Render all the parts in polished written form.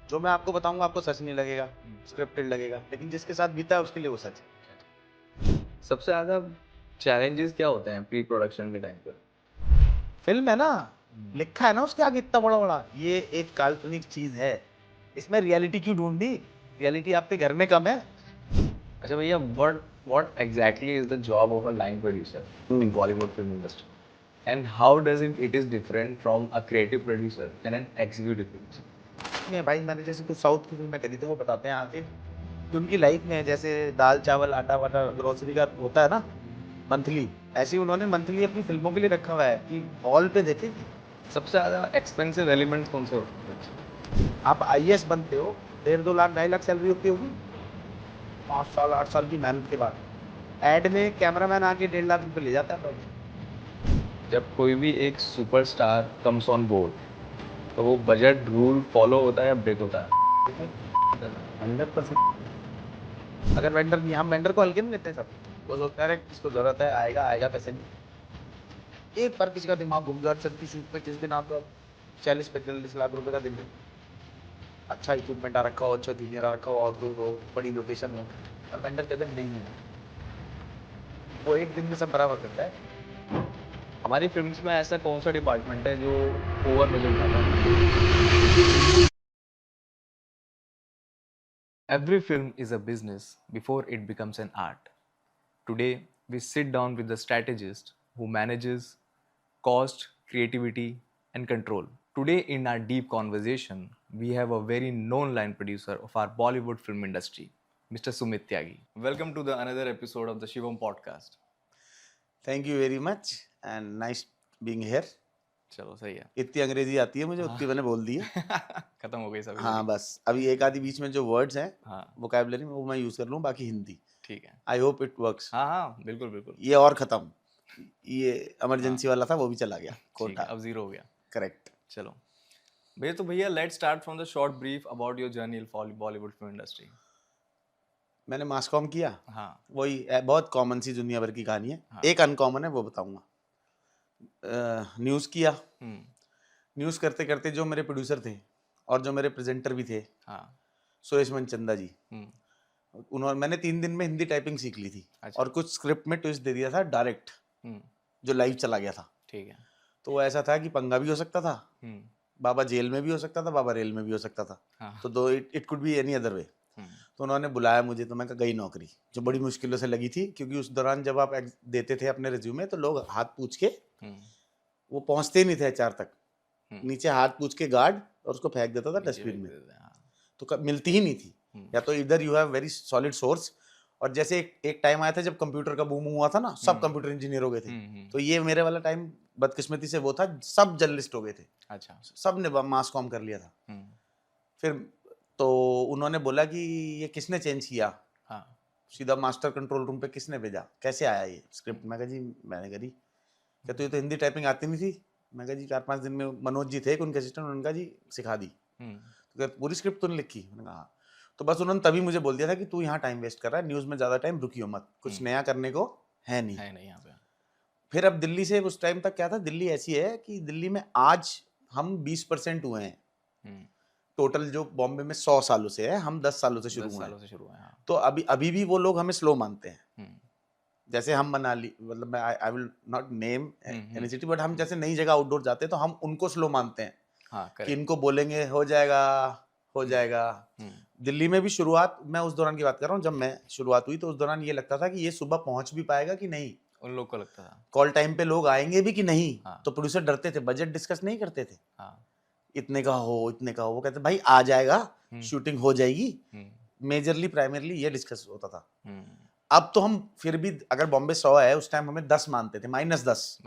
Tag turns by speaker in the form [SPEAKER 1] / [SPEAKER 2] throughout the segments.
[SPEAKER 1] जो मैं आपको बताऊंगा आपको सच नहीं लगेगा, स्क्रिप्टेड लगेगा, लेकिन जिसके साथ बीता है उसके लिए वो सच है।
[SPEAKER 2] सबसे ज्यादा चैलेंजेस क्या होते हैं प्री प्रोडक्शन के टाइम पर?
[SPEAKER 1] फिल्म है ना, लिखा है ना उसके आगे इतना बड़ा बड़ा, ये एक काल्पनिक चीज है, इसमें रियलिटी क्यों ढूंढी? रियलिटी आपके घर में कम है।
[SPEAKER 2] अच्छा भैया, what exactly is the job of a line producer in Bollywood film industry, and how does it is different from a creative producer and an executive producer?
[SPEAKER 1] में भाई मैंने जैसे कुछ साउथ की फिल्में करी थी वो बताते हैं आके कि उनकी लाइफ में जैसे दाल चावल आटा वाटा ग्रोसरी का होता है ना मंथली, ऐसे ही उन्होंने मंथली अपनी फिल्मों के लिए रखा हुआ है कि हॉल पे देखे।
[SPEAKER 2] सबसे ज्यादा एक्सपेंसिव एलिमेंट कौन से होते हैं?
[SPEAKER 1] आप आईएएस बनते हो, 1.5-2 लाख 2.5 लाख सैलरी होती होगी, 5 साल 8 साल की मेहनत के बाद एड में कैमरामैन आके 1.5 लाख रुपये ले जाता है।
[SPEAKER 2] जब कोई भी एक सुपरस्टार कम्स ऑन बोर्ड, तो वो बजट रूल फॉलो होता है या ब्रेक होता है?
[SPEAKER 1] 100%। अगर वेंडर नहीं, हम वेंडर को हल्के नहीं लेते सब, वो सोचता है किसको जरूरत है आएगा आएगा, पैसे नहीं। एक बार किसी का दिमाग घूम गया चलती शूट पे, जिस दिन आपका 40-45 लाख रुपए का दिन है, अच्छा इक्विपमेंट आ रखा हो, अच्छा इंजीनियर आ रखा हो, आउटडोर हो, बड़ी लोकेशन हो, और वेंडर कहते हैं नहीं है, वो एक दिन में सब बराबर करता है।
[SPEAKER 2] हमारी फिल्म्स में ऐसा कौन सा डिपार्टमेंट है जो ओवर बजट जाता है? Every film is a business before it becomes an art. Today, we sit down with the strategist who manages cost, creativity, and control. Today, in our deep conversation, we have a very known line producer of our Bollywood film industry, Mr. Sumit Tyagi. Welcome to the another episode of the Shivam podcast.
[SPEAKER 1] Thank you very much and nice being here.
[SPEAKER 2] चलो सही है।
[SPEAKER 1] इतनी अंग्रेजी आती है मुझे, उतनी मैंने बोल दी है।
[SPEAKER 2] खत्म हो गई सब।
[SPEAKER 1] हाँ बस अभी एक आधी बीच में जो वर्ड्स हैं
[SPEAKER 2] हाँ
[SPEAKER 1] वोकैबुलरी में वो मैं यूज कर लूँ, बाकी हिंदी।
[SPEAKER 2] ठीक है।
[SPEAKER 1] I hope it works.
[SPEAKER 2] हाँ हाँ बिल्कुल बिल्कुल।
[SPEAKER 1] ये और खत्म, ये इमरजेंसी वाला था वो भी चला गया
[SPEAKER 2] ठीक है,
[SPEAKER 1] कोटा।
[SPEAKER 2] अब जीरो हो गया।
[SPEAKER 1] करेक्ट।
[SPEAKER 2] चलो भैया, तो भैया let's start from the short brief about your journey in Bollywood film industry.
[SPEAKER 1] मैंने मास कॉम किया,
[SPEAKER 2] हाँ
[SPEAKER 1] वही बहुत कॉमन सी दुनिया भर की कहानी है।
[SPEAKER 2] हाँ।
[SPEAKER 1] एक अनकॉमन है वो बताऊंगा। न्यूज़ किया,
[SPEAKER 2] हम्म।
[SPEAKER 1] न्यूज़ करते करते जो मेरे प्रोड्यूसर थे और जो मेरे प्रेजेंटर भी थे,
[SPEAKER 2] हाँ।
[SPEAKER 1] सुरेश मनचंदा जी,
[SPEAKER 2] हम्म।
[SPEAKER 1] उन्होंने, मैंने 3 दिन में हिंदी टाइपिंग सीख ली थी।
[SPEAKER 2] अच्छा।
[SPEAKER 1] और कुछ स्क्रिप्ट में ट्विस्ट दे दिया था डायरेक्ट,
[SPEAKER 2] हम्म।
[SPEAKER 1] जो लाइव चला गया था।
[SPEAKER 2] ठीक है।
[SPEAKER 1] तो वो ऐसा था कि पंगा भी हो सकता था,
[SPEAKER 2] हम्म।
[SPEAKER 1] बाबा जेल में भी हो सकता था, बाबा रेल में भी हो सकता था।
[SPEAKER 2] हाँ।
[SPEAKER 1] तो दो, it could be any other way.
[SPEAKER 2] Hmm.
[SPEAKER 1] तो उन्होंने बुलाया मुझे, तो मैं कहा गई नौकरी, जो बड़ी मुश्किलों से लगी थी, क्योंकि उस दौरान जब आप देते थे अपने रिज्यूमे तो लोग हाथ पूछ के,
[SPEAKER 2] हम्म।
[SPEAKER 1] वो पहुंचते ही नहीं थे एचआर तक, नीचे हाथ पूछ के गार्ड और उसको फेंक देता था
[SPEAKER 2] नीचे
[SPEAKER 1] डस्टबिन
[SPEAKER 2] फेंक
[SPEAKER 1] में।
[SPEAKER 2] देते हैं, हाँ।
[SPEAKER 1] तो मिलती ही नहीं थी। या तो इधर you have very solid source, और जैसे एक टाइम आया था जब कंप्यूटर का बूम हुआ था ना, सब कंप्यूटर इंजीनियर हो गए थे। तो ये मेरे वाला टाइम बदकिस्मती से वो था, सब जर्नलिस्ट हो गए थे।
[SPEAKER 2] अच्छा।
[SPEAKER 1] सब ने मास कॉम कर लिया था। फिर तो उन्होंने बोला कि ये किसने चेंज किया,
[SPEAKER 2] हाँ।
[SPEAKER 1] सीधा मास्टर कंट्रोल रूम पे किसने भेजा, कैसे आया ये स्क्रिप्ट? मैं कहा जी मैंने करी। क्या तो ये तो हिंदी टाइपिंग आती नहीं थी। मैं कहा जी 4-5 दिन में मनोज जी थे एक उनके असिस्टेंट, उन्होंने कहा जी सिखा दी। तो कहते पूरी स्क्रिप्ट तूने लिखी? मैंने कहा हाँ। तो बस उन्होंने तभी मुझे बोल दिया था कि तू यहाँ टाइम वेस्ट कर रहा है, न्यूज़ में ज़्यादा टाइम रुकियो मत, कुछ नया करने को है नहीं।
[SPEAKER 2] है नहीं यहाँ पे।
[SPEAKER 1] फिर अब दिल्ली से उस टाइम तक क्या था, दिल्ली ऐसी है कि दिल्ली में आज हम 20% हुए हैं टोटल, जो बॉम्बे में 100 सालों से है, हम 10 सालों से शुरू हुए हैं। हाँ। तो अभी भी वो लोग हमें स्लो मानते हैं। जैसे हम मनाली, मतलब I will not name any city, but हम जैसे नई जगह आउटडोर जाते हैं तो हम उनको स्लो मानते हैं। हाँ, कि इनको बोलेंगे हो जाएगा हो जाएगा। दिल्ली में भी शुरुआत, मैं उस दौरान की बात कर रहा हूँ जब मैं शुरुआत हुई, तो उस दौरान ये लगता था कि ये सुबह पहुंच भी पाएगा कि नहीं,
[SPEAKER 2] उन लोग को लगता था
[SPEAKER 1] कॉल टाइम पे लोग आएंगे भी कि नहीं। हाँ। तो प्रोड्यूसर डरते थे, बजट डिस्कस नहीं करते थे। हाँ। इतने का हो इतने का हो, वो कहते भाई आ जाएगा, शूटिंग हो जाएगी। मेजरली प्राइमरली ये डिस्कस होता था। अब तो हम फिर भी, अगर बॉम्बे 100 है, उस टाइम हमें 10 मानते थे, -10।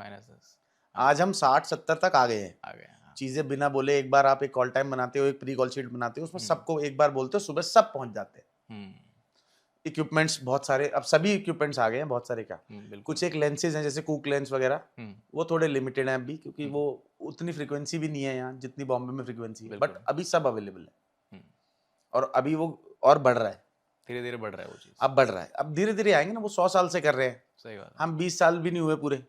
[SPEAKER 1] आज हम 60-70 तक आ गए हैं। चीजें बिना बोले, एक बार आप एक कॉल टाइम बनाते हो, एक प्री कॉल शीट बनाते हो, उसमें सबको एक बार बोलते हो, सुबह सब पहुंच जाते हैं। इक्विपमेंट्स बहुत सारे, अब सभी इक्विपमेंट्स आ गए हैं बहुत सारे। क्या कुछ एक लेंसेज हैं जैसे कूक लेंस वगैरह, वो थोड़े लिमिटेड हैं अभी, क्योंकि वो उतनी फ्रीक्वेंसी भी नहीं है यहाँ जितनी बॉम्बे में फ्रीक्वेंसी है, बट अभी सब अवेलेबल है। और अभी वो और बढ़ रहा है, धीरे धीरे बढ़ रहा है वो चीज, अब बढ़ रहा है, अब धीरे धीरे आएंगे ना। वो 100 साल से कर रहे हैं, सही बात, हम 20 साल भी नहीं हुए पूरे।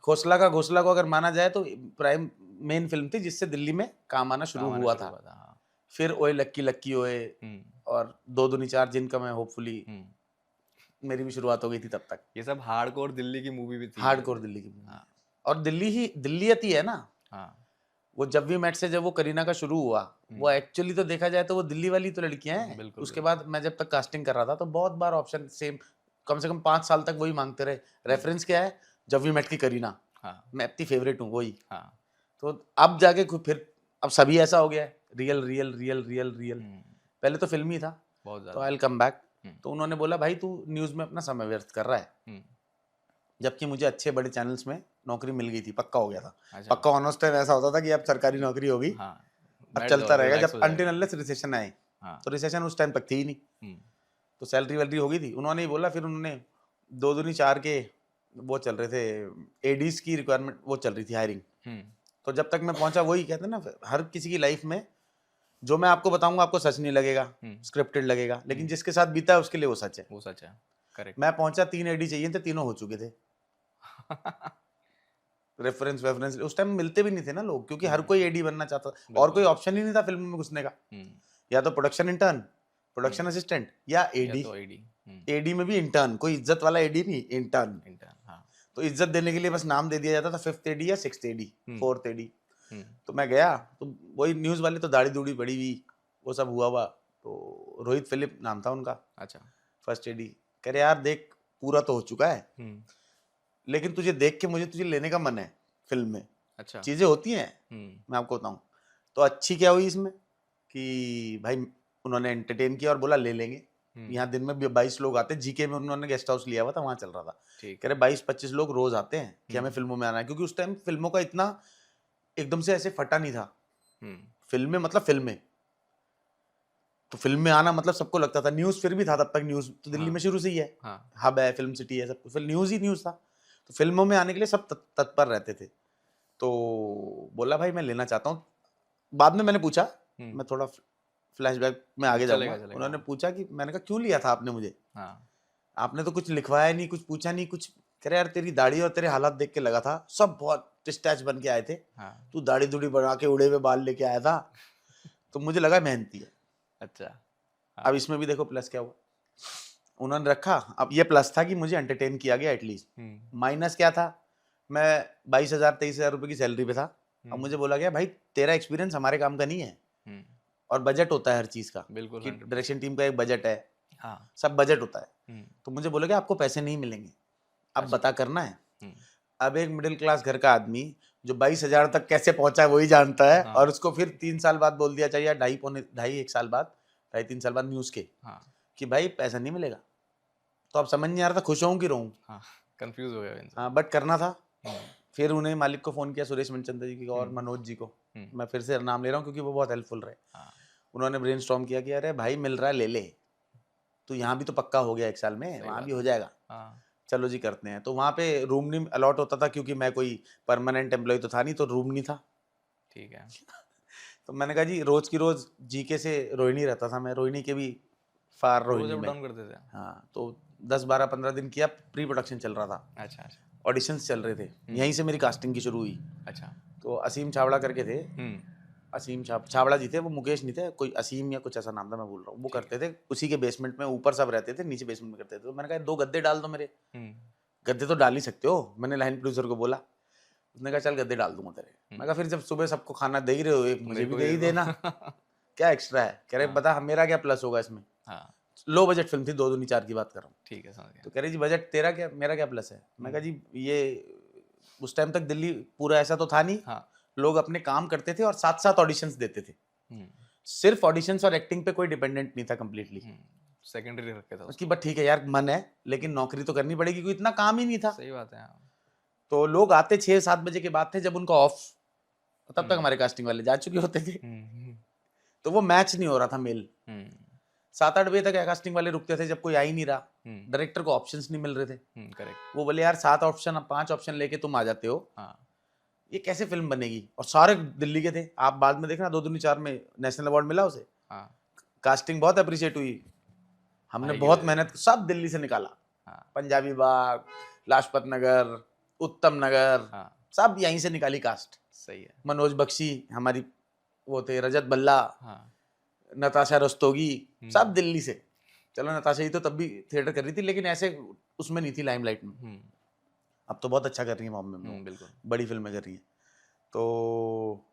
[SPEAKER 1] घोसला को अगर माना जाए तो प्राइम मेन फिल्म थी जिससे दिल्ली में काम आना शुरू हुआ था। फिर ओए लक्की लक्की ओए, और 2 दूनी 4 जिनका मैं होपफुली मेरी भी शुरुआत हो गई थी तब तक।
[SPEAKER 2] ये सब हार्डकोर दिल्ली की मूवी भी थी।
[SPEAKER 1] हार्डकोर दिल्ली की मूवी।
[SPEAKER 2] हाँ।
[SPEAKER 1] और दिल्ली ही दिल्लीयत ही है ना।
[SPEAKER 2] हाँ।
[SPEAKER 1] वो जब वी मेट से जब वो करीना का शुरू हुआ, वो एक्चुअली तो देखा जाए तो वो दिल्ली वाली तो लड़कियां हैं।
[SPEAKER 2] बिल्कुल,
[SPEAKER 1] उसके बाद मैं जब तक कास्टिंग कर रहा था तो बहुत बार ऑप्शन सेम, कम से कम 5 साल तक वही मांगते रहे। रेफरेंस क्या है? जब वी मेट की करीना।
[SPEAKER 2] हाँ।
[SPEAKER 1] मैं इतनी फेवरेट हूँ वही।
[SPEAKER 2] हाँ।
[SPEAKER 1] तो अब जाके फिर अब सभी ऐसा हो गया है, real real real real real. पहले तो फिल्म ही था,
[SPEAKER 2] बहुत
[SPEAKER 1] तो
[SPEAKER 2] ज्यादा।
[SPEAKER 1] I will come back. तो उन्होंने बोला भाई तू न्यूज में अपना समय व्यर्थ कर रहा है, जबकि मुझे अच्छे बड़े चैनल्स में नौकरी मिल गई थी, पक्का हो गया था।
[SPEAKER 2] अच्छा।
[SPEAKER 1] पक्का ऑन उस टाइम ऐसा होता था कि अब सरकारी नौकरी होगी,
[SPEAKER 2] हाँ,
[SPEAKER 1] अब चलता रहेगा
[SPEAKER 2] relax
[SPEAKER 1] जब
[SPEAKER 2] हो जाएगा।
[SPEAKER 1] अनटिल अनलेस रिसेशन आए।
[SPEAKER 2] हाँ।
[SPEAKER 1] तो रिसेशन उस टाइम तक थी ही नहीं, तो सैलरी वैलरी हो गई थी। उन्होंने ही बोला, फिर उन्होंने 2 दूनी 4 के वो चल रहे थे, एडीज की रिक्वायरमेंट वो चल रही थी, हायरिंग। तो जब तक मैं पहुंचा, वही कहते हैं ना, हर किसी की लाइफ में जो मैं आपको बताऊंगा आपको सच नहीं लगेगा, स्क्रिप्टेड लगेगा, लेकिन जिसके साथ बीता है उसके लिए वो सच है।
[SPEAKER 2] वो सच है, करेक्ट।
[SPEAKER 1] मैं पहुंचा, 3 एडी चाहिए थे, तीनों हो चुके थे। रेफरेंस वेफरेंस उस टाइम मिलते भी नहीं थे ना लोग, क्योंकि हर कोई एडी बनना चाहता था और कोई ऑप्शन ही नहीं था फिल्म में घुसने का। या तो प्रोडक्शन इंटर्न, प्रोडक्शन असिस्टेंट, या एडी।
[SPEAKER 2] तो
[SPEAKER 1] एडी में भी इंटर्न, कोई इज्जत वाला एडी नहीं, इंटर्न।
[SPEAKER 2] हाँ।
[SPEAKER 1] तो इज्जत देने के लिए बस नाम दे दिया जाता था, 5th एडी या 6th एडी, 4th एडी। तो मैं गया, तो वही न्यूज वाले तो दाढ़ी दूढ़ी बड़ी हुई, वो सब हुआ। तो रोहित फिलिप नाम था उनका।
[SPEAKER 2] अच्छा।
[SPEAKER 1] फर्स्ट एडी कह रहे यार देख, पूरा तो हो चुका है, लेकिन तुझे देख के मुझे तुझे लेने का मन है फिल्म में।
[SPEAKER 2] अच्छा।
[SPEAKER 1] चीजें होती हैं, मैं आपको बताऊं। तो अच्छी क्या हुई इसमें कि भाई उन्होंने एंटरटेन किया और बोला ले लेंगे। यहाँ दिन में 22 लोग आते हैं, जीके में उन्होंने गेस्ट हाउस लिया हुआ था, वहां चल रहा था। कह रहे 22-25 लोग रोज आते हैं कि हमें फिल्मों में आना है, क्योंकि उस टाइम फिल्मों का इतना एकदम से ऐसे फटा नहीं था। फिल्में मतलब फिल्में, तो फिल्म में आना मतलब सबको लगता था। न्यूज फिर भी था तब तक, न्यूज तो दिल्ली में शुरू से ही है, हब है, फिल्म सिटी है, सब कुछ, फिर न्यूज ही न्यूज था। तो फिल्मों में आने के लिए सब तत्पर रहते थे। तो बोला भाई मैं लेना चाहता हूँ। बाद में मैंने पूछा, मैं थोड़ा फ्लैशबैक में आगे जाऊंगा। उन्होंने पूछा कि, मैंने कहा क्यों लिया था आपने मुझे? आपने तो कुछ लिखवाया नहीं, कुछ पूछा नहीं, कुछ। कह रहे यार तेरी दाढ़ी और तेरे हालात देख के लगा था सब बहुत टिस्टैच बन के आए थे, तू दाढ़ी दूढ़ी बना के उड़े हुए बाल लेके आया था, तो मुझे लगा मेहनती है। अच्छा। अब इसमें भी देखो प्लस क्या हुआ, उन्होंने रखा। अब ये प्लस था कि मुझे एंटरटेन किया गया एटलीस्ट। माइनस क्या था, मैं 22,000-23,000 रुपए की सैलरी पे था। अब मुझे बोला गया भाई तेरा एक्सपीरियंस हमारे काम का नहीं है, और बजट होता है हर चीज का,
[SPEAKER 2] बिल्कुल,
[SPEAKER 1] कि डायरेक्शन टीम का एक बजट है।
[SPEAKER 2] हाँ।
[SPEAKER 1] सब बजट होता है। तो मुझे बोला गया आपको पैसे नहीं मिलेंगे, अब बता करना है। अब एक मिडिल क्लास घर का आदमी जो 22,000 तक कैसे पहुंचा है वही जानता है। और उसको फिर 3 साल बाद बोल दिया चाहिए, 2.5 1 साल बाद, 2.5-3 साल बाद न्यूज के, कि भाई पैसा नहीं मिलेगा। तो अब समझ नहीं आ रहा था खुश होऊं कि रोऊं।
[SPEAKER 2] कंफ्यूज हो गया।
[SPEAKER 1] हाँ, बट करना था। फिर उन्हें मालिक को फोन किया, सुरेश मनचंदा जी को और मनोज जी को, मैं फिर से नाम ले रहा हूँ क्योंकि वो बहुत हेल्पफुल रहे। उन्होंने ब्रेनस्टॉर्म किया कि अरे भाई मिल रहा है ले ले, तो यहाँ भी तो पक्का हो गया 1 साल में, वहाँ भी हो जाएगा, चलो जी करते हैं। तो वहाँ पे रूम नहीं अलॉट होता था, क्योंकि मैं कोई परमानेंट एम्प्लॉय तो था नहीं, तो रूम नहीं था। ठीक है। तो मैंने कहा जी रोज की रोज जीके से रोहिणी रहता था मैं, रोहिणी के भी फार रोहिणी में करते थे। हाँ, तो 10-12-15 दिन किया, प्री प्रोडक्शन चल रहा था। अच्छा। ऑडिशंस चल रहे थे, यहीं से मेरी कास्टिंग की शुरू हुई। अच्छा। तो असीम छावड़ा करके थे, असीम छावड़ा जी थे, वो मुकेश नहीं थे, कोई असीम या कुछ ऐसा नाम था, मैं बोल रहा हूँ। वो करते थे उसी के बेसमेंट में, ऊपर सब रहते थे, नीचे बेसमेंट में करते थे। तो मैंने कहा 2 गद्दे डाल दो मेरे। गद्दे तो डाल ही सकते हो, मैंने लाइन प्रोड्यूसर को बोला। उसने कहा चल गद्दे डाल दूंगा तेरे। मैं कहा फिर जब सुबह सबको खाना दे ही रहे हो, एक मुझे भी दे ही देना। क्या एक्स्ट्रा है? कह रहे बता मेरा क्या प्लस होगा इसमें। लो बजट फिल्म थी, 2 दूनी 4 की बात कर रहा हूँ। ठीक है, समझ गया। तो कह रही जी बजट तेरा क्या मेरा क्या प्लस है? मैं कहा जी ये उस टाइम तक दिल्ली पूरा ऐसा तो था नहीं। लोग अपने काम करते थे और साथ साथ ऑडिशंस देते थे। सिर्फ ऑडिशंस और एक्टिंग पे कोई डिपेंडेंट नहीं था कंप्लीटली, सेकेंडरी रखा था उसकी। बट ठीक है यार, मन है, लेकिन नौकरी तो करनी पड़ेगी, क्योंकि इतना काम ही नहीं था। सही बात है। तो लोग आते 6-7 बजे के बाद थे, जब उनका ऑफ, तब तक हमारे कास्टिंग वाले जा चुके होते थे। तो वो मैच नहीं हो रहा था मेल। 7-8 बजे तक कास्टिंग वाले रुकते थे, जब कोई आ ही नहीं रहा, डायरेक्टर को ऑप्शंस नहीं मिल रहे थे। करेक्ट। वो बोले यार 7 ऑप्शन, 5 ऑप्शन लेके तुम आ जाते हो, ये कैसे फिल्म बनेगी? और सारे दिल्ली के थे। आप बाद में देखना 2 दूनी 4 में नेशनल अवार्ड मिला उसे। कास्टिंग बहुत अप्रिशिएट हुई, हमने बहुत मेहनत, सब दिल्ली से निकाला। पंजाबी बाग, लाजपत नगर, उत्तम नगर, सब यहीं से निकाली कास्ट। सही है। मनोज बख्शी हमारी वो थे, रजत बल्ला, नताशा रस्तोगी, सब दिल्ली से। चलो नताशा ही तो तब भी थिएटर कर रही थी, लेकिन ऐसे उसमें नहीं थी लाइमलाइट में। अब तो बहुत अच्छा कर रही है बॉम्बे में,
[SPEAKER 2] बिल्कुल
[SPEAKER 1] बड़ी फिल्में कर रही हैं। तो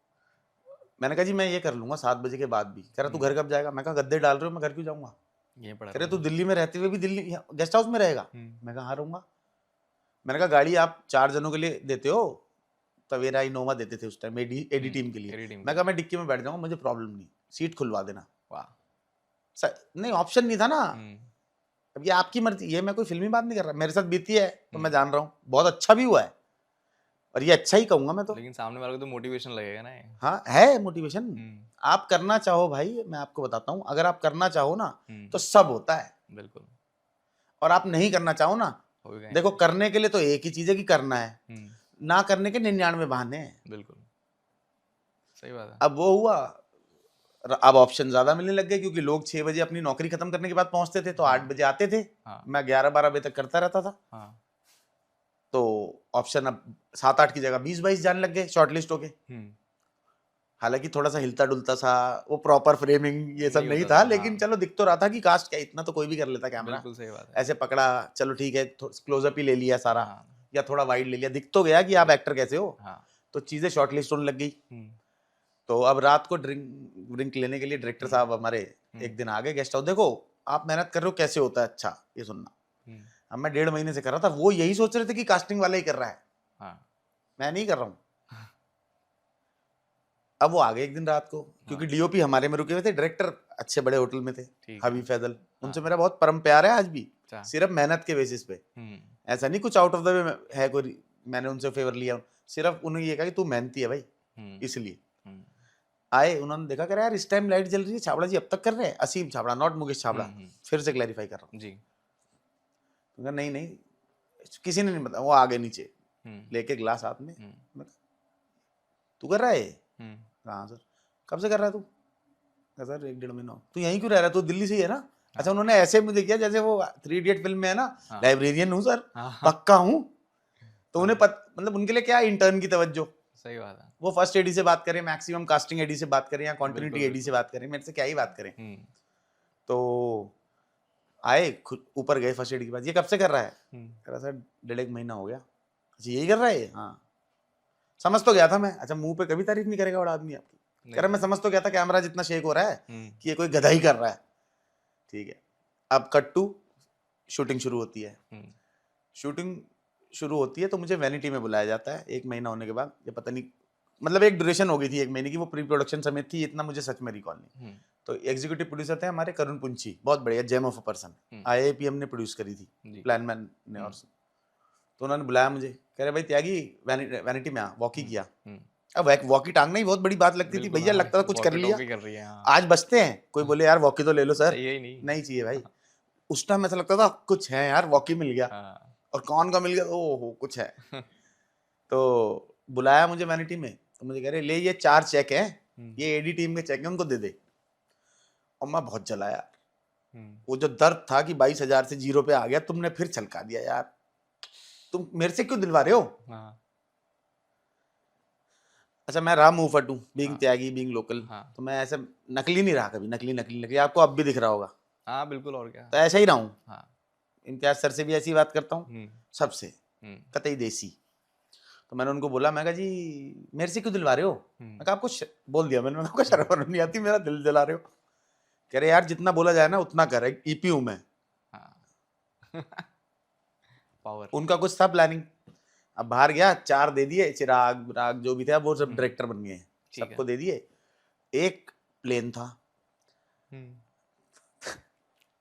[SPEAKER 1] मैंने कहा जी मैं ये कर लूंगा 7 बजे के बाद भी। कह रहा तू घर कब जाएगा? मैं कहा गद्दे डाल रहे हो, मैं घर क्यों जाऊंगा?
[SPEAKER 2] ये पड़ा
[SPEAKER 1] कह रहे तू दिल्ली में रहते हुए भी दिल्ली गेस्ट हाउस में रहेगा? मैं कहा हाँ रहूंगा। मैंने कहा गाड़ी आप 4 जनों के लिए देते हो, तवेरा इनोवा देते थे उस टाइम एडी टीम के लिए। मैं कहा मैं डिक्की में बैठ जाऊंगा, मुझे प्रॉब्लम नहीं, सीट खुलवा देना। वाह, नहीं ऑप्शन नहीं था ना। अब ये आपकी मर्जी, ये मैं कोई फिल्मी बात नहीं कर रहा, मेरे साथ बीती है तो मैं जान रहा हूँ, बहुत अच्छा भी हुआ है और ये अच्छा ही कहूंगा मैं तो।
[SPEAKER 2] लेकिन सामने वाले को तो मोटिवेशन लगेगा ना।
[SPEAKER 1] हाँ है मोटिवेशन। आप करना चाहो भाई, मैं आपको बताता हूँ, अगर आप करना चाहो ना तो सब होता है।
[SPEAKER 2] बिल्कुल।
[SPEAKER 1] और आप नहीं करना चाहो ना, देखो करने के लिए तो एक ही चीज है कि करना है, ना करने के 99 बहाने हैं।
[SPEAKER 2] बिल्कुल सही बात है।
[SPEAKER 1] अब वो हुआ, अब ऑप्शन ज्यादा मिलने लग गए क्योंकि लोग 6 बजे अपनी नौकरी खत्म करने के बाद पहुंचते थे, तो 8 बजे आते थे। मैं 11-12 बजे तक करता रहता था। तो ऑप्शन अब 7-8 की जगह 20-22 जाने लग गए शॉर्टलिस्ट होके। हालांकि थोड़ा सा हिलता डुलता सा, वो प्रॉपर फ्रेमिंग ये सब नहीं था, लेकिन चलो दिख तो रहा था कि कास्ट क्या, इतना तो कोई भी कर लेता कैमरा।
[SPEAKER 2] बिल्कुल सही बात है।
[SPEAKER 1] ऐसे पकड़ा, चलो ठीक है, क्लोजअप ही ले लिया सारा, या थोड़ा वाइड ले लिया, दिख तो गया कि आप एक्टर कैसे हो। तो चीजें शॉर्टलिस्ट होने लग गई। तो अब रात को ड्रिंक लेने के लिए डायरेक्टर साहब हमारे एक दिन आ गए गेस्ट हाउस। देखो आप मेहनत कर रहे हो, कैसे होता है अच्छा ये सुनना। अब मैं 1.5 महीने से कर रहा था, वो यही सोच रहे थे कि कास्टिंग वाला ही कर रहा है, मैं नहीं कर रहा हूँ। अब वो आ गए एक दिन रात को, क्योंकि डीओपी हमारे में रुके हुए थे, डायरेक्टर अच्छे बड़े होटल में थे, हबीब फैजल, उनसे मेरा बहुत परम प्यार है आज भी, सिर्फ मेहनत के बेसिस पे। ऐसा नहीं कुछ आउट ऑफ द वे है कोई, मैंने उनसे फेवर लिया, सिर्फ उन्होंने ये कहा कि तू मेहनती है भाई, इसलिए। आए, उन्होंने देखा, कर यार इस टाइम लाइट जल रही है, छाबड़ा जी अब तक कर रहे हैं, असीम छाबड़ा नॉट मुकेश छाबड़ा, फिर से क्लैरिफाई कर रहा हूँ जी। तो नहीं नहीं किसी ने नहीं बताया, वो आ गए नीचे लेके ग्लास हाथ में, तू कर रहा है? हाँ सर। कब से कर रहा है तू? सर 1-1.5 महीना। तू यहीं क्यों रह रहा है, तू दिल्ली से ही है ना? अच्छा, उन्होंने ऐसे मुझे किया जैसे वो 3 इडियट फिल्म में है ना, लाइब्रेरियन हूँ सर, पक्का हूँ। तो उन्हें मतलब उनके लिए क्या इंटर्न की तवज्जो। सही बात है। वो फर्स्ट एडी से बात करें, मैक्सिमम कास्टिंग एडी से बात करें, या कॉन्टिन्यूटी एडी से बात करें, मेरे से क्या ही बात करें। तो आए, खुद ऊपर गए फर्स्ट एडी के बाद, ये कब से कर रहा है? कह रहा सर 1.5 महीना हो गया। अच्छा यही कर रहा है? हाँ। समझ तो गया था मैं। अच्छा मुंह पे कभी तारीफ नहीं करेगा बड़ा आदमी आपकी। कह रहा मैं समझ तो गया था कैमरा जितना शेक हो रहा है कि ये कोई गधा ही कर रहा है। ठीक है, अब कट टू शूटिंग शुरू होती है। शूटिंग शुरू होती है तो मुझे वैनिटी में बुलाया जाता है 1 महीना होने के बाद। ये पता नहीं, मतलब एक ड्यूरेशन हो गई थी 1 महीने की, वो प्री प्रोडक्शन समेत थी, इतना मुझे सच में रिकॉल नहीं। तो एग्जीक्यूटिव प्रोड्यूसर थे हमारे करुण पुंची, बहुत बढ़िया, gem of a person, IIPM ने प्रोड्यूस करी थी, प्लानमैन ने। और तो उन्होंने बुलाया मुझे, कह रहे भाई त्यागी वैनिटी में आ, वॉकी किया। अब वॉकी टांगना ही बहुत बड़ी बात लगती थी भैया, लगता था कुछ कर लिया। आज बचते हैं, कोई बोले यार वॉकी तो ले लो सर, नहीं चाहिए भाई। उस टाइम ऐसा लगता था कुछ है यार, वॉकी मिल गया, और कौन का मिल गया, ओहो कुछ है। तो बुलाया मुझे वैनिटी में, तो मुझे कह रहे ले ये 4 चेक हैं, ये एडी टीम के चेक हैं, उनको दे दे। और मैं बहुत जला यार, वो जो दर्द था कि 22,000 से 0 पे आ गया, तुमने फिर छलका दिया यार, तुम मेरे से क्यों दिलवा रहे हो? अच्छा मैं रहा मुंह फट हूँ, बीइंग त्यागी, बीइंग लोकल, तो मैं ऐसे नकली नहीं रहा कभी, नकली आपको अब भी दिख रहा होगा। हाँ बिल्कुल, और क्या, तो ऐसा ही रहा हूँ। इम्तियाज सर से भी ऐसी बात करता हूँ, सबसे कतई देसी। तो मैंने उनको बोला, मैं कहा जी मेरे से क्यों दिलवा रहे हो? मैं कहा आपको बोल दिया मैंने, आपको शर्म नहीं आती, मेरा दिल जला रहे हो? कह रहे यार जितना बोला जाए ना उतना कर, EP हूँ मैं। पावर। उनका कुछ था प्लानिंग, अब बाहर गया, 4 दे दिए, चिराग जो भी थे वो सब डायरेक्टर बन गए, सबको दे दिए। एक प्लेन था,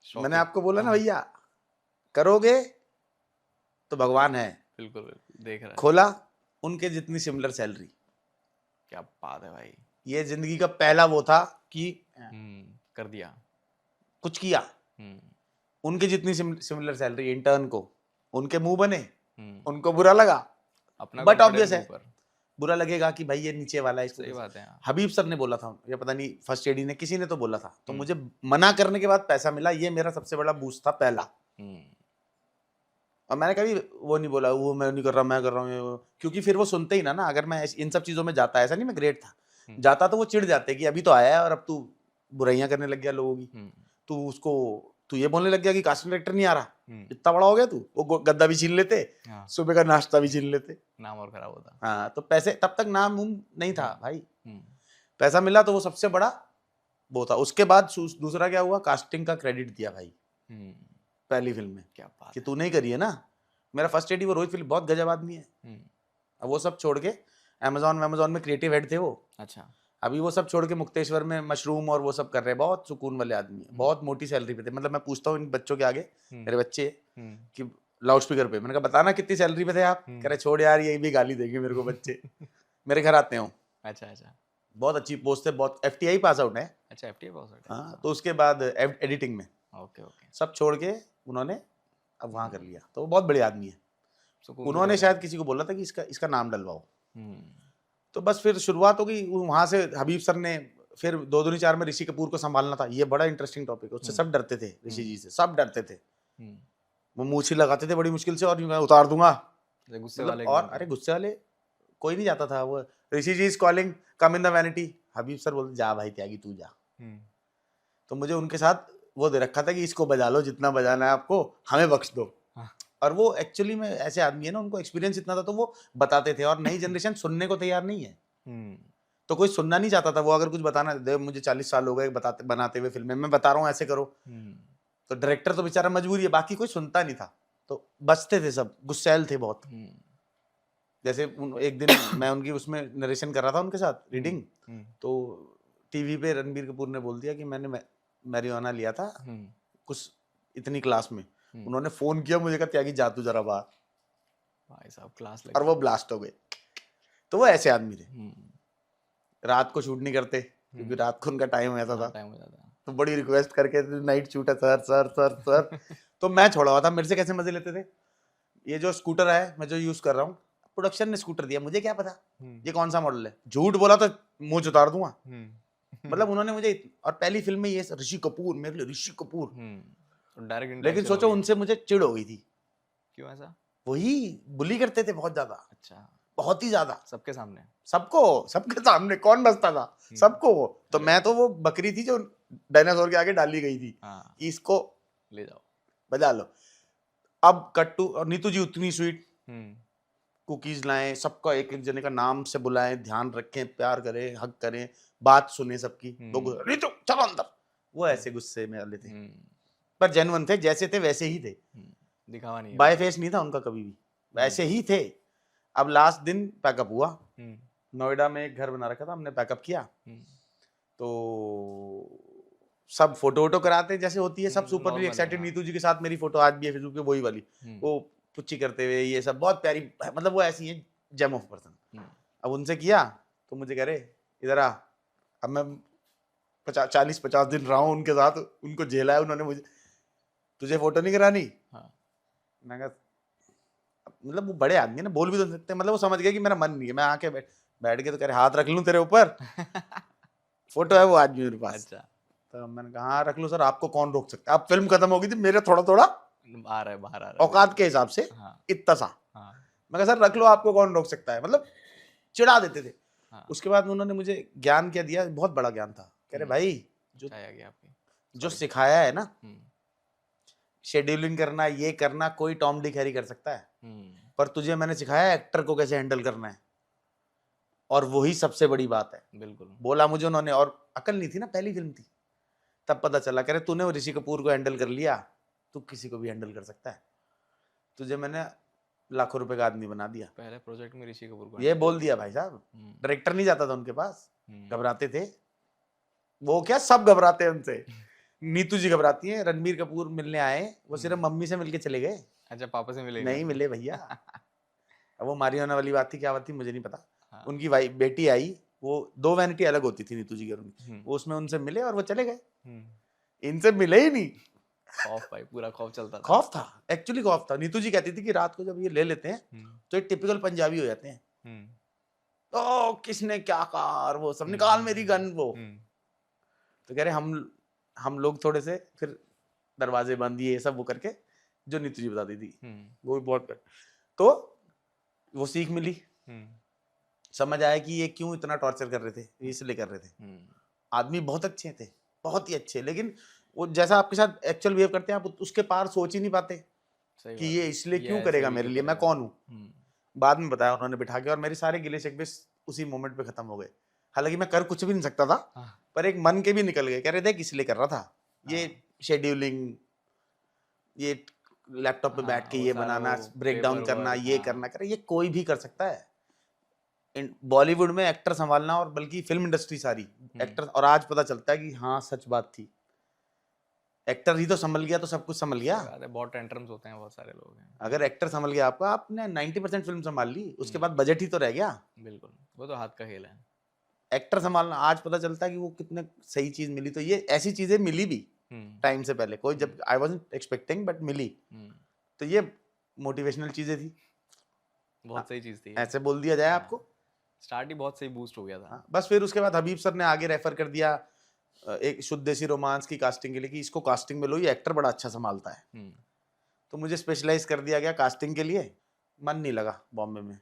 [SPEAKER 1] मैंने आपको बोला ना भैया करोगे तो भगवान है, बिल्कुल देख रहा है। खोला, उनके जितनी सिमिलर सैलरी। क्या बात है भाई, ये जिंदगी का पहला वो था कि कर दिया, कुछ किया। उनके जितनी सिमिलर सैलरी, इंटर्न को उनके मुंह बने, उनको बुरा लगा, अपना बट ऑब्वियस है बुरा लगेगा कि भाई ये नीचे वाला है। सही बात है। हबीब सर ने बोला था, या पता नहीं फर्स्ट एडी ने, किसी ने तो बोला था, तो मुझे मना करने के बाद पैसा मिला, ये मेरा सबसे बड़ा बूस्ट था पहला। और मैंने कभी वो नहीं बोला वो मैं नहीं कर रहा, मैं कर रहा हूँ, क्योंकि फिर वो सुनते ही ना, अगर मैं इन सब चीजों में जाता, ऐसा नहीं मैं ग्रेट था, जाता तो वो चिढ़ जाते कि अभी तो आया है और अब तू बुराइयां करने लग गया लोगों की, तू ये बोलने लग गया कि कास्टिंग डायरेक्टर नहीं आ रहा,
[SPEAKER 2] हम्म,
[SPEAKER 1] इतना बड़ा हो गया तू, वो गद्दा भी छीन लेते,
[SPEAKER 2] हाँ,
[SPEAKER 1] सुबह का नाश्ता भी छीन लेते।
[SPEAKER 2] नाम और खराब होता।
[SPEAKER 1] हाँ, तो पैसे तब तक नाम उम नहीं था भाई,
[SPEAKER 2] हम्म,
[SPEAKER 1] पैसा मिला तो वो सबसे बड़ा वो था। उसके बाद दूसरा क्या हुआ, कास्टिंग का क्रेडिट दिया भाई
[SPEAKER 2] हम्म,
[SPEAKER 1] पहली फिल्म में
[SPEAKER 2] क्या बात
[SPEAKER 1] कि
[SPEAKER 2] है।
[SPEAKER 1] तूने ही करी है ना। मेरा फर्स्ट एडी वो रोहित फिल्म बहुत गजब आदमी है।
[SPEAKER 2] हम्म,
[SPEAKER 1] अब वो सब छोड़ के अमेजोन में क्रिएटिव हेड थे वो,
[SPEAKER 2] अच्छा,
[SPEAKER 1] अभी वो सब छोड़ के मुक्तेश्वर में मशरूम और वो सब कर रहे हैं, बहुत सुकून वाले आदमी है, बहुत मोटी सैलरी पे थे। मतलब मैं पूछता हूँ इन बच्चों के आगे, मेरे बच्चे कि लाउड स्पीकर पे, मैंने कहा बताना कितनी सैलरी पे थे आप, कह रहे छोड़ यार ये भी गाली देंगे मेरे को बच्चे, मेरे घर आते हो।
[SPEAKER 2] अच्छा, अच्छा,
[SPEAKER 1] बहुत अच्छी पोस्ट है, बहुत FTI पास आउट है।
[SPEAKER 2] अच्छा, FTA पास आउट है।
[SPEAKER 1] हाँ, तो उसके बाद एडिटिंग में
[SPEAKER 2] ओके, ओके,
[SPEAKER 1] सब छोड़ के उन्होंने अब वहाँ कर लिया, तो वो बहुत बड़े आदमी है।
[SPEAKER 2] सुकून में
[SPEAKER 1] उन्होंने
[SPEAKER 2] कर रहे
[SPEAKER 1] शायद किसी को बोला था कि इसका नाम डलवाओ,
[SPEAKER 2] हैं।
[SPEAKER 1] तो बस फिर शुरुआत हो गई वहां से। हबीब सर ने फिर 2 दूनी 4 में ऋषि कपूर को संभालना था, ये बड़ा इंटरेस्टिंग टॉपिक है, उससे सब डरते थे, ऋषि जी से सब डरते थे, वो मूछी लगाते थे बड़ी मुश्किल से और यूं मैं उतार दूंगा,
[SPEAKER 2] गुस्से
[SPEAKER 1] मतलब
[SPEAKER 2] वाले
[SPEAKER 1] और
[SPEAKER 2] एकदम थे।
[SPEAKER 1] अरे गुस्से वाले कोई नहीं जाता था। वो Rishi ji is calling, come in the vanity, Habib sir बोलते जा भाई त्यागी तू जा। तो मुझे उनके साथ वो दे रखा था कि इसको बजा लो जितना बजाना है आपको, हमें बख्श दो।
[SPEAKER 2] हाँ।
[SPEAKER 1] और वो एक्चुअली में ऐसे आदमी है ना, उनको एक्सपीरियंस इतना था तो वो बताते थे, और नई जनरेशन सुनने को तैयार नहीं है, तो कोई सुनना नहीं चाहता था। वो अगर कुछ बताना दे, मुझे 40 साल हो गए बताते बनाते हुए फिल्में, मैं बता रहा हूँ ऐसे करो, तो डायरेक्टर तो बेचारा मजबूरी है, बाकी कोई सुनता नहीं था, तो बचते थे सब, गुस्सैल थे बहुत। जैसे एक दिन मैं उनकी उसमें नरेशन कर रहा था उनके साथ रीडिंग, तो टीवी पे रणबीर कपूर ने बोल दिया कि मैंने मैरिजुआना लिया था कुछ इतनी क्लास में, उन्होंने फोन किया मुझे, कहा त्यागी जा तू जरा बाहर,
[SPEAKER 2] भाई साहब क्लास
[SPEAKER 1] और वो ब्लास्ट हो गए। तो वो ऐसे आदमी थे, रात को शूट नहीं करते क्योंकि रात को उनका टाइम ऐसा था,
[SPEAKER 2] टाइम हो जाता है।
[SPEAKER 1] तो बड़ी रिक्वेस्ट करके नाइट शूट है सर सर सर सर तो मैं छोड़ा हुआ था, मेरे से कैसे मजे लेते थे। ये जो स्कूटर है मैं जो यूज कर रहा हूँ, प्रोडक्शन ने स्कूटर दिया, मुझे क्या पता ये कौन सा मॉडल है, झूठ बोला तो मुंह उतार दूंगा। मतलब उन्होंने मुझे और पहली फिल्म में ये ऋषि कपूर, मेरे लिए ऋषि कपूर,
[SPEAKER 2] डायरेक्ट
[SPEAKER 1] लेकिन सोचो उनसे मुझे चिढ़ हो गई थी।
[SPEAKER 2] क्यों ऐसा?
[SPEAKER 1] वही बुली करते थे बहुत ज्यादा,
[SPEAKER 2] अच्छा,
[SPEAKER 1] बहुत ही ज्यादा,
[SPEAKER 2] सबके सामने,
[SPEAKER 1] सबको, सबके सामने कौन बचता था, सबको। तो मैं तो वो बकरी थी जो डायनासोर के आगे डाली गई थी, इसको
[SPEAKER 2] ले जाओ
[SPEAKER 1] बजा लो। अब कट्टू और नीतू जी उतनी स्वीट, कुकीज लाएं, सबका एक एक जने का नाम से बुलाएं, ध्यान रखें, प्यार करें, हक करें, बात सुने सबकी, नीतू चलो अंदर, वो ऐसे गुस्से में वाले थे, पर जेन्युइन थे, जैसे थे वैसे ही थे,
[SPEAKER 2] दिखावा नहीं,
[SPEAKER 1] बाय फेस नहीं था उनका कभी भी, वैसे ही थे। अब लास्ट दिन पैकअप हुआ, नोएडा में एक घर बना रखा था हमने, पैकअप किया, तो सब फोटो वोटो कराते जैसे होती है, सब सुपर एक्साइटेड, नीतू जी के साथ मेरी फोटो आज भी है फेसबुक पे वही वाली, वो पुच्ची करते हुए, ये सब बहुत प्यारी, मतलब वो ऐसी है जेम ऑफ पर्सन। अब उनसे किया तो मुझे कह रहे इधर आ, अब मैं 40-50 दिन रहा हूँ उनके साथ, उनको झेला है उन्होंने मुझे, तुझे फोटो नहीं करानी। मैं कहा मतलब वो बड़े आदमी है ना, बोल भी तो सकते हैं, मतलब वो समझ गए कि मेरा मन नहीं है, मैं आके बैठ के तो कह रहे हाथ रख लूं तेरे ऊपर फोटो है वो आज भी मेरे पास। अच्छा, तो मैंने कहा हाँ रख लो सर, आपको कौन रोक सकता है। अब फिल्म खत्म हो गई थी, मेरे थोड़ा थोड़ा
[SPEAKER 2] आ रहा है, बाहर आ रहा है
[SPEAKER 1] औकात के हिसाब से, इतना सा, मैं कहा सर रख लो, आपको कौन रोक सकता है, मतलब चिढ़ा देते थे। उसके बाद उन्होंने मुझे ज्ञान क्या दिया, बहुत बड़ा ज्ञान था, कह रहे भाई जो सिखाया है ना, शेड्यूलिंग करना, ये करना, कोई टॉम डिक हैरी कर सकता है, पर तुझे मैंने सिखाया एक्टर को कैसे हैंडल करना है, और वही सबसे बड़ी बात है। बिल्कुल बोला मुझे उन्होंने, और अकल नहीं थी ना, पहली फिल्म थी, तब पता चला, कह रहे तूने ऋषि कपूर को हैंडल कर लिया, तू किसी को भी हैंडल कर सकता है, तुझे मैंने लाखों रुपए का आदमी बना दिया। पहले प्रोजेक्ट में ऋषि कपूर को ये बोल दिया भाई साहब, डायरेक्टर नहीं जाता था उनके पास, घबराते थे वो, क्या सब घबराते हैं उनसे नीतू जी घबराती हैं, रणबीर कपूर मिलने आए, वो सिर्फ मम्मी से मिलके चले गए। अच्छा, पापा से मिले नहीं? मिले भैया अब वो मारियाना वाली बात थी, क्या बात थी मुझे नहीं पता। उनकी बेटी आई, वो 2 वैनिटी अलग होती थी नीतू जी की और उनकी, वो उसमें उनसे मिले और वो चले गए, इनसे मिले ही नहीं। खौफ भाई, पूरा खौफ चलता था, खौफ था, एक्चुअली खौफ था। नीतू जी कहती थी कि रात को जब ये ले लेते हैं तो ये टिपिकल पंजाबी हो जाते हैं, तो किसने क्या कहा, और वो सब निकाल मेरी गन, वो तो कह रहे हम लोग थोड़े से फिर दरवाजे बंद ये सब वो करके, जो नीतू जी बताती थी वो भी बहुत तो वो सीख मिली, समझ आया कि ये क्यों इतना टॉर्चर कर रहे थे, इसलिए कर रहे थे। आदमी बहुत अच्छे थे, बहुत ही अच्छे, लेकिन वो जैसा आपके साथ एक्चुअल बिहेव करते हैं आप उसके पार सोच ही नहीं पाते
[SPEAKER 2] सही
[SPEAKER 1] कि
[SPEAKER 2] बात
[SPEAKER 1] ये
[SPEAKER 2] है।
[SPEAKER 1] इसलिए
[SPEAKER 2] ये
[SPEAKER 1] क्यों
[SPEAKER 2] ऐसे
[SPEAKER 1] करेगा
[SPEAKER 2] भी
[SPEAKER 1] मेरे
[SPEAKER 2] क्यों
[SPEAKER 1] लिए, मैं
[SPEAKER 2] करेगा?
[SPEAKER 1] कौन हूँ।
[SPEAKER 2] हम्म,
[SPEAKER 1] बाद में बताया उन्होंने बिठा के, और मेरे सारे गिले शिकवे उसी मोमेंट पे खत्म हो गए। हालांकि मैं कर कुछ भी नहीं सकता था,
[SPEAKER 2] हाँ
[SPEAKER 1] पर एक मन के भी निकल गए, कह रहे देख इसलिए कर रहा था ये
[SPEAKER 2] हाँ
[SPEAKER 1] शेड्यूलिंग, ये लैपटॉप पे बैठ
[SPEAKER 2] हाँ,
[SPEAKER 1] के
[SPEAKER 2] वो
[SPEAKER 1] ये
[SPEAKER 2] सारा
[SPEAKER 1] बनाना,
[SPEAKER 2] वो
[SPEAKER 1] ब्रेक डाउन
[SPEAKER 2] पेपर
[SPEAKER 1] करना,
[SPEAKER 2] वर्क,
[SPEAKER 1] ये
[SPEAKER 2] हाँ
[SPEAKER 1] करना करे, ये कोई भी कर सकता है। बॉलीवुड में एक्टर संभालना, और बल्कि फिल्म इंडस्ट्री सारी एक्टर, और आज पता चलता है कि हाँ सच बात थी, एक्टर ही तो संभल गया तो सब कुछ संभल गया।
[SPEAKER 2] सही बात है। बहुत टेंट्रम्स होते हैं, बहुत सारे लोग हैं।
[SPEAKER 1] अगर एक्टर संभल गया आपका, आपने 90% फिल्म संभाल ली, उसके बाद बजट ही तो रह गया।
[SPEAKER 2] बिल्कुल, वो तो हाथ का खेल है।
[SPEAKER 1] एक्टर संभालना आज पता चलता है कि वो कितने सही चीज मिली, तो ये ऐसी चीजें मिली भी टाइम से पहले, कोई जब आई वाज़न्ट एक्सपेक्टिंग बट मिली, तो ये मोटिवेशनल चीजें थी।
[SPEAKER 2] बहुत सही चीज थी ये।
[SPEAKER 1] ऐसे बोल दिया जाए आपको।
[SPEAKER 2] स्टार्ट ही बहुत सही बूस्ट हो गया था।
[SPEAKER 1] हाँ, बस फिर उसके बाद हबीब सर ने आगे रेफर कर दिया एक शुद्ध देसी रोमांस की कास्टिंग के लिए, कि इसको कास्टिंग में लो, ये एक्टर बड़ा अच्छा संभालता है। तो मुझे स्पेशलाइज कर दिया गया कास्टिंग के लिए। मन नहीं लगा बॉम्बे में,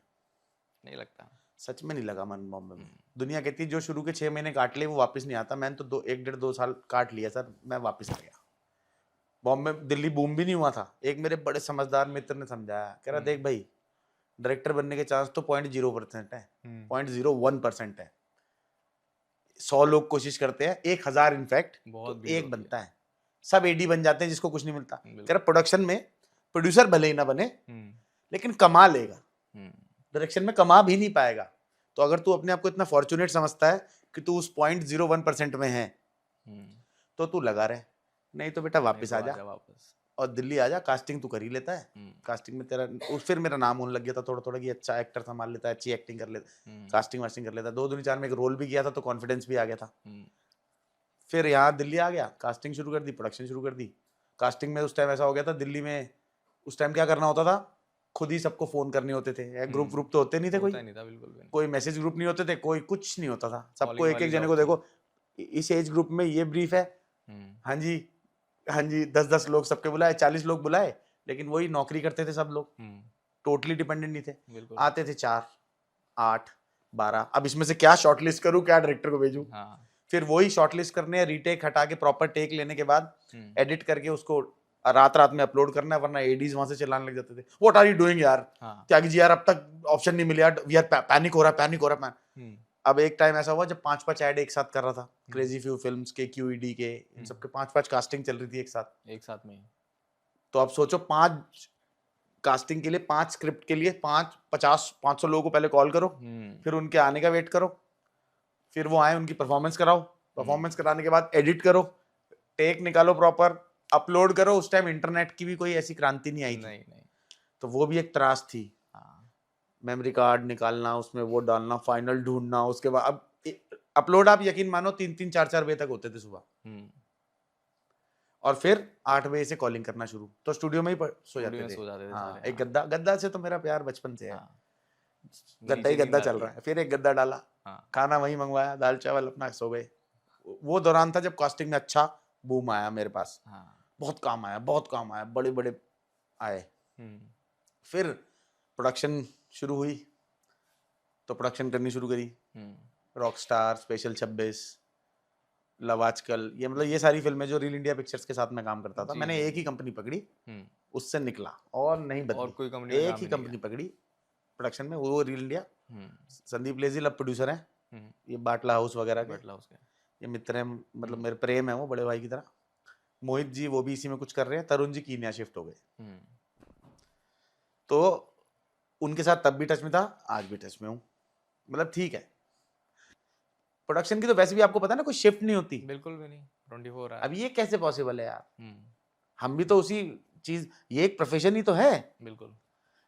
[SPEAKER 2] नहीं लगता।
[SPEAKER 1] सच में नहीं लगा मन बॉम्बे में। दुनिया कहती है जो शुरू के 6 महीने काट ले वो वापस नहीं आता, मैंने तो 1 डेढ़ 2 साल काट लिया सर, मैं वापस आ गया। बॉम्बे दिल्ली बूम भी नहीं हुआ था। एक मेरे बड़े समझदार मित्र ने समझाया, कह रहा देख भाई, डायरेक्टर बनने के चांस तो 0.0% है, 0.01% है। 100 लोग कोशिश करते हैं, 1000 इनफैक्ट,
[SPEAKER 2] बहुत
[SPEAKER 1] तो
[SPEAKER 2] भीड़
[SPEAKER 1] एक
[SPEAKER 2] होती
[SPEAKER 1] बनता है। सब एडी बन जाते हैं जिसको कुछ नहीं मिलता।
[SPEAKER 2] बिल्कुल।
[SPEAKER 1] कह रहा प्रोडक्शन में प्रोड्यूसर भले ही ना बने, लेकिन कमा लेगा, डायरेक्शन में कमा भी नहीं पाएगा। तो अगर तू अपने आप को इतना फॉर्चुनेट समझता है कि तू उस 0.01% में है, तो तू लगा रहे, नहीं तो बेटा वापस आ जा,
[SPEAKER 2] वापस।
[SPEAKER 1] और दिल्ली आ जा, कास्टिंग तू कर ही लेता है। कास्टिंग में तेरा फिर मेरा नाम होने लग गया था थोड़ा थोड़ा, कि अच्छा एक्टर संभाल लेता है, अच्छी एक्टिंग कर लेता है, कास्टिंग वास्टिंग कर लेता है। 2 दूनी 4 में एक रोल भी किया था, तो कॉन्फिडेंस भी आ गया था। फिर यहाँ दिल्ली आ गया, कास्टिंग शुरू कर दी, प्रोडक्शन शुरू कर दी। कास्टिंग में उस टाइम ऐसा हो गया था दिल्ली में, उस टाइम क्या करना होता था, खुद ही सबको फोन करने होते थे। ग्रुप ग्रुप तो होते नहीं थे, कोई मैसेज ग्रुप नहीं होते थे, कोई कुछ नहीं होता था। सबको एक एक जने को देखो, इस एज ग्रुप में ये ब्रीफ है, हाँ जी हाँ जी, 10-10 लोग सबके बुलाए, 40 लोग बुलाए, लेकिन वही नौकरी करते थे सब लोग, टोटली डिपेंडेंट नहीं थे। आते थे 4, 8, 12, अब इसमें से क्या शॉर्टलिस्ट करूं, क्या डायरेक्टर को भेजूं। फिर वही शॉर्टलिस्ट करने, रीटेक हटा के प्रॉपर टेक लेने के बाद एडिट करके उसको रात रात में अपलोड करना है, वरना एडीज वहां से चिल्लाने लग जाते थे, व्हाट आर यू डूइंग यार, त्यागी जी यार अब तक ऑप्शन नहीं मिले यार, वी आर पैनिक हो रहा है। अब एक टाइम ऐसा हुआ जब 5-5 ऐड एक साथ कर रहा था, क्रेजी फ्यू फिल्म्स के, QED के, इन सब के 5-5 कास्टिंग चल रही थी एक साथ में। तो अब सोचो 5 कास्टिंग के लिए, 5 स्क्रिप्ट के लिए 500 लोगों को पहले कॉल करो, फिर उनके आने का वेट करो, फिर वो आए, उनकी परफॉर्मेंस कराओ, परफॉर्मेंस कराने के बाद एडिट करो, टेक निकालो प्रॉपर, अपलोड करो। उस टाइम इंटरनेट की भी कोई ऐसी क्रांति नहीं आई थी, तो वो भी एक त्रास थी। मेमोरी कार्ड निकालना, उसमें वो डालना, फाइनल ढूंढना, उसके बाद अब अपलोड आप यकीन मानो 3-3 4-4 बजे तक होते थे सुबह, और फिर 8 बजे से कॉलिंग करना शुरू, तो स्टूडियो में ही सो जाते थे। हाँ, एक गद्दा से तो मेरा प्यार बचपन से है, गद्दा ही गद्दा चल रहा है, फिर एक गद्दा डाला, खाना वही मंगवाया, दाल चावल, अपना सो गए। वो दौरान था जब कास्टिंग में अच्छा बूम आया मेरे पास, बहुत काम आया, बड़े बड़े आए। फिर प्रोडक्शन शुरू हुई, तो प्रोडक्शन करनी शुरू करी, रॉकस्टार, स्पेशल 26, लव आजकल, ये मतलब ये सारी फिल्में जो रील इंडिया पिक्चर्स के साथ मैं काम करता था। मैंने एक ही कंपनी पकड़ी, उससे निकला और नहीं बदली, और कोई कंपनी एक ही कंपनी पकड़ी प्रोडक्शन में, वो रील इंडिया। संदीप लेजिल अब प्रोड्यूसर हैं, ये बाटला हाउस वगैरह के, ये मित्र हैं, मतलब मेरे प्रेम है वो, बड़े भाई की तरह। मोहित जी वो भी इसी में कुछ कर रहे हैं, तरुण जी कीनिया शिफ्ट हो गए, तो उनके साथ तब भी टच में था, आज भी टच में हूँ, मतलब ठीक है। प्रोडक्शन की तो वैसे भी आपको पता है ना, कोई शिफ्ट नहीं होती, बिल्कुल भी नहीं, 24 अब ये कैसे पॉसिबल है यार, हम भी तो उसी चीज, ये एक प्रोफेशन ही तो है, बिल्कुल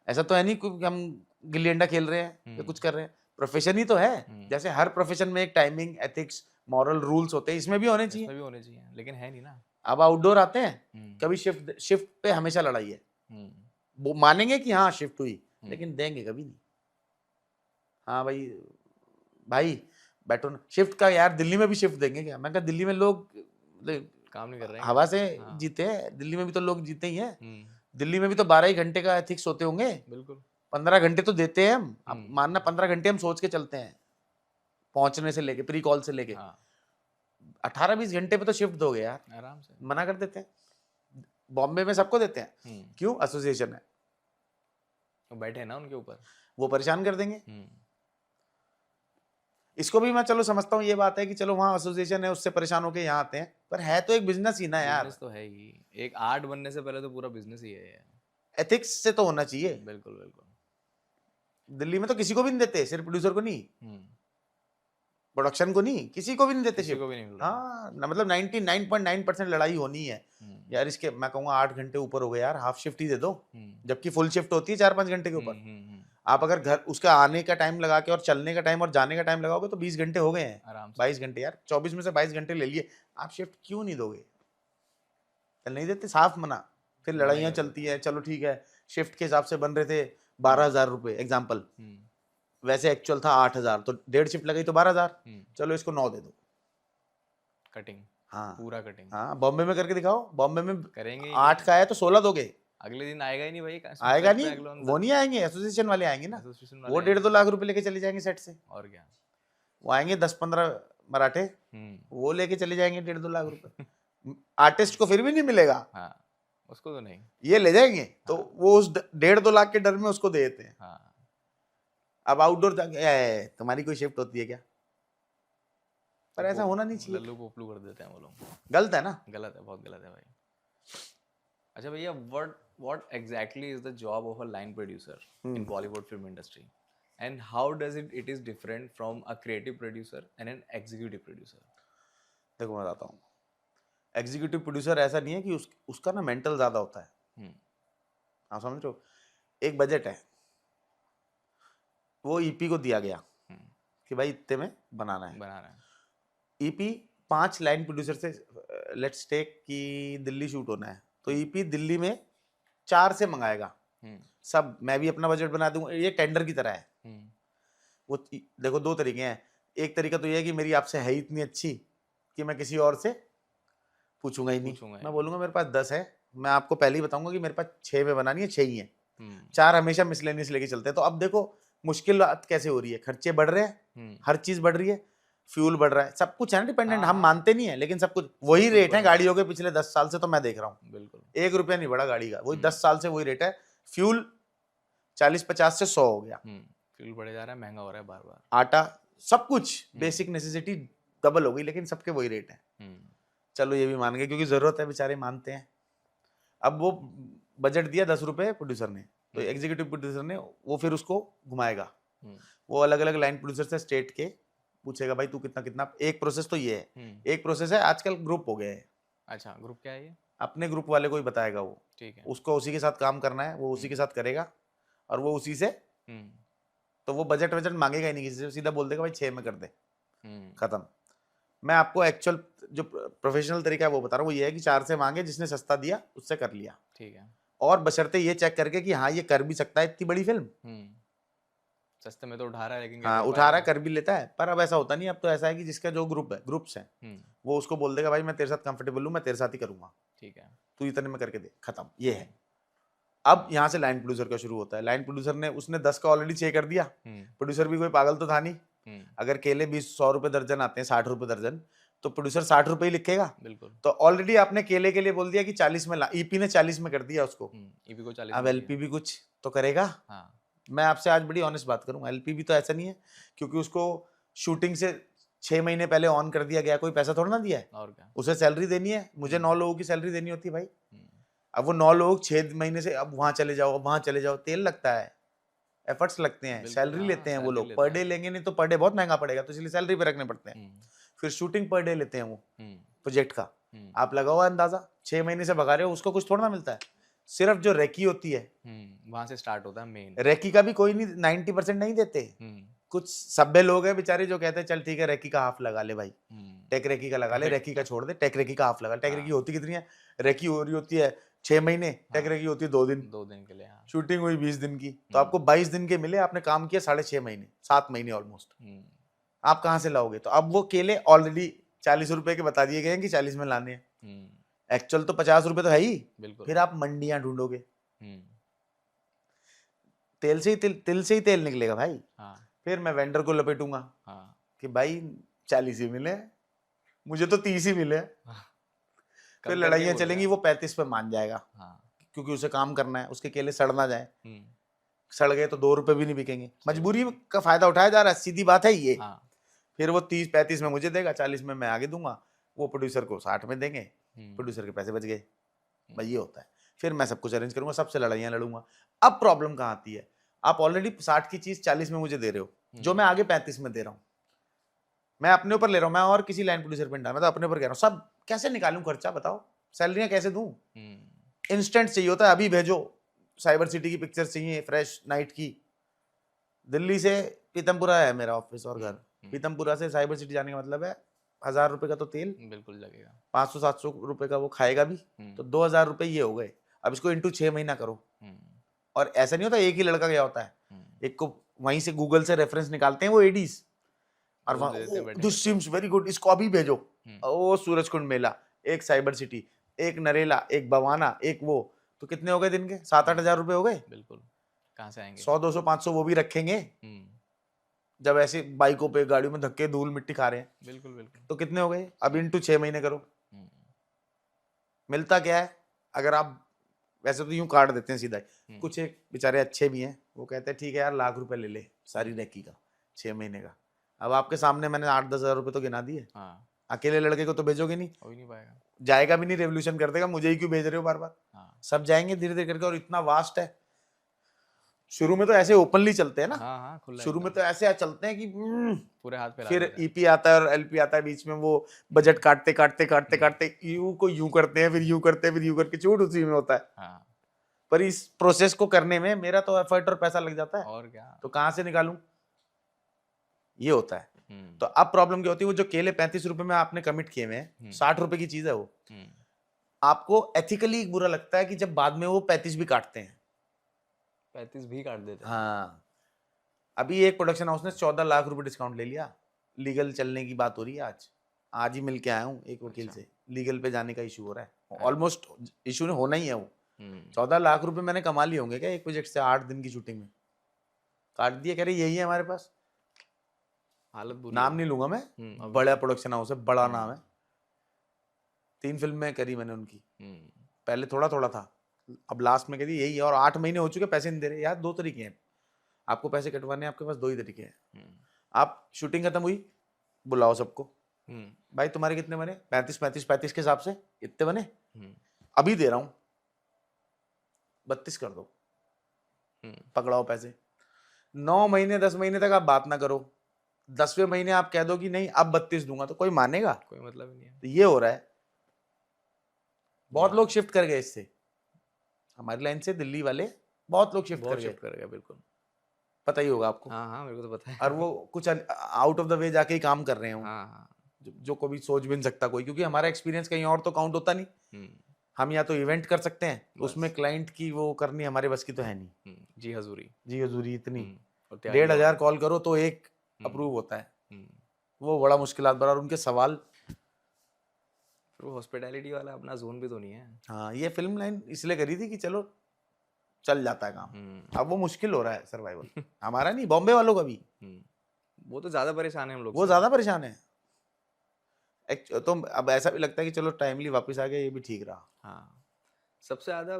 [SPEAKER 1] ऐसा तो है नहीं कि हम गिल्ली डंडा खेल रहे हैं या कुछ कर रहे हैं, प्रोफेशन ही तो है। जैसे हर प्रोफेशन में एक टाइमिंग, एथिक्स, मॉरल रूल्स होते हैं, इसमें भी होने चाहिए, लेकिन है नहीं ना। अब आउटडोर आते हैं, कभी शिफ्ट पे हमेशा लड़ाई है, वो मानेंगे कि हाँ शिफ्ट हुई, लेकिन देंगे कभी नहीं। हाँ भाई बैठो ना, शिफ्ट का यार दिल्ली में भी शिफ्ट देंगे क्या? मैं कहा दिल्ली में लोग काम नहीं कर रहे हैं, हवा से जीते हैं, दिल्ली में भी तो लोग जीते ही हैं, दिल्ली में भी तो 12 ही घंटे का एथिक्स होते होंगे, बिल्कुल 15 घंटे तो देते हैं हम, अब मानना 15 घंटे हम सोच के चलते हैं, पहुंचने से लेके, प्री कॉल से लेके, 18-20 घंटे पे तो शिफ्ट दोगे यार,
[SPEAKER 2] आराम से।
[SPEAKER 1] मना कर देते हैं। बॉम्बे में सबको देते हैं, क्यों? एसोसिएशन है,
[SPEAKER 2] वो बैठे हैं ना उनके ऊपर,
[SPEAKER 1] वो परेशान कर देंगे। इसको भी मैं चलो समझता हूँ, ये बात है कि चलो वहाँ एसोसिएशन है उससे परेशान होके यहाँ आते हैं, पर है तो एक बिजनेस ही ना यार।
[SPEAKER 2] बिजनेस तो है ही, एक आर्ट बनने से पहले तो पूरा बिजनेस ही है।
[SPEAKER 1] एथिक्स से तो होना चाहिए।
[SPEAKER 2] बिल्कुल बिल्कुल।
[SPEAKER 1] दिल्ली में तो किसी को भी नहीं देते, सिर्फ प्रोड्यूसर को नहीं, प्रोडक्शन को नहीं, किसी को भी नहीं देते
[SPEAKER 2] किसी
[SPEAKER 1] शिफ्ट।
[SPEAKER 2] को भी नहीं मिल रहा।
[SPEAKER 1] हाँ मतलब 99.9% लड़ाई होनी है यार। इसके मैं कहूँगा 8 घंटे ऊपर हो गए यार, हाफ शिफ्ट ही दे दो, जबकि फुल शिफ्ट होती है 4-5 घंटे के ऊपर। आप अगर घर उसका आने का टाइम लगा के और चलने का टाइम और जाने का टाइम लगाओगे तो 20 घंटे हो गए हैं
[SPEAKER 2] आराम से।
[SPEAKER 1] 22 घंटे यार, 24 में से 22 घंटे ले लिए। आप शिफ्ट क्यों नहीं दोगे? चल नहीं देते, साफ मना। फिर लड़ाइयाँ चलती है, चलो ठीक है शिफ्ट के हिसाब से बन रहे थे 12,000 रुपए एग्जाम्पल, वैसे एक्चुअल था 8,000, तो 1.5 शिफ्ट लगाई तो 12,000, चलो इसको 9 दे दो।
[SPEAKER 2] कटिंग,
[SPEAKER 1] हाँ
[SPEAKER 2] पूरा कटिंग।
[SPEAKER 1] हाँ, बॉम्बे में करके दिखाओ, बॉम्बे में
[SPEAKER 2] करेंगे
[SPEAKER 1] 8 का है तो 16 दोगे।
[SPEAKER 2] अगले दिन आएगा ही नहीं भाई,
[SPEAKER 1] आएगा नहीं, वो नहीं आएंगे, एसोसिएशन वाले आएंगे ना, वो 1.5-2 लाख रुपए लेके चले जाएंगे सेट से।
[SPEAKER 2] और क्या,
[SPEAKER 1] वो आएंगे 10-15 मराठे, वो लेके चले जाएंगे 1.5-2 लाख रुपए। आर्टिस्ट को फिर भी नहीं मिलेगा।
[SPEAKER 2] हाँ, उसको तो नहीं,
[SPEAKER 1] ये ले जाएंगे। तो वो उस 1.5-2 लाख के डर में उसको दे देते हैं। अब आउटडोर तुम्हारी कोई शिफ्ट होती है क्या? पर ऐसा होना नहीं चाहिए।
[SPEAKER 2] लल्लू पोपलू कर देते हैं वो लोग।
[SPEAKER 1] गलत है ना,
[SPEAKER 2] गलत है, बहुत गलत है भाई। अच्छा भैया, what exactly is the job of a line producer in Bollywood film industry, and how does it is different from a creative producer and an executive producer?
[SPEAKER 1] देखो मैं बताता हूँ, एग्जीक्यूटिव प्रोड्यूसर ऐसा नहीं है कि उसका ना मेंटल ज्यादा होता है। आप समझ रहे हो, एक बजट है, वो ईपी को दिया गया कि भाई इतने में बनाना है। ईपी 5 लाइन प्रोड्यूसर से, लेट्स टेक कि दिल्ली शूट होना है, तो ईपी दिल्ली में 4 से मंगाएगा सब, मैं भी अपना बजट बना दूंगा, ये टेंडर की तरह है। वो देखो 2 तरीके हैं, एक तरीका तो ये है कि मेरी आपसे है ही इतनी अच्छी कि मैं किसी और से पूछूंगा ही नहीं, मैं बोलूंगा मेरे पास 10 है, मैं आपको पहले ही बताऊंगा कि मेरे पास 6 में बनानी है, 6 ही है, 4 हमेशा मिसलेनियस लेके चलते हैं। तो अब देखो मुश्किल बात कैसे हो रही है, खर्चे बढ़ रहे हैं, हर चीज बढ़ रही है, फ्यूल बढ़ रहा है, सब कुछ है ना डिपेंडेंट, हम मानते नहीं है लेकिन सब कुछ वही रेट है गाड़ियों के पिछले 10 साल से, तो मैं देख रहा हूँ बिल्कुल 1 रुपया नहीं बढ़ा गाड़ी का, वही 10 साल से वही रेट है। फ्यूल 40-50 से 100 हो गया,
[SPEAKER 2] फ्यूल बढ़े जा रहा है, महंगा हो रहा है बार बार,
[SPEAKER 1] आटा सब कुछ बेसिक नेसेसिटी डबल हो गई, लेकिन सबके वही रेट है। चलो ये भी मान गए क्योंकि जरूरत है, बेचारे मानते हैं। अब वो बजट दिया 10 रुपए प्रोड्यूसर ने, तो एग्जीक्यूटिव प्रोड्यूसर ने वो फिर उसको घुमाएगा, वो अलग अलग लाइन प्रोड्यूसर से स्टेट के पूछेगा भाई तू कितना कितना। एक प्रोसेस तो ये है, एक प्रोसेस है, आजकल ग्रुप हो गए हैं।
[SPEAKER 2] अच्छा, ग्रुप क्या है ये?
[SPEAKER 1] अपने ग्रुप वाले को ही बताएगा वो, ठीक है, उसको उसी के साथ काम करना है, वो उसी के साथ करेगा और वो उसी से, तो वो बजट वजट मांगेगा ही नहीं किसी से, सीधा बोल देगा भाई 6 में कर दे, खत्म। मैं आपको एक्चुअल जो प्रोफेशनल तरीका है वो बता रहा हूँ, वो ये है कि 4 से मांगे, जिसने सस्ता दिया उससे कर लिया, ठीक है, और बशर्ते ये चेक करके कि हाँ ये कर भी सकता है इतनी बड़ी फिल्म,
[SPEAKER 2] सस्ते में तो उठा रहा है, लेकिन
[SPEAKER 1] हाँ उठा रहा है, कर भी लेता है। पर अब ऐसा होता नहीं, अब तो ऐसा है कि जिसका जो ग्रुप है, ग्रुप्स हैं, वो उसको बोल देगा भाई मैं तेरे साथ कंफर्टेबल हूँ, मैं तेरे साथ ही करूंगा, ठीक है, तू इतने में करके दे, खत्म। ये है। अब यहाँ से लाइन प्रोड्यूसर का शुरू होता है। लाइन प्रोड्यूसर ने उसने 10 का ऑलरेडी 6 कर दिया, प्रोड्यूसर भी कोई पागल तो था नहीं, अगर केले 20-100 रुपए दर्जन आते हैं, 60 रुपए दर्जन, तो प्रोड्यूसर 60 रुपए ही लिखेगा, बिल्कुल। तो ऑलरेडी आपने केले के लिए बोल दिया कि 40 में, ईपी ने 40 में कर दिया उसको, ईपी को 40। अब एलपी भी कुछ तो करेगा। मैं आपसे आज बड़ी ऑनेस्ट बात करूं, एलपी भी तो ऐसा नहीं है क्योंकि उसको शूटिंग से 6 महीने पहले ऑन कर दिया गया, कोई पैसा थोड़ा ना दिया है, और क्या, उसे सैलरी देनी है, मुझे 9 लोगों की सैलरी देनी होती है भाई। अब वो 9 लोग 6 महीने से, अब वहां चले जाओ, अब वहां चले जाओ, तेल लगता है, एफर्ट्स लगते हैं, सैलरी लेते हैं वो लोग, पर डे लेंगे नहीं तो पर डे बहुत महंगा पड़ेगा, तो इसलिए सैलरी पे रखने पड़ते हैं। फिर शूटिंग पर डे लेते हैं वो प्रोजेक्ट का, आप लगाओ अंदाजा, 6 महीने से भगा रहे हो, उसको कुछ थोड़ा ना मिलता है। सिर्फ जो रेकी होती है
[SPEAKER 2] वहां से स्टार्ट होता है मेन,
[SPEAKER 1] रेकी का भी कोई नहीं 90% नहीं देते, कुछ सभ्य लोग हैं बेचारे जो कहते हैं चल ठीक है रेकी का हाफ लगा ले भाई, टेक रेकी का लगा ले, रेकी का छोड़ दे, टेक रेकी का हाफ लगा। टेक रेकी होती कितनी है, रेकी हो रही होती है 6 महीने, टेक रेकी होती है 2 दिन,
[SPEAKER 2] 2 दिन के लिए,
[SPEAKER 1] शूटिंग हुई 20 दिन की, तो आपको 22 दिन के मिले, आपने काम किया 6.5 महीने, 7 महीने ऑलमोस्ट, आप कहाँ से लाओगे? तो अब वो केले ऑलरेडी 40 रुपए के बता दिए गए हैं कि 40 में लाने हैं, एक्चुअल तो 50 रुपए तो है ही, फिर आप मंडियां ढूंढोगे, तेल से ही तिल से ही तेल निकलेगा भाई। फिर मैं वेंडर को लपेटूंगा कि भाई 40 ही मिले, मुझे तो 30 ही मिले। फिर लड़ाइयाँ चलेंगी, वो 35 पे मान जाएगा। क्योंकि उसे काम करना है, उसके केले सड़ ना जाए। सड़ गए तो 2 रुपए भी नहीं बिकेंगे। मजबूरी का फायदा उठाया जा रहा है, सीधी बात है ये। फिर वो 30-35 में मुझे देगा, 40 में मैं आगे दूंगा, वो प्रोड्यूसर को 60 में देंगे, प्रोड्यूसर के पैसे बच गए। भाई ये होता है। फिर मैं सब कुछ अरेंज करूंगा, सबसे लड़ाइयाँ लड़ूंगा। अब प्रॉब्लम कहाँ आती है, आप ऑलरेडी 60 की चीज 40 में मुझे दे रहे हो, जो मैं आगे 35 में दे रहा हूँ। मैं अपने ऊपर ले रहा हूँ, मैं और किसी लाइन प्रोड्यूसर पे नहीं, मैं तो अपने ऊपर कह रहा हूँ। सब कैसे निकालूं खर्चा, बताओ, सैलरियां कैसे दूं? इंस्टेंट चाहिए होता है, अभी भेजो। साइबर सिटी की पिक्चर चाहिए, फ्रेश नाइट की। दिल्ली से पीतमपुरा है मेरा ऑफिस और घर, पीतमपुरा से साइबर सिटी जाने का मतलब है 1000 रुपए का तो तेल
[SPEAKER 2] बिल्कुल लगेगा,
[SPEAKER 1] 500-700 रुपए का वो खाएगा भी, तो 2000 रुपए ये हो गए। अब इसको इंटू 6 महीना करो। और ऐसा नहीं होता एक ही लड़का गया होता है, एक को वहीं से गूगल से रेफरेंस निकालते हैं वो एडीज, और दिस सीम्स वेरी गुड, इसको अभी भेजो। ओ सूरजकुंड मेला, एक साइबर सिटी, एक नरेला, एक बवाना, एक वो, तो कितने हो गए दिन के? 7-8 हजार रुपए हो गए।
[SPEAKER 2] बिल्कुल, कहाँ से आएंगे?
[SPEAKER 1] 100-200-500 वो भी रखेंगे, जब ऐसे बाइकों पे गाड़ियों में धक्के धूल मिट्टी खा रहे हैं।
[SPEAKER 2] बिल्कुल बिल्कुल।
[SPEAKER 1] तो कितने हो गए? अब इंटू 6 महीने करो। मिलता क्या है? अगर आप वैसे तो यूं काट देते हैं सीधा, कुछ एक बेचारे अच्छे भी हैं, वो कहते हैं ठीक है यार, लाख रुपए ले ले सारी रेकी का 6 महीने का। अब आपके सामने मैंने 8-10 हजार रुपए तो गिना दिए। अकेले लड़के को तो भेजोगे नहीं, हो ही नहीं पाएगा, जाएगा भी नहीं, रेवोल्यूशन कर देगा, मुझे ही क्यों भेज रहे हो बार बार। सब जाएंगे धीरे धीरे करके, और इतना वास्ट है। शुरू में तो ऐसे ओपनली चलते हैं ना, शुरू में तो ऐसे चलते हैं कि
[SPEAKER 2] पूरे हाथ पे,
[SPEAKER 1] फिर ईपी आता है और एलपी आता है बीच में, वो बजट काटते काटते काटते काटते यू को यूं करते हैं, फिर यूं करते हैं, फिर यूं करके छूट उसी में होता है। पर इस प्रोसेस को करने में मेरा तो एफर्ट और पैसा लग जाता है, और क्या, तो कहां से निकालूं, ये होता है। तो अब प्रॉब्लम क्या होती है, वो जो केले 35 रुपए में आपने कमिट किए हैं, 60 रुपए की चीज है वो, आपको एथिकली बुरा लगता है कि जब बाद में वो 35 भी काटते हैं,
[SPEAKER 2] 35 भी काट देते हैं।
[SPEAKER 1] हाँ, अभी एक प्रोडक्शन हाउस ने 14 लाख रुपए डिस्काउंट ले लिया। लीगल चलने की बात हो रही है, आज ही मिल के आया हूँ एक वकील से, लीगल पे जाने का इशू हो रहा है, ऑलमोस्ट इशू ने होना ही है वो। 14 लाख रुपए मैंने कमा लिए होंगे क्या एक प्रोजेक्ट से, 8 दिन की शूटिंग में काट दिए। कह रहे यही है हमारे पास,
[SPEAKER 2] हालत बुरी,
[SPEAKER 1] नाम नहीं लूंगा मैं, बड़ा प्रोडक्शन हाउस है, बड़ा नाम है। 3 फिल्में करी मैंने उनकी, पहले थोड़ा थोड़ा था, अब लास्ट में कह दी यही है, और 8 महीने हो चुके, पैसे नहीं दे रहे यार। 2 तरीके हैं आपको पैसे कटवाने, आपके पास 2 ही तरीके हैं। आप शूटिंग खत्म हुई, बुलाओ सबको, भाई तुम्हारे कितने बने? 35 के हिसाब से इतने बने, अभी दे रहा हूं 32 कर दो, पकड़ाओ पैसे। 9 महीने 10 महीने तक आप बात ना करो, 10वें महीने आप कह दो कि नहीं अब 32 दूंगा, तो कोई मानेगा?
[SPEAKER 2] कोई मतलब नहीं है।
[SPEAKER 1] तो ये हो रहा है, बहुत लोग शिफ्ट कर गए इससे, हमारी लाइन से दिल्ली वाले बहुत लोग शिफ्ट कर गए। बिल्कुल पता ही होगा आपको।
[SPEAKER 2] हाँ मेरे को तो पता है।
[SPEAKER 1] और वो कुछ आउट ऑफ द वे जाके ही काम कर रहे हैं, जो कभी सोच भी नहीं सकता कोई, क्योंकि हमारा एक्सपीरियंस कहीं और तो काउंट होता नहीं। हम या तो इवेंट कर सकते हैं, उसमें क्लाइंट की वो करनी हमारे बस की तो है नहीं।
[SPEAKER 2] जी
[SPEAKER 1] हजूरी इतनी, 1,500 कॉल करो तो एक अप्रूव होता है, वो बड़ा मुश्किल बड़ा, और उनके सवाल।
[SPEAKER 2] वो हॉस्पिटैलिटी वाला अपना जोन भी तो नहीं है।
[SPEAKER 1] हाँ, ये फिल्म लाइन इसलिए करी थी कि चलो चल जाता है काम। अब वो मुश्किल हो रहा है सर्वाइवल, हमारा नहीं, बॉम्बे वालों का भी।
[SPEAKER 2] वो तो ज्यादा परेशान है हम लोग,
[SPEAKER 1] वो ज्यादा परेशान है। तो अब ऐसा भी लगता है कि चलो टाइमली वापस आ गए, ये भी ठीक रहा।
[SPEAKER 2] हाँ, सबसे ज्यादा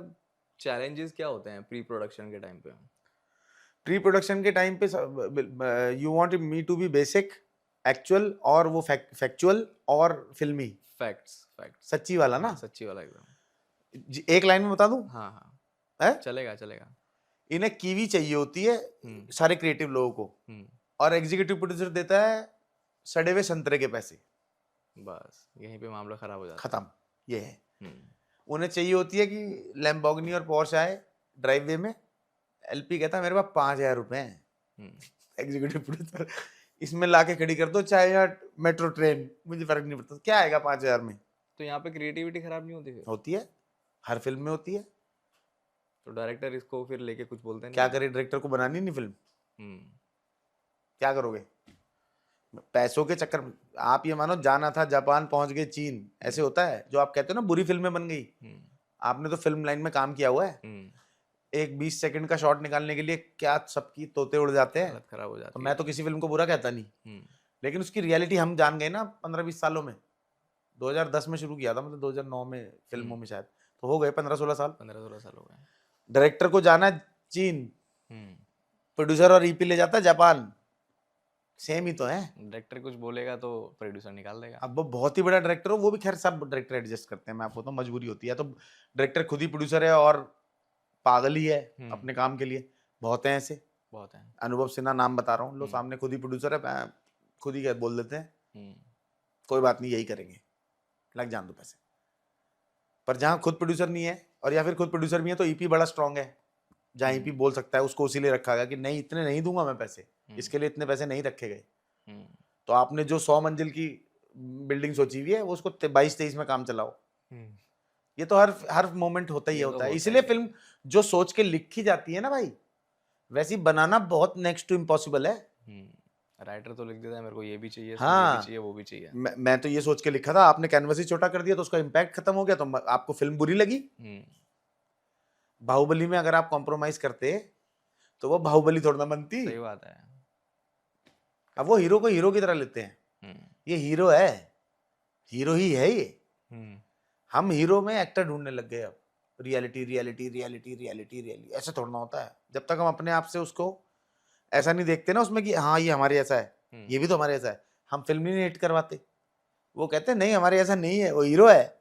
[SPEAKER 2] चैलेंजेस क्या होते हैं प्री प्रोडक्शन के टाइम पे?
[SPEAKER 1] प्री प्रोडक्शन के टाइम पे you want me to be basic, actual, और वो फैक्चुअल और फिल्मी,
[SPEAKER 2] फैक्ट्स
[SPEAKER 1] सच्ची वाला ना,
[SPEAKER 2] सच्ची वाला एकदम।
[SPEAKER 1] एक लाइन में बता दूं?
[SPEAKER 2] हाँ
[SPEAKER 1] है?
[SPEAKER 2] चलेगा।
[SPEAKER 1] इन्हें कीवी चाहिए होती है सारे क्रिएटिव लोगों को, और एग्जीक्यूटिव प्रोड्यूसर देता है सड़े हुए संतरे के पैसे।
[SPEAKER 2] बस यहीं पे मामला खराब हो जाता है,
[SPEAKER 1] खत्म। ये है, उन्हें चाहिए होती है कि लैम्बोर्गिनी और पोर्श आए ड्राइववे में, एलपी कहता है मेरे पास 5,000 रुपए हैं, एग्जीक्यूटिव प्रोड्यूसर इसमें लाके खड़ी कर दो, चाहे या मेट्रो ट्रेन, मुझे फर्क नहीं पड़ता, क्या आएगा 5,000 में।
[SPEAKER 2] तो यहाँ पे क्रिएटिविटी खराब नहीं होती?
[SPEAKER 1] होती है, हर फिल्म में होती है।
[SPEAKER 2] तो डायरेक्टर इसको फिर लेके कुछ बोलते हैं?
[SPEAKER 1] क्या करे, डायरेक्टर को बनानी नहीं फिल्म, क्या करोगे? पैसों के चक्कर, आप ये मानो जाना था जापान, पहुंच गए चीन, ऐसे होता है। जो आप कहते हो ना बुरी फिल्में बन गई, आपने तो फिल्म लाइन में काम किया हुआ है, एक 20 सेकंड का शॉट निकालने के लिए क्या सबकी तोते उड़ जाते हैं,
[SPEAKER 2] खराब हो जाती है।
[SPEAKER 1] तो मैं तो किसी फिल्म को बुरा कहता नहीं, लेकिन उसकी रियलिटी हम जान गए ना 15-20 सालों में, 2010 में शुरू किया था, मतलब 2009 में फिल्मों में शायद, तो हो गए 15-16 साल।
[SPEAKER 2] 15-16 साल हो गए।
[SPEAKER 1] डायरेक्टर को जाना चीन,
[SPEAKER 2] हम्म।
[SPEAKER 1] प्रोड्यूसर और ईपी ले जाता है जापान, सेम ही तो है।
[SPEAKER 2] डायरेक्टर कुछ बोलेगा तो प्रोड्यूसर निकाल देगा।
[SPEAKER 1] अब वो बहुत ही बड़ा डायरेक्टर हो, वो भी खैर सब डायरेक्टर एडजस्ट करते हैं, मैं आपको तो मजबूरी होती है, तो डायरेक्टर खुद ही प्रोड्यूसर है और पागल ही है अपने काम के लिए, बहुत हैं ऐसे,
[SPEAKER 2] बहुत है।
[SPEAKER 1] अनुभव सिन्हा नाम बता रहा हूँ, लो सामने खुद ही प्रोड्यूसर है, खुद ही बोल देते हैं कोई बात नहीं यही करेंगे, लग जान दो पैसे। पर जहाँ खुद प्रोड्यूसर नहीं है, और या फिर खुद प्रोड्यूसर भी है, तो ईपी बड़ा स्ट्रांग है, जहाँ ईपी बोल सकता है उसको इसीलिए रखा गया कि नहीं इतने नहीं दूंगा मैं पैसे, इसके लिए इतने पैसे नहीं रखे गए। तो आपने जो 100 मंजिल की बिल्डिंग सोची हुई है वो उसको 22-23 में काम चलाओ। ये तो हर मोमेंट होता ही होता है, इसलिए फिल्म जो सोच के लिखी जाती है ना भाई, वैसी बनाना बहुत नेक्स्ट टू इम्पॉसिबल है।
[SPEAKER 2] राइटर तो लिख देता है मेरे को ये भी चाहिए,
[SPEAKER 1] हाँ,
[SPEAKER 2] ये भी चाहिए, वो भी चाहिए।
[SPEAKER 1] मैं तो ये सोच के लिखा था, आपने कैनवस ही छोटा कर दिया तो उसका इम्पैक्ट खत्म हो गया, तो आपको फिल्म बुरी लगी। बाहुबली में अगर आप कॉम्प्रोमाइज करते तो वो बाहुबली थोड़ा ना बनती।
[SPEAKER 2] सही बात है।
[SPEAKER 1] अब वो हीरो को हीरो की तरह लेते हैं, ये हीरो है, हीरो ही है ये। हम हीरो में एक्टर ढूंढने लग गए अब, reality reality reality reality reality, ऐसे थोड़ा ना होता है। जब तक हम अपने आप से उसको ऐसा नहीं देखते ना उसमें कि हाँ ये हमारे ऐसा है, ये भी तो हमारे ऐसा है, हम फिल्म ही नहीं हिट करवाते। वो कहते हैं नहीं हमारे ऐसा नहीं है, वो हीरो है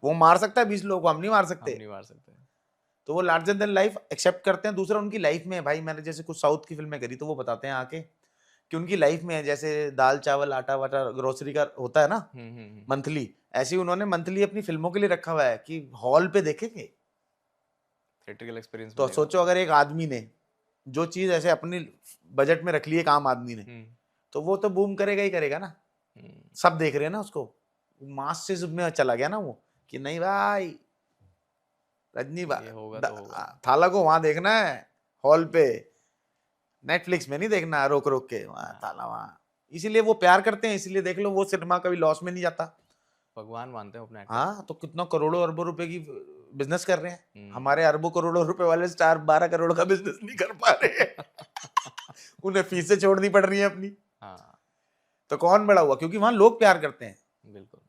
[SPEAKER 1] वो मार सकता है 20 लोगों को, हम नहीं मार सकते,
[SPEAKER 2] हम नहीं मार सकते।
[SPEAKER 1] तो वो लार्जर देन लाइफ एक्सेप्ट करते हैं। दूसरा उनकी लाइफ में है भाई, मैंने जैसे कुछ साउथ की फिल्में करी तो वो बताते हैं आके कि उनकी लाइफ में है, जैसे दाल चावल आटा वाटा ग्रोसरी का होता है ना मंथली, ऐसे ही उन्होंने मंथली अपनी फिल्मों के लिए रखा हुआ है कि हॉल पे देखेंगे,
[SPEAKER 2] थिएट्रिकल एक्सपीरियंस।
[SPEAKER 1] तो सोचो अगर एक आदमी ने जो चीज ऐसे अपनी बजट में रख ली है आम आदमी ने, तो वो तो बूम करेगा ही करेगा ना, सब देख रहे हैं ना उसको, मास से में चला गया ना वो कि नहीं भाई रजनी थाला को वहां देखना है हॉल पे, नेटफ्लिक्स में नहीं देखना रोक रोक के, वहां थाला वहां, इसीलिए वो प्यार करते हैं, इसीलिए देख लो वो सिनेमा कभी लॉस में नहीं जाता,
[SPEAKER 2] भगवान मानते हैं अपने।
[SPEAKER 1] हाँ तो कितना करोड़ों अरबों रुपए की बिजनेस कर रहे हैं, हमारे अरबों करोड़ों रुपए वाले स्टार 12 करोड़ का बिजनेस नहीं कर पा रहे उन्हें फीसें छोड़नी पड़ रही है अपनी। तो कौन बड़ा हुआ, क्योंकि वहां लोग प्यार करते हैं।
[SPEAKER 2] बिल्कुल,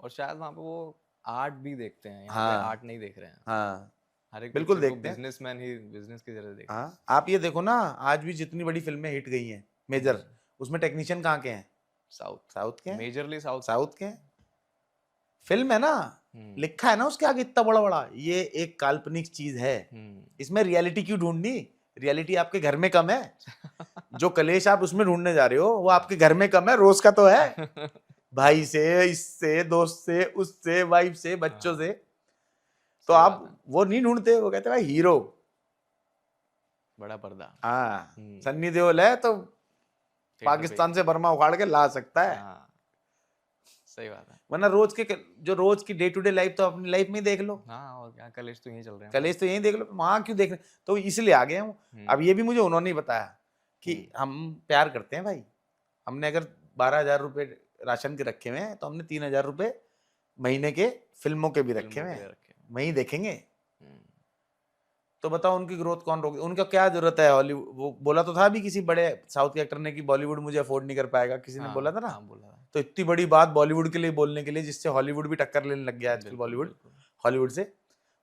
[SPEAKER 2] और शायद वहां पे वो आर्ट भी देखते हैं, यहाँ पे आर्ट नहीं देख रहे हैं।
[SPEAKER 1] हाँ
[SPEAKER 2] हर एक
[SPEAKER 1] बिल्कुल देखते हैं,
[SPEAKER 2] बिजनेसमैन ही बिजनेस की तरह देखते हैं।
[SPEAKER 1] हाँ आप ये देखो ना, आज भी जितनी बड़ी फिल्में हिट गई हैं मेजर, उसमें टेक्नीशियन कहाँ के हैं? साउथ के हैं,
[SPEAKER 2] मेजरली
[SPEAKER 1] साउथ के हैं। फिल्म है ना, लिखा है ना उसके आगे इतना बड़ा बड़ा, ये एक काल्पनिक चीज है, इसमें रियलिटी क्यों ढूंढनी? रियलिटी आपके घर में कम है जो कलेश आप उसमें ढूंढने जा रहे हो वो आपके घर में कम है, रोज का तो है भाई से, इससे, दोस्त से, उससे, वाइफ से, बच्चों से, तो आप वो नहीं ढूंढते, वो कहते हैं भाई हीरो
[SPEAKER 2] बड़ा पर्दा।
[SPEAKER 1] हाँ सन्नी देओल है तो पाकिस्तान से बर्मा उखाड़ के ला सकता है।
[SPEAKER 2] सही बात है,
[SPEAKER 1] वरना रोज की डे टू डे लाइफ तो अपनी लाइफ में ही देख लो।
[SPEAKER 2] हाँ, और क्या, कलेश तो यही चल रहे हैं,
[SPEAKER 1] कलेश तो यही देख लो, वहां क्यों देख रहे? तो इसलिए आ गए हूँ। अब ये भी मुझे उन्होंने ही बताया कि हम प्यार करते हैं भाई, हमने अगर 12,000 रुपए राशन के रखे हुए हैं तो हमने 3,000 रुपए महीने के फिल्मों के भी रखे हुए हैं, वही देखेंगे। तो बताओ उनकी ग्रोथ कौन रोके? उनका क्या जरूरत है हॉलीवुड? वो बोला तो था भी किसी बड़े साउथ के एक्टर ने कि बॉलीवुड मुझे अफोर्ड नहीं कर पाएगा, किसी ने बोला था ना, बोला था। तो इतनी बड़ी बात बॉलीवुड के लिए बोलने के लिए, जिससे हॉलीवुड भी टक्कर लेने लग गया आजकल बॉलीवुड हॉलीवुड से,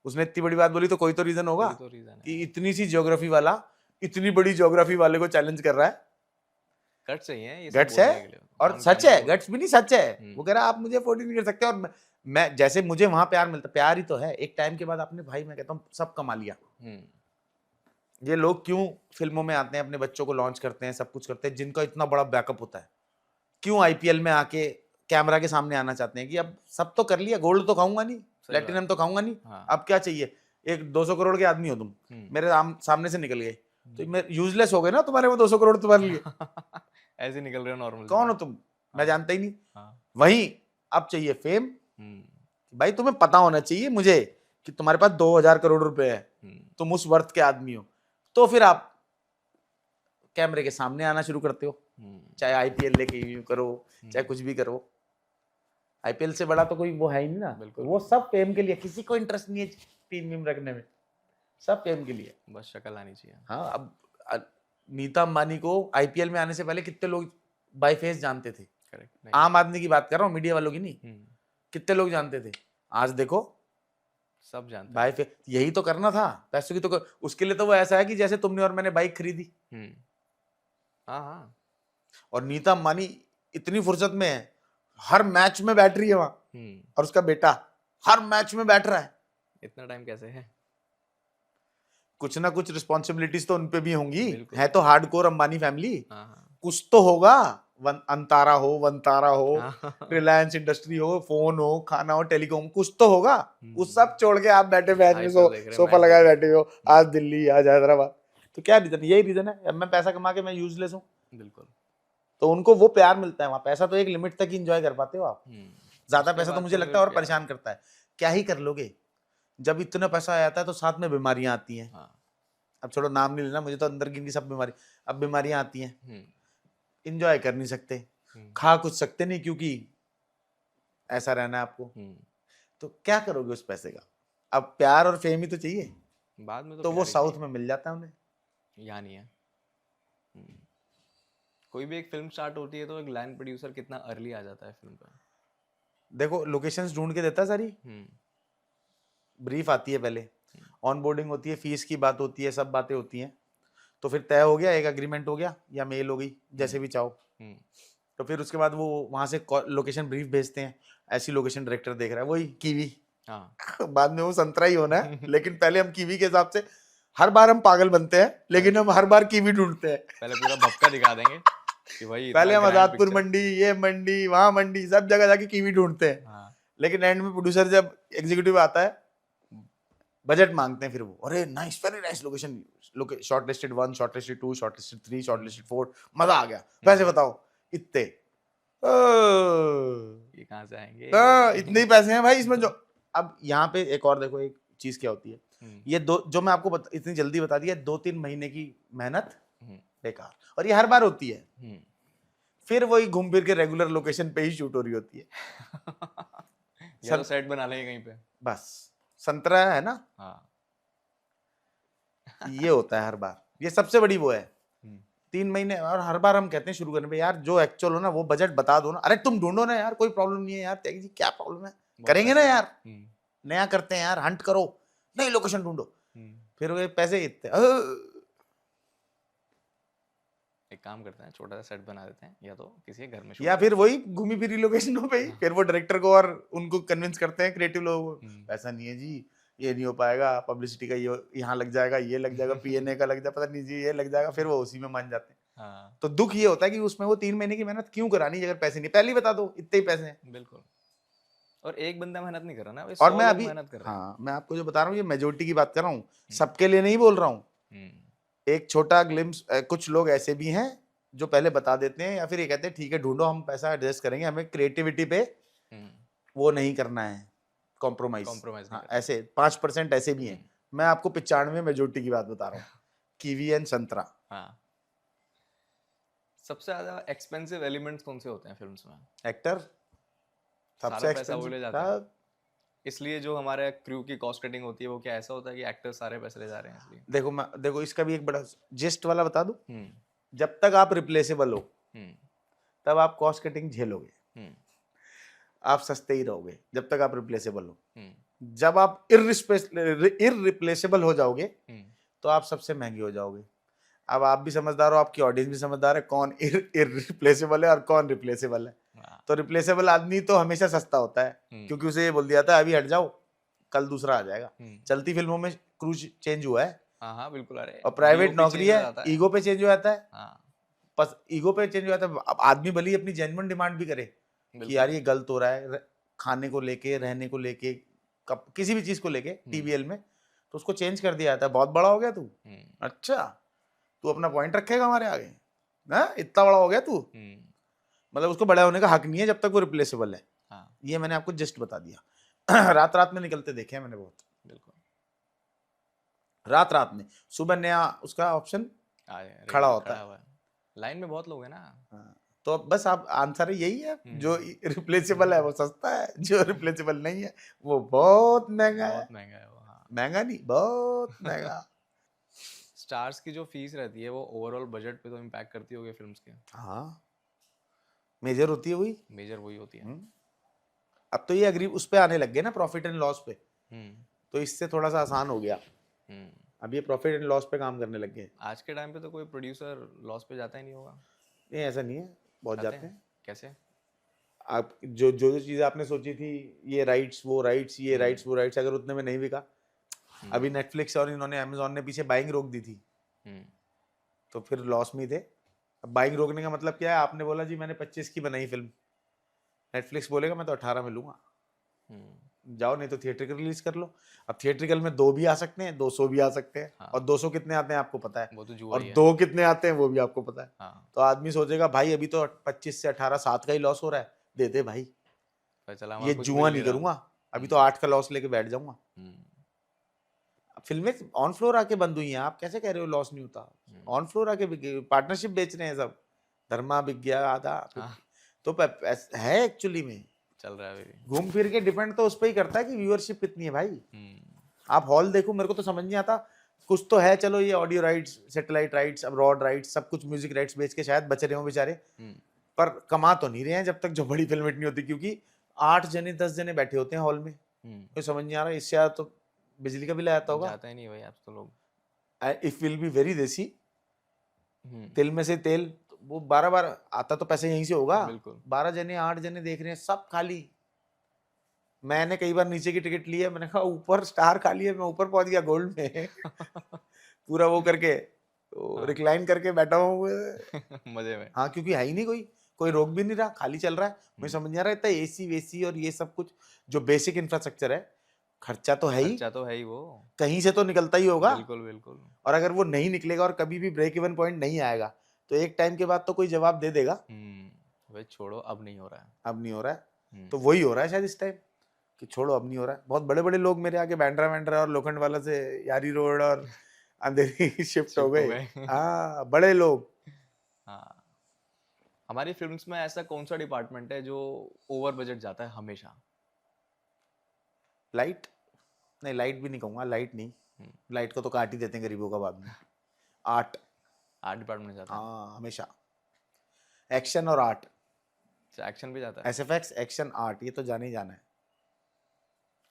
[SPEAKER 1] उसने इतनी बड़ी बात बोली तो कोई तो रीजन होगा कि इतनी सी ज्योग्राफी वाला इतनी बड़ी ज्योग्राफी वाले को चैलेंज कर रहा है।
[SPEAKER 2] गट्स चाहिए,
[SPEAKER 1] गट्स है, और सच है, गट्स भी नहीं सच है। वो कह रहा है आप मुझे अफोर्ड नहीं कर सकते, और मैं जैसे मुझे वहां प्यार मिलता, प्यार ही तो है। एक टाइम के बाद आपने भाई, मैं कहता हूँ सब कमा लिया। ये लोग क्यों फिल्मों में आते हैं, अपने बच्चों को लॉन्च करते हैं, सब कुछ करते हैं, जिनका इतना बड़ा बैकअप होता है, क्यों आईपीएल में आके कैमरा के सामने आना चाहते हैं कि अब सब तो कर लिया, गोल्ड तो खाऊंगा नहीं, प्लैटिनम तो खाऊंगा नहीं, अब क्या चाहिए? एक 200 करोड़ के आदमी हो तुम, मेरे सामने से निकल गए तो मैं यूजलेस हो गए ना तुम्हारे वो 200 करोड़ तुम्हारे लिए
[SPEAKER 2] ऐसे निकल रहे हो नॉर्मल,
[SPEAKER 1] कौन हो तुम? मैं जानता ही नहीं। वही अब चाहिए फेम, भाई तुम्हें पता होना चाहिए मुझे कि तुम्हारे पास 2,000 करोड़ रुपए है, तुम उस वर्थ के आदमी हो, तो फिर आप कैमरे के सामने आना शुरू करते हो, चाहे आईपीएल लेके यूं करो, चाहे कुछ भी करो। आईपीएल से बड़ा तो कोई वो है ही नहीं ना, वो सब फेम के लिए, किसी को इंटरेस्ट नहीं है टीम वीम रखने में, सब फेम के लिए,
[SPEAKER 2] बस शक्ल आनी चाहिए।
[SPEAKER 1] हाँ, अब नीता अंबानी को आईपीएल में आने से पहले कितने लोग बाय फेस जानते थे? आम आदमी की बात कर रहा हूँ, मीडिया वालों की नहीं। कितने लोग जानते थे, आज देखो
[SPEAKER 2] सब जानते हैं।
[SPEAKER 1] भाई फिर यही तो करना था, पैसों की तो उसके लिए तो वो ऐसा है कि जैसे तुमने और मैंने बाइक खरीदी,
[SPEAKER 2] हाँ हाँ,
[SPEAKER 1] और नीता अंबानी इतनी फुर्सत में है, हर मैच में बैठ रही है वहां, और उसका बेटा हर मैच में बैठ रहा है।
[SPEAKER 2] इतना टाइम कैसे है?
[SPEAKER 1] कुछ ना कुछ रिस्पॉन्सिबिलिटीज तो उनपे भी होंगी,
[SPEAKER 2] बिल्कुल।
[SPEAKER 1] है तो हार्डकोर अंबानी फैमिली,
[SPEAKER 2] हाँ
[SPEAKER 1] कुछ तो होगा। अंतारा हो, वंतारा हो,
[SPEAKER 2] हाँ।
[SPEAKER 1] रिलायंस इंडस्ट्री हो, फोन हो, खाना हो, टेलीकॉम, कुछ तो होगा। उस सब छोड़ के आप बैठे मैच में
[SPEAKER 2] IPL देख रहे,
[SPEAKER 1] सोफा
[SPEAKER 2] मैच
[SPEAKER 1] लगाए
[SPEAKER 2] देख
[SPEAKER 1] बैठे हो, आज दिल्ली आज हैदराबाद। तो क्या रीजन, यही रीजन है, अब मैं पैसा कमा के मैं यूजलेस हूँ।
[SPEAKER 2] बिल्कुल।
[SPEAKER 1] तो उनको वो प्यार मिलता है वहां, पैसा तो एक लिमिट तक ही इंजॉय कर पाते हो आप, ज्यादा
[SPEAKER 2] उसके
[SPEAKER 1] पैसा तो
[SPEAKER 2] बाद
[SPEAKER 1] मुझे
[SPEAKER 2] तो
[SPEAKER 1] लगता
[SPEAKER 2] फिर
[SPEAKER 1] है और
[SPEAKER 2] क्या?
[SPEAKER 1] परेशान करता है। क्या ही कर लोगे, जब इतना पैसा आ जाता है तो साथ में बीमारियां आती हैं।
[SPEAKER 2] हाँ।
[SPEAKER 1] अब छोड़ो, नाम नहीं लेना, मुझे तो अंदर की सब बीमारी, अब बीमारियां आती हैं, इंजॉय कर नहीं सकते, खा कुछ सकते नहीं, क्योंकि ऐसा रहना है आपको। तो क्या करोगे उस पैसे का, अब प्यार और फेम ही तो चाहिए,
[SPEAKER 2] बाद में
[SPEAKER 1] तो वो
[SPEAKER 2] प्यार ही
[SPEAKER 1] साउथ
[SPEAKER 2] चाहिए।
[SPEAKER 1] में मिल जाता है उन्हें।
[SPEAKER 2] यहाँ नहीं है। कोई भी एक फिल्म स्टार्ट होती है तो एक लाइन प्रोड्यूसर कितना अर्ली आ जाता है फिल्म का।
[SPEAKER 1] देखो लोकेशंस ढूंढ के देता है सारी, ब्रीफ आती है पहले, ऑन बोर्डिंग होती है, फीस की बात होती है, सब बातें होती हैं, तो फिर तय हो गया, एक अग्रीमेंट हो गया या मेल हो गई, जैसे भी चाहो। तो फिर उसके बाद वो वहां से लोकेशन ब्रीफ भेजते हैं, ऐसी लोकेशन डायरेक्टर देख रहा है, वही कीवी, बाद में वो संतरा ही होना है, लेकिन पहले हम कीवी के हिसाब से, हर बार हम पागल बनते हैं, लेकिन हम हर बार कीवी ढूंढते हैं।
[SPEAKER 2] पहले पूरा भपका दिखा देंगे कि भाई इतना
[SPEAKER 1] पहले हम
[SPEAKER 2] grand
[SPEAKER 1] आजादपुर
[SPEAKER 2] picture।
[SPEAKER 1] मंडी, ये मंडी, वहां मंडी, सब जगह जाके कीवी ढूंढते हैं।
[SPEAKER 2] हाँ।
[SPEAKER 1] लेकिन एंड में प्रोड्यूसर जब एग्जीक्यूटिव आता है, बजट मांगते हैं, फिर वो अरे nice, very nice location, short listed 1, short listed 2, short listed 3, short listed 4, मजा आ गया, पैसे बताओ इतने।
[SPEAKER 2] ये कहाँ से आएंगे?
[SPEAKER 1] इतने ही पैसे हैं भाई इसमें जो। अब यहाँ पे एक और देखो, एक चीज क्या होती है, ये दो जो मैं आपको इतनी जल्दी बता दिया, 2-3 महीने की मेहनत बेकार, और ये हर बार होती है, फिर वही घूम फिर के रेगुलर लोकेशन पे ही शूट हो रही होती है।
[SPEAKER 2] या तो सेट बना लेंगे कहीं पे,
[SPEAKER 1] बस संतरा है ना।
[SPEAKER 2] हाँ।
[SPEAKER 1] ये होता है हर बार, ये सबसे बड़ी वो है, 3 महीने, और हर बार हम कहते हैं शुरू करने पे, यार जो एक्चुअल हो ना वो बजट बता दो ना, अरे तुम ढूंढो ना यार, कोई प्रॉब्लम नहीं है यार, त्यागी जी क्या प्रॉब्लम है, करेंगे ना यार, नया करते हैं यार, हंट करो, नई लोकेशन ढूंढो, फिर वो पैसे इतने।
[SPEAKER 2] एक काम करते हैं, छोटा सा सेट बना देते हैं, या तो किसी के घर में
[SPEAKER 1] या फिर वही घूमी फिरी लोकेशनों पे ही, फिर वो डायरेक्टर को और उनको कन्विंस करते हैं, क्रिएटिव लोगों को, पैसा नहीं है जी, ये नहीं हो पाएगा, पब्लिसिटी का ये यहाँ लग जाएगा, ये लग जाएगा, पीएनए का लग जाएगा, पता नहीं जी ये लग जाएगा, फिर वो उसी में मान जाते हैं।
[SPEAKER 2] हाँ।
[SPEAKER 1] तो दुख ये होता है कि उसमें वो 3 महीने की मेहनत क्यों करानी, अगर पैसे नहीं, पहले ही बता दो इतने ही पैसे हैं।
[SPEAKER 2] बिल्कुल, और एक बंदा मेहनत नहीं कर रहा ना, भाई
[SPEAKER 1] और
[SPEAKER 2] 100
[SPEAKER 1] मैं
[SPEAKER 2] लोग
[SPEAKER 1] अभी,
[SPEAKER 2] मेहनत कर रहे हैं।
[SPEAKER 1] हाँ मैं आपको जो बता रहा हूँ, ये मेजोरिटी की बात कर रहा हूँ, सबके लिए नहीं बोल रहा हूँ। एक छोटा ग्लिम्स, कुछ लोग ऐसे भी हैं जो पहले बता देते हैं, या फिर ये कहते हैं ठीक है ढूंढो, हम पैसा एडजस्ट करेंगे, हमें क्रिएटिविटी पे वो नहीं करना है, कॉम्प्रोमाइज। हाँ, ऐसे 5% ऐसे भी हैं, मैं आपको 95 मेजोरिटी की बात बता रहा हूँ, कीवी एंड संतरा।
[SPEAKER 2] हाँ। सबसे ज्यादा एक्सपेंसिव एलिमेंट्स कौन से होते हैं फिल्म्स में?
[SPEAKER 1] एक्टर,
[SPEAKER 2] सारा
[SPEAKER 1] सबसे
[SPEAKER 2] पैसा वो ले जाता है, इसलिए जो हमारे क्रू की कॉस्ट कटिंग होती है, वो क्या ऐसा होता है कि एक्टर सारे पैसे ले जा रहे हैं इसलिए?
[SPEAKER 1] देखो इसका भी एक बड़ा जिस्ट वाला बता दूं, जब तक आप रिप्लेसेबल हो तब आप कॉस्ट कटिंग झेलोगे, आप सस्ते ही रहोगे जब तक आप रिप्लेसेबल हो। जब आप इररिप्लेसेबल हो जाओगे तो आप सबसे महंगे हो जाओगे। अब आप भी समझदार हो, आपकी ऑडियंस भी समझदार है, कौन इररिप्लेसेबल है और कौन रिप्लेसेबल है। तो रिप्लेसेबल आदमी तो हमेशा सस्ता होता है, क्योंकि उसे ये बोल दिया था अभी हट जाओ, कल दूसरा आ जाएगा। चलती फिल्मों में क्रू चेंज हुआ है,
[SPEAKER 2] हाँ बिल्कुल। अरे
[SPEAKER 1] और प्राइवेट नौकरी है, ईगो पे चेंज हो जाता है। बस ईगो पे चेंज हो जाता है। अब आदमी भले ही अपनी जेन्युइन डिमांड भी करे कि यार ये गलत हो रहा है, खाने को लेके, रहने को लेके, किसी भी चीज को लेके, टीबीएल में, तो उसको चेंज कर दिया जाता है। बहुत बड़ा हो गया तू, अच्छा तू अपना पॉइंट रखेगा हमारे आगे, ना इतना बड़ा हो गया तू, मतलब उसको बड़ा होने का हक नहीं है जब तक वो रिप्लेसेबल है। ये मैंने आपको जस्ट बता दिया। रात रात में निकलते देखे हैं मैंने बहुत,
[SPEAKER 2] बिल्कुल
[SPEAKER 1] रात रात में, सुबह नया उसका ऑप्शन खड़ा होता है,
[SPEAKER 2] लाइन में बहुत लोग हैं ना।
[SPEAKER 1] तो बस आप आंसर यही है, जो रिप्लेसेबल है वो सस्ता है, जो रिप्लेसेबल नहीं है वो बहुत महंगा है।
[SPEAKER 2] बहुत महंगा है वो, हाँ।
[SPEAKER 1] महंगा नहीं, बहुत महंगा।
[SPEAKER 2] स्टार्स की जो फीस रहती है वो ओवरऑल बजट पे तो इम्पैक्ट करती होगी फिल्म्स के।
[SPEAKER 1] हाँ, मेजर होती है, वही
[SPEAKER 2] मेजर वही होती है।
[SPEAKER 1] अब तो ये अग्री उस पे आने लग गए ना, प्रॉफिट एंड लॉस पे, तो इससे थोड़ा सा आसान हो गया। अब ये प्रॉफिट एंड लॉस पे काम करने लग गए।
[SPEAKER 2] आज के टाइम पे तो कोई प्रोड्यूसर लॉस पे जाता ही नहीं होगा।
[SPEAKER 1] नहीं ऐसा नहीं है, बहुत जाते हैं।
[SPEAKER 2] कैसे?
[SPEAKER 1] आप जो जो जो चीज़ें आपने सोची थी, ये राइट्स वो राइट्स, ये राइट्स वो राइट्स, अगर उतने में नहीं बिका, अभी नेटफ्लिक्स और इन्होंने अमेजोन ने पीछे बाइंग रोक दी थी, तो फिर लॉस में थे। अब बाइंग रोकने का मतलब क्या है, आपने बोला जी मैंने 25 की बनाई फिल्म, नेटफ्लिक्स बोलेगा मैं तो 18 में लूंगा, जाओ नहीं तो थिएट्रिकल रिलीज कर लो। अब थिएट्रिकल में 2 भी आ सकते हैं, 200 भी आ सकते हैं। हाँ। और 200 कितने आते हैं आपको पता है,
[SPEAKER 2] वो तो जुआ
[SPEAKER 1] और
[SPEAKER 2] ही है।
[SPEAKER 1] 2 कितने आते हैं वो भी आपको पता है।
[SPEAKER 2] हाँ।
[SPEAKER 1] तो आदमी सोचेगा भाई अभी तो 25 से 18 7 का ही लॉस हो रहा है, दे दे भाई, ये जुआ नहीं करूंगा, अभी तो 8 का लॉस लेके बैठ जाऊंगा। फिल्में ऑन फ्लोर आके बंद हुई हैं, आप कैसे कह रहे हो लॉस नहीं होता? ऑन फ्लोर आके पार्टनरशिप बेच रहे हैं सब, धर्मा बिक गया आधा। तो है एक्चुअली में
[SPEAKER 2] चल रहा है,
[SPEAKER 1] घूम फिर के डिपेंड तो उस पर ही करता है कि व्यूअरशिप कितनी है भाई। आप हॉल देखो, मेरे को तो समझ नहीं आता, कुछ तो है, चलो ये audio rights, satellite rights, abroad rights, सब कुछ म्यूजिक राइट्स बेच के शायद बच रहे हो बेचारे, पर कमा तो नहीं रहे हैं जब तक जो बड़ी फिल्म हिट नहीं होती, क्योंकि 8 जने 10 जने बैठे होते हैं हॉल में, कोई समझ नहीं आ रहा। इससे तो बिजली का बिल आता होगा,
[SPEAKER 2] जाता ही नहीं भाई आप तो लोग।
[SPEAKER 1] इफ विल बी वेरी देसी, तिल में से तेल, वो 12 आता तो पैसे यहीं से होगा। 12 जने 8 जने देख रहे हैं, सब खाली। मैंने कई बार नीचे की टिकट ली है, मैंने कहा ऊपर स्टार खाली है, मैं ऊपर पहुंच गया गोल्ड में पूरा वो करके, तो रिक्लाइन करके बैठा हूँ
[SPEAKER 2] मजे में।
[SPEAKER 1] हाँ, क्योंकि है ही नहीं कोई रोक भी नहीं रहा, खाली चल रहा है। मुझे समझ नहीं आ रहा, इतना एसी वेसी और ये सब कुछ जो बेसिक इंफ्रास्ट्रक्चर है, खर्चा तो है ही,
[SPEAKER 2] खर्चा तो है ही, वो
[SPEAKER 1] कहीं से तो निकलता ही होगा।
[SPEAKER 2] बिल्कुल बिल्कुल। और
[SPEAKER 1] अगर वो नहीं निकलेगा और कभी भी ब्रेक इवन पॉइंट नहीं आएगा, तो एक टाइम के बाद तो कोई जवाब दे देगा,
[SPEAKER 2] भाई छोड़ो अब नहीं हो रहा है,
[SPEAKER 1] अब नहीं हो रहा है। तो वही हो रहा है शायद इस टाइम कि छोड़ो अब नहीं हो रहा है। बहुत बड़े बड़े लोग मेरे आगे बैंड्रा वैंड्रा और लोखंड वाला से यारी रोड और अंधेरी शिफ्ट हो गए। हाँ, बड़े लोग।
[SPEAKER 2] हाँ, हमारी फिल्म्स में ऐसा कौन सा डिपार्टमेंट है जो ओवर बजट जाता है हमेशा?
[SPEAKER 1] लाइट नहीं, लाइट भी नहीं कहूंगा, लाइट नहीं, लाइट को तो काट ही देते हैं गरीबों का बाद में। आर्ट
[SPEAKER 2] डिपार्टमेंट जाता है।
[SPEAKER 1] हाँ, हमेशा एक्शन और आर्ट।
[SPEAKER 2] एक्शन भी जाता है,
[SPEAKER 1] एसएफएक्स, एक्शन, आर्ट, ये तो जाने ही जाना है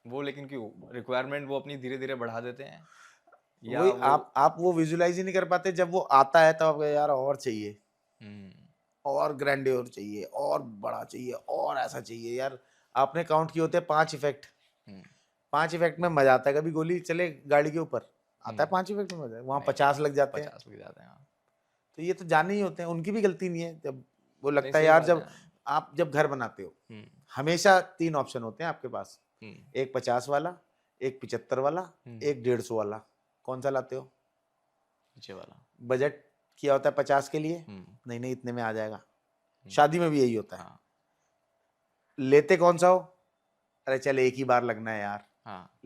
[SPEAKER 2] वो। लेकिन क्यों रिक्वायरमेंट वो अपनी धीरे धीरे बढ़ा देते हैं, या
[SPEAKER 1] वही
[SPEAKER 2] वो...
[SPEAKER 1] आप वो विजुलाइज ही नहीं कर पाते, जब वो आता है तब आपको यार और चाहिए, और ग्रैंडियर चाहिए, और बड़ा चाहिए, और ऐसा चाहिए। यार आपने काउंट किए होते हैं 5 इफेक्ट, 5 इफेक्ट में मजा आता है। कभी गोली चले गाड़ी के ऊपर, आता है 5 इफेक्ट में मजा, वहाँ 50 लग जाते हैं।
[SPEAKER 2] 50 लग जाते हैं।
[SPEAKER 1] तो ये तो जाने ही होते हैं, उनकी भी गलती नहीं है। जब वो लगता है यार, जब आप जब घर बनाते हो, हमेशा 3 ऑप्शन होते हैं आपके पास, एक 50 वाला, एक 75 वाला, एक 150 वाला। कौन सा लाते हो?
[SPEAKER 2] पीछे वाला।
[SPEAKER 1] बजट किया होता है 50 के लिए, नहीं नहीं इतने में आ जाएगा। शादी में भी यही होता है। लेते कौन सा हो? अरे चल एक ही बार लगना है यार,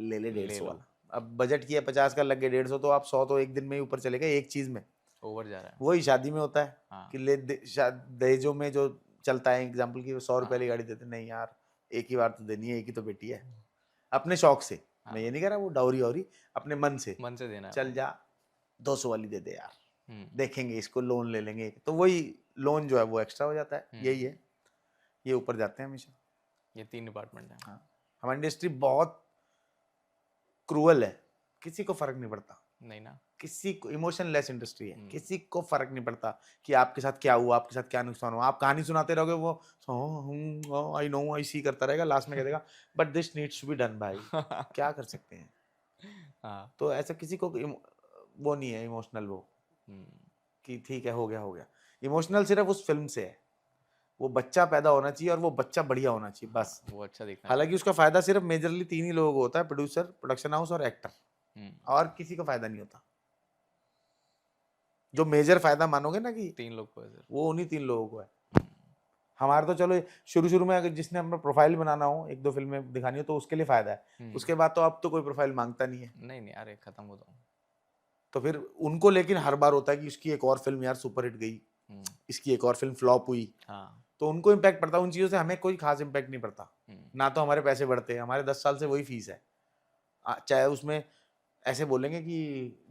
[SPEAKER 1] ले ले 150 वाला। अब बजट किया 50 का, लग गए 150, तो आप 100 तो एक दिन में ही ऊपर चले गए, एक चीज में
[SPEAKER 2] ओवर जा रहा है।
[SPEAKER 1] वही शादी में होता है कि दहेजों में जो चलता है एग्जाम्पल की, 100 रुपए वाली गाड़ी देते, नहीं यार एक ही बार तो देनी है, एक ही तो बेटी है। अपने शौक से, मैं ये नहीं कह रहा वो डाउरी और अपने मन से देना, चल जा 200 वाली दे दे यार, देखेंगे इसको, लोन ले लेंगे, तो वही लोन जो है वो एक्स्ट्रा हो जाता है। यही है, ये ऊपर जाते हैं हमेशा।
[SPEAKER 2] ये 3 डिपार्टमेंट है।
[SPEAKER 1] हाँ, हमारी इंडस्ट्री बहुत क्रूअल है, किसी को फर्क नहीं पड़ता। नहीं ना, किसी को, इमोशनलेस इंडस्ट्री है, किसी को फर्क नहीं पड़ता कि आपके साथ क्या हुआ, आपके साथ क्या नुकसान हुआ। आप कहानी सुनाते रहोगे, वो आई नो आई सी करता रहेगा, लास्ट में कह देगा but this needs to be done भाई। क्या कर सकते हैं। तो ऐसा किसी को वो नहीं है इमोशनल, वो कि ठीक है हो गया। इमोशनल सिर्फ उस फिल्म से है, वो बच्चा पैदा होना चाहिए और वो बच्चा बढ़िया होना चाहिए, बस वो अच्छा दिखना। हालांकि उसका फायदा सिर्फ मेजरली 3 ही लोगों को होता है, प्रोड्यूसर, प्रोडक्शन हाउस और एक्टर, और किसी को फायदा नहीं होता। जो मेजर फायदा मानोगे ना कि 3 लोग को है, वो उन्हीं 3 लोगों को है। हमारे तो चलो शुरू में अगर जिसने अपना प्रोफाइल बनाना हो, 1-2 फिल्में दिखानी हो, तो उसके लिए फायदा है। उसके बाद तो अब तो कोई प्रोफाइल मांगता नहीं है। नहीं अरे खत्म हो जाओ। तो फिर उनको लेकिन हर बार होता है कि इसकी एक और फिल्म यार सुपरहिट गई, इसकी एक और फिल्म फ्लॉप हुई, तो उनको इम्पैक्ट पड़ता है। उन चीजों से हमें कोई खास इम्पैक्ट नहीं पड़ता, ना तो हमारे पैसे बढ़ते हैं, हमारे 10 साल से वही फीस है। चाहे उसमें ऐसे बोलेंगे कि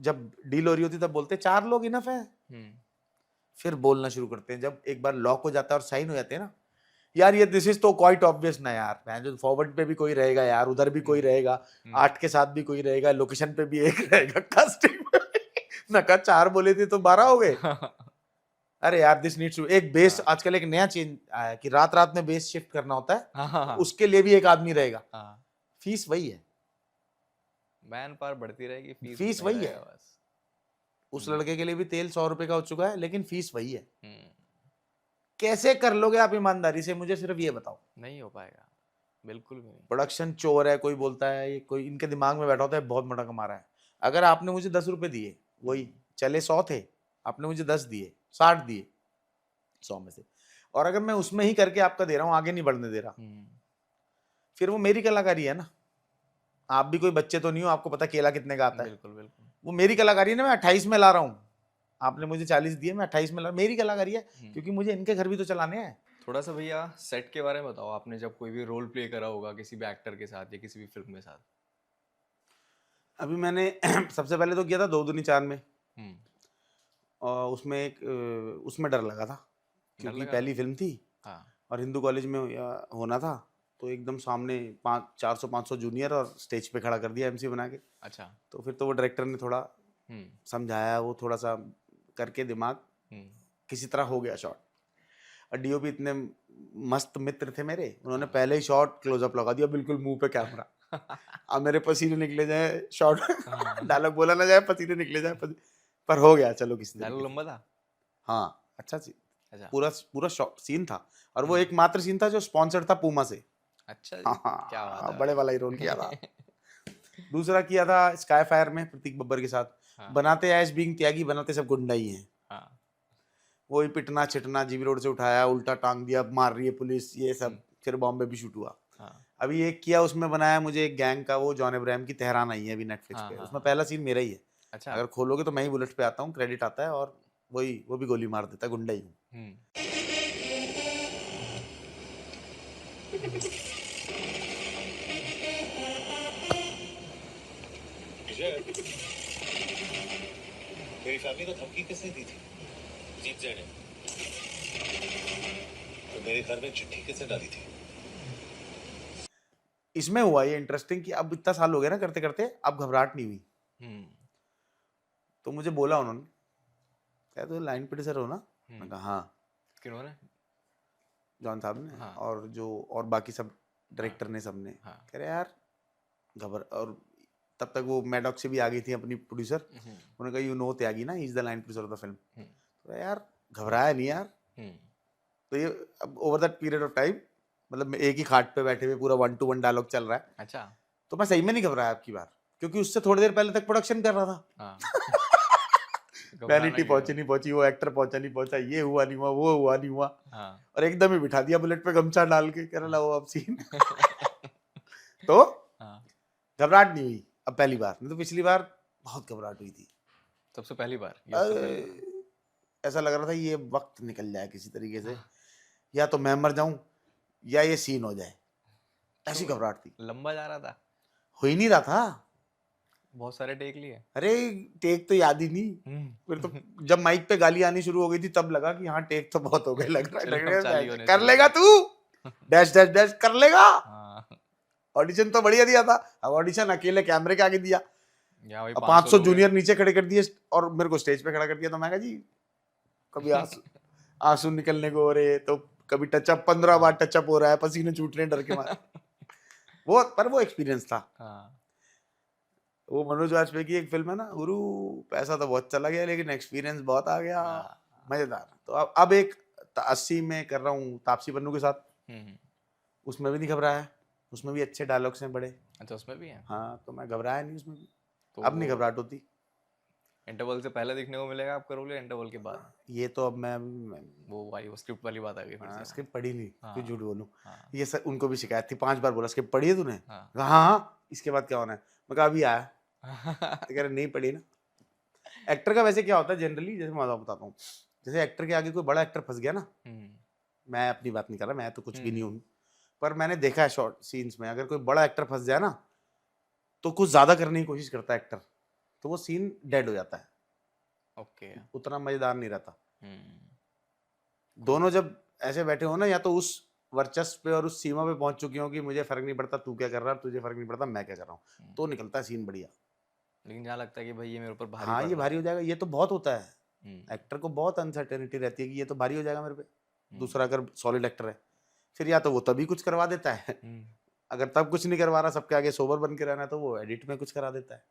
[SPEAKER 1] जब डील हो रही होती तब बोलते 4 लोग इनफ है, फिर बोलना शुरू करते हैं जब एक बार लॉक हो जाता है और साइन हो जाते हैं ना, यार ये दिस इज तो क्वाइट ऑब्वियस ना यार, मैं जो फॉरवर्ड पे भी कोई रहेगा यार, उधर भी कोई रहेगा, 8 के साथ भी कोई रहेगा, लोकेशन पे भी एक रहेगा, कास्टिंग पे भी। नका 4 बोले थे तो 12 हो गए। अरे यार दिस नीड्स टू, एक बेस आजकल एक नया चेंज आया है कि रात रात में बेस शिफ्ट करना होता है, उसके लिए भी एक आदमी रहेगा। फीस वही है,
[SPEAKER 2] मैन पावर बढ़ती रहेगी,
[SPEAKER 1] फीस वही है।
[SPEAKER 2] बस।
[SPEAKER 1] उस लड़के के लिए भी तेल 100 रुपए का हो चुका है, लेकिन फीस वही है। कैसे कर लोगे आप ईमानदारी से, मुझे सिर्फ ये बताओ।
[SPEAKER 2] नहीं हो पाएगा, बिल्कुल भी नहीं।
[SPEAKER 1] प्रोडक्शन चोर है कोई बोलता है, ये कोई इनके दिमाग में बैठा होता है बहुत मोटा कमा रहा है। अगर आपने मुझे 10 रुपए दिए, वही चले 100 थे, आपने मुझे 10 दिए, 60 दिए 100 में से, और अगर मैं उसमें ही करके आपका दे रहा हूँ, आगे नहीं बढ़ने दे रहा, फिर वो मेरी कलाकारी है ना। आप भी कोई बच्चे तो नहीं हो, आपको पता केला कितने का आता है।
[SPEAKER 2] बिल्कुल बिल्कुल।
[SPEAKER 1] वो मेरी कलाकारी है ना, मैं 28 में ला रहा हूँ, आपने मुझे 40 दिए, मैं 28 में ला, मेरी कलाकारी है, क्योंकि मुझे इनके घर भी तो चलाने हैं।
[SPEAKER 2] थोड़ा सा भैया सेट के बारे में बताओ, आपने जब कोई भी रोल प्ले करा होगा किसी भी एक्टर के साथ या किसी भी फिल्म के साथ।
[SPEAKER 1] अभी मैंने सबसे पहले तो किया था 2 दूनी 4 में, और उसमें एक उसमें डर लगा था, क्योंकि पहली फिल्म थी और हिंदू कॉलेज में होना था, तो एकदम सामने 400-500 जूनियर और स्टेज पे खड़ा कर दिया एमसी बना के।
[SPEAKER 2] अच्छा।
[SPEAKER 1] तो फिर तो वो डायरेक्टर ने थोड़ा समझाया, वो थोड़ा सा करके दिमाग किसी तरह हो गया शॉट। और डीओपी इतने मस्त मित्र थे मेरे, उन्होंने पहले ही शॉट क्लोजअप लगा दिया, बिल्कुल मुंह पे कैमरा। अब मेरे पसीने निकले जाए, शॉट डायलॉग बोला ना जाए, पसीने निकले जाए, पर हो गया, चलो किसी
[SPEAKER 2] डायलॉग लंबा था।
[SPEAKER 1] हाँ अच्छा सी, पूरा पूरा शॉट सीन था, और वो एकमात्र सीन था जो स्पॉन्सर्ड था पूमा से।
[SPEAKER 2] अच्छा
[SPEAKER 1] हाँ,
[SPEAKER 2] क्या बात है,
[SPEAKER 1] बड़े वाला ही रोल किया था। दूसरा किया था स्काई फायर में प्रतीक बब्बर के साथ। बनाते एज बीइंग त्यागी, बनाते सब गुंडा ही हैं। वही पिटना छिटना, जीबी रोड से उठाया, उल्टा टांग दिया, मार रही है पुलिस, ये सब। फिर बॉम्बे भी शूट हुआ। अभी एक किया, उसमें बनाया मुझे एक गैंग का, वो जॉन इब्राहिम की तेहरान आई है अभी नेटफ्लिक्स पे, उसमें पहला सीन मेरा ही है।
[SPEAKER 2] अच्छा।
[SPEAKER 1] अगर खोलोगे तो मैं ही बुलेट पे आता हूँ, क्रेडिट आता है, और वही वो भी गोली मार देता है, गुंडा ही हूँ।
[SPEAKER 3] मेरी फैमिली को धमकी किसने दी थी? जीत ने। तो मेरे घर में चिट्ठी किसने डाली थी?
[SPEAKER 1] इसमें हुआ ये इंटरेस्टिंग कि अब इतना साल हो गया ना करते करते, अब घबराहट नहीं हुई। तो मुझे बोला उन्होंने, क्या तो लाइन प्रोड्यूसर हो ना? मैं कहा हाँ।
[SPEAKER 2] किन्होंने?
[SPEAKER 1] जॉन साहब ने। हाँ। और जो और बाकी सब डायरेक्टर ने, सब ने। हाँ। कह रहे यार घबर, और तब तक वो मैडॉक से भी आ गई थी अपनी प्रोड्यूसर, उन्होंने कहा यू नो त्यागी ना, he is the line producer of the film. तो यार घबराया नहीं यार। तो ये अब over that period of time, मतलब एक ही खाट पे बैठे हुए पूरा 1 to 1 डायलॉग चल रहा है।
[SPEAKER 2] अच्छा।
[SPEAKER 1] तो मैं सही में नहीं घबराया आपकी बार, क्योंकि उससे थोड़ी देर पहले तक प्रोडक्शन कर रहा था। वैनिटी पहुंची नहीं पहुंची, वो एक्टर पहुंचा नहीं पहुंचा, ये हुआ नहीं हुआ, वो हुआ नहीं हुआ, और एकदम ही बिठा दिया बुलेट पे गमछा डाल के, कह रहा वो अब सीन। तो घबराहट नहीं हुई अब पहली बार, नहीं तो पिछली बार बहुत घबराहट हुई थी।
[SPEAKER 2] सबसे पहली बार
[SPEAKER 1] ऐसा लग रहा था ये वक्त निकल जाए किसी तरीके से, या तो मैं मर जाऊं या ये सीन हो जाए, ऐसी घबराहट थी।
[SPEAKER 2] लंबा जा रहा था,
[SPEAKER 1] हो ही नहीं रहा था।
[SPEAKER 2] बहुत सारे टेक लिए।
[SPEAKER 1] अरे टेक तो याद ही नहीं, फिर तो जब माइक पे गाली आनी शुरू हो गई थी तब लगा कि हाँ टेक तो बहुत हो गए, लग रहा है कर लेगा तू, डैश डैश डैश कर लेगा। ऑडिशन तो बढ़िया दिया था, अब ऑडिशन अकेले कैमरे के आगे दिया, 500 जूनियर नीचे खड़े कर दिए और मेरे को स्टेज पे खड़ा कर दिया। तो मैं कहा जी कभी आंसू निकलने को हो रहे, तो कभी टचअप 15 बार टचअप हो रहा है, पसीने छूट रहे डर के मारे। वो एक्सपीरियंस था। वो मनोज वाजपेयी की एक फिल्म है ना गुरु, पैसा तो बहुत चला गया लेकिन एक्सपीरियंस बहुत आ गया, मजेदार। तो अब एक 80 में कर रहा हूँ तापसी पन्नू के साथ, उसमें भी नहीं घबराया, उसमें भी अच्छे डायलॉग्स हैं बड़े।
[SPEAKER 2] अच्छा उसमें भी है?
[SPEAKER 1] हाँ तो मैं घबराया नहीं उसमें भी, तो अब नहीं घबराहट होती।
[SPEAKER 2] इंटरवल से पहले देखने को मिलेगा आपका रोल या इंटरवल के बाद?
[SPEAKER 1] ये तो अब मैं
[SPEAKER 2] वो स्क्रिप्ट वाली बात आ गई फिर से।
[SPEAKER 1] स्क्रिप्ट पढ़ी नहीं, क्यों झूठ बोलूं। ये सर उनको भी शिकायत थी, 5 बार बोला स्क्रिप्ट पढ़ी है तूने? हाँ इसके बाद क्या होना है? मैं कहा अभी आया। तो कह रहे नहीं पढ़ी ना। एक्टर का वैसे क्या होता है जनरली, जैसे मैं बताता हूँ, जैसे एक्टर के आगे कोई बड़ा एक्टर फंस गया ना, मैं अपनी बात नहीं कर रहा, मैं तो कुछ भी नहीं हूँ, पर मैंने देखा है शॉर्ट सीन्स में, अगर कोई बड़ा एक्टर फंस जाए ना तो कुछ ज्यादा करने की कोशिश करता है एक्टर, तो वो सीन डेड हो जाता है।
[SPEAKER 2] ओके।
[SPEAKER 1] उतना मजेदार नहीं रहता। दोनों जब ऐसे बैठे हो ना, या तो उस वर्चस्व पे और उस सीमा पे पहुंच चुकी हूँ कि मुझे फर्क नहीं पड़ता तू क्या कर रहा है, तुझे फर्क नहीं पड़ता मैं क्या कर रहा हूँ, तो निकलता है सीन बढ़िया।
[SPEAKER 2] लेकिन जहाँ लगता है कि भाई ये मेरे ऊपर भारी
[SPEAKER 1] हाँ
[SPEAKER 2] पड़
[SPEAKER 1] ये
[SPEAKER 2] रहा
[SPEAKER 1] भारी हो जाएगा, ये तो बहुत होता है।
[SPEAKER 2] है।
[SPEAKER 1] एक्टर को बहुत अनसर्टेनिटी रहती है कि ये तो भारी हो जाएगा मेरे पे। दूसरा अगर सॉलिड एक्टर है, फिर या तो वो तभी कुछ करवा देता है, अगर तब कुछ नहीं करवा रहा, सबके आगे सोबर बन के रहना है, तो वो एडिट में कुछ करा देता है।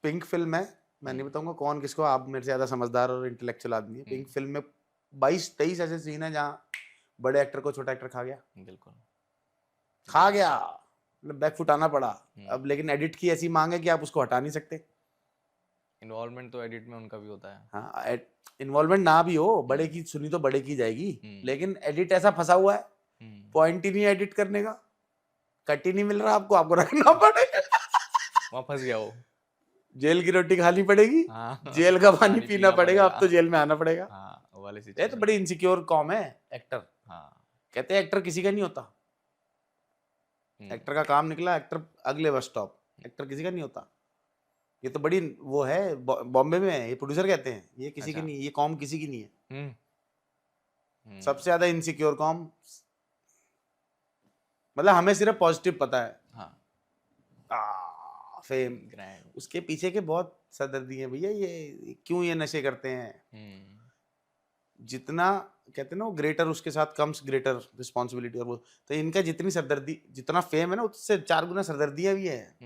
[SPEAKER 1] पिंक फिल्म है, मैं नहीं बताऊंगा कौन किसको, आप मेरे से ज्यादा समझदार और इंटेलेक्चुअल आदमी है। पिंक फिल्म में 22-23 ऐसे सीन है जहाँ बड़े एक्टर को छोटा एक्टर खा गया,
[SPEAKER 2] बिल्कुल
[SPEAKER 1] खा गया, मतलब बैकफुट आना पड़ा। अब लेकिन एडिट की ऐसी मांग है कि आप उसको हटा नहीं सकते।
[SPEAKER 2] इन्वॉल्वमेंट तो एडिट में उनका भी होता है।
[SPEAKER 1] हाँ, इन्वॉल्वमेंट ना भी हो, बड़े की सुनी तो बड़े की जाएगी, लेकिन एडिट ऐसा फंसा हुआ है, पॉइंट ही नहीं एडिट करने का, कट ही नहीं मिल रहा आपको, आपको रखना पड़ेगा।
[SPEAKER 2] वहाँ फंस गया वो,
[SPEAKER 1] जेल की रोटी खानी पड़ेगी,
[SPEAKER 2] हाँ,
[SPEAKER 1] जेल का पानी
[SPEAKER 2] पानी
[SPEAKER 1] पीना
[SPEAKER 2] पीना
[SPEAKER 1] पड़ेगा, अब
[SPEAKER 2] पड़ेगा।
[SPEAKER 1] तो जेल में आना पड़ेगा।
[SPEAKER 2] हाँ वो वाली
[SPEAKER 1] ये तो
[SPEAKER 2] सिचुएशन।
[SPEAKER 1] बड़ी इनसिक्योर कॉम है एक्टर।
[SPEAKER 2] हाँ
[SPEAKER 1] कहते हैं एक्टर किसी का नहीं होता, एक्टर का काम निकला एक्टर अगले बस स्टॉप, एक्टर किसी का नहीं होता। ये तो बड़ी वो है, बॉम्बे में है, ये प्रोड्यूसर कहते हैं ये किसी की
[SPEAKER 2] अच्छा।
[SPEAKER 1] नहीं, ये कॉम किसी की नहीं है।
[SPEAKER 2] हम्म।
[SPEAKER 1] सबसे ज्यादा इनसिक्योर कॉम, मतलब हमें सिर्फ पॉजिटिव पता है,
[SPEAKER 2] हाँ
[SPEAKER 1] फेम,
[SPEAKER 2] ग्रैंड।
[SPEAKER 1] उसके पीछे के बहुत सरदर्दी है भैया, ये क्यों ये नशे करते हैं। जितना कहते हैं ना, वो ग्रेटर उसके साथ कम्स ग्रेटर रिस्पॉन्सिबिलिटी, और वो तो इनका जितनी सरदर्दी, जितना फेम है ना, उससे 4 गुना सरदर्दियां भी है।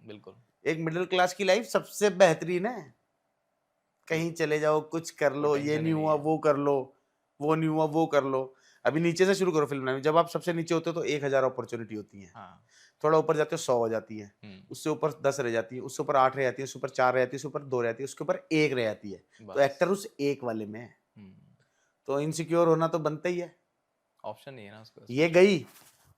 [SPEAKER 2] बिल्कुल।
[SPEAKER 1] एक मिडिल क्लास की लाइफ सबसे बेहतरीन है, कहीं चले जाओ, कुछ कर लो, ये नहीं हुआ वो कर लो, वो नहीं हुआ वो कर लो। अभी नीचे से शुरू करो फिल्म बनानी, जब आप सबसे नीचे होते हो तो 1000 अपॉर्चुनिटी होती है, थोड़ा ऊपर जाते हो 100 हो जाती है, उससे ऊपर 10 रह जाती है, उससे ऊपर 8 रह जाती है, उससे ऊपर 4 रह जाती है, उससे ऊपर 2 रह जाती है, उसके ऊपर 1 रह जाती है। तो एक्टर उस एक वाले में है, तो इनसिक्योर होना तो बनता ही है,
[SPEAKER 2] ऑप्शन नहीं है ना उसको।
[SPEAKER 1] ये गई।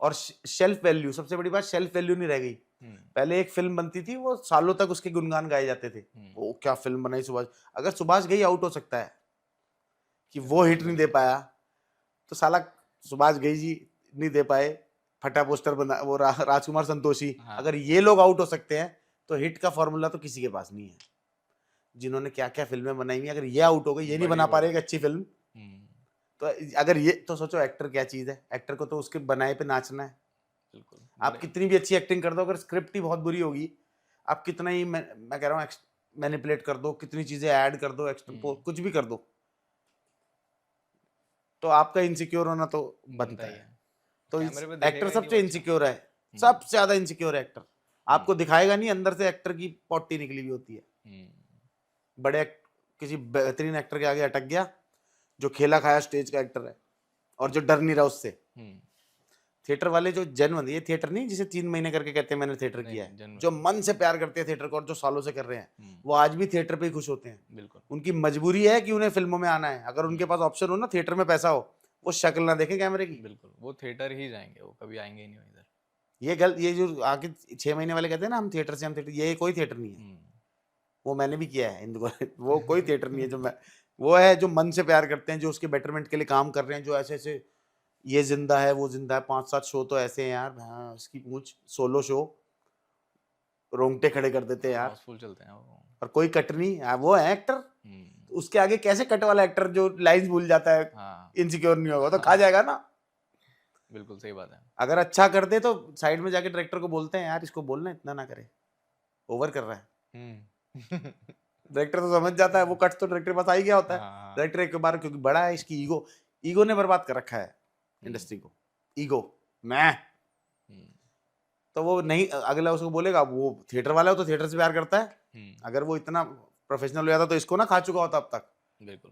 [SPEAKER 1] और शेल्फ वैल्यू, सबसे बड़ी बात, शेल्फ वैल्यू नहीं रह गई। पहले एक फिल्म बनती थी, वो सालों तक उसके गुणगान गाए जाते थे, वो क्या फिल्म बनाई सुभाष। अगर सुभाष गई आउट हो सकता है कि वो हिट नहीं दे पाया, तो साला सुभाष गई जी नहीं दे पाए, फटा पोस्टर बना वो राजकुमार संतोषी, अगर ये लोग आउट हो सकते हैं तो हिट का फॉर्मूला तो किसी के पास नहीं है। जिन्होंने क्या क्या फिल्में बनाई हुई, अगर ये आउट हो गए, ये नहीं बना पा रहे एक अच्छी फिल्म, तो अगर ये, तो सोचो एक्टर क्या चीज है। एक्टर को तो उसके बनाए पे नाचना है।
[SPEAKER 2] बिल्कुल।
[SPEAKER 1] आप कितनी भी अच्छी एक्टिंग कर दो, अगर स्क्रिप्ट ही बहुत बुरी होगी, आप कितना ही मैं कह रहा हूँ मैनिपुलेट कर दो, कितनी चीजें ऐड कर दो, कुछ भी कर दो, तो आपका इनसिक्योर होना तो बनता है। तो एक्टर सबसे इनसिक्योर है, सबसे ज्यादा इनसिक्योर है एक्टर। आपको दिखाएगा नहीं, अंदर से एक्टर की पॉटी निकली हुई होती है। बड़े किसी बेहतरीन एक्टर के आगे अटक गया, जो खेला खाया स्टेज का एक्टर है और जो डर नहीं रहा उससे। थिएटर वाले जो जेन्युइन, ये थिएटर नहीं जिसे 3 महीने करके कहते हैं मैंने थिएटर किया है, जो मन से प्यार करते हैं थिएटर को और जो सालों से कर रहे हैं, वो आज भी थिएटर पे ही खुश होते हैं।
[SPEAKER 2] बिल्कुल।
[SPEAKER 1] उनकी मजबूरी है कि उन्हें फिल्मों में आना है। अगर उनके पास ऑप्शन हो ना, थिएटर में पैसा हो, वो शक्ल ना देखें कैमरे की,
[SPEAKER 2] बिल्कुल, वो थिएटर ही जाएंगे, वो कभी आएंगे ही नहीं इधर।
[SPEAKER 1] ये जो आके 6 महीने वाले कहते हैं ना हम थिएटर से, हम थिएटर, ये कोई थिएटर नहीं है। वो मैंने भी किया है वो कोई थिएटर नहीं है जो मैं, वो है जो मन से प्यार करते हैं, जो उसके बेटरमेंट के लिए काम कर रहे हैं, जो ऐसे ऐसे ये जिंदा है वो जिंदा है, 5-7 शो तो ऐसे हैं यार, हाँ उसकी पूछ, सोलो शो रोंगटे खड़े कर देते हैं यार,
[SPEAKER 2] हाउसफुल चलते हैं वो।
[SPEAKER 1] और कोई कट नहीं, वो है एक्टर। उसके आगे कैसे कट वाला एक्टर जो लाइंस भूल जाता है, इनसिक्योर नहीं होगा तो खा जाएगा ना।
[SPEAKER 2] बिल्कुल सही बात है। अगर
[SPEAKER 1] अच्छा कर दे तो साइड में जाके डायरेक्टर को बोलते हैं यार इसको बोलना इतना ना करे, ओवर कर रहा है। डायरेक्टर तो समझ जाता है, वो कट तो डायरेक्टर के पास आ ही गया होता है। डायरेक्टर एक बार, क्योंकि बड़ा है, इसकी ईगो ने बर्बाद कर रखा है इंडस्ट्री को। ईगो मैं तो वो नहीं, अगला उसको बोलेगा, वो थिएटर वाला हो तो थिएटर से प्यार करता है। अगर वो इतना प्रोफेशनल हो जाता तो इसको ना खा चुका होता अब तक।
[SPEAKER 2] बिल्कुल।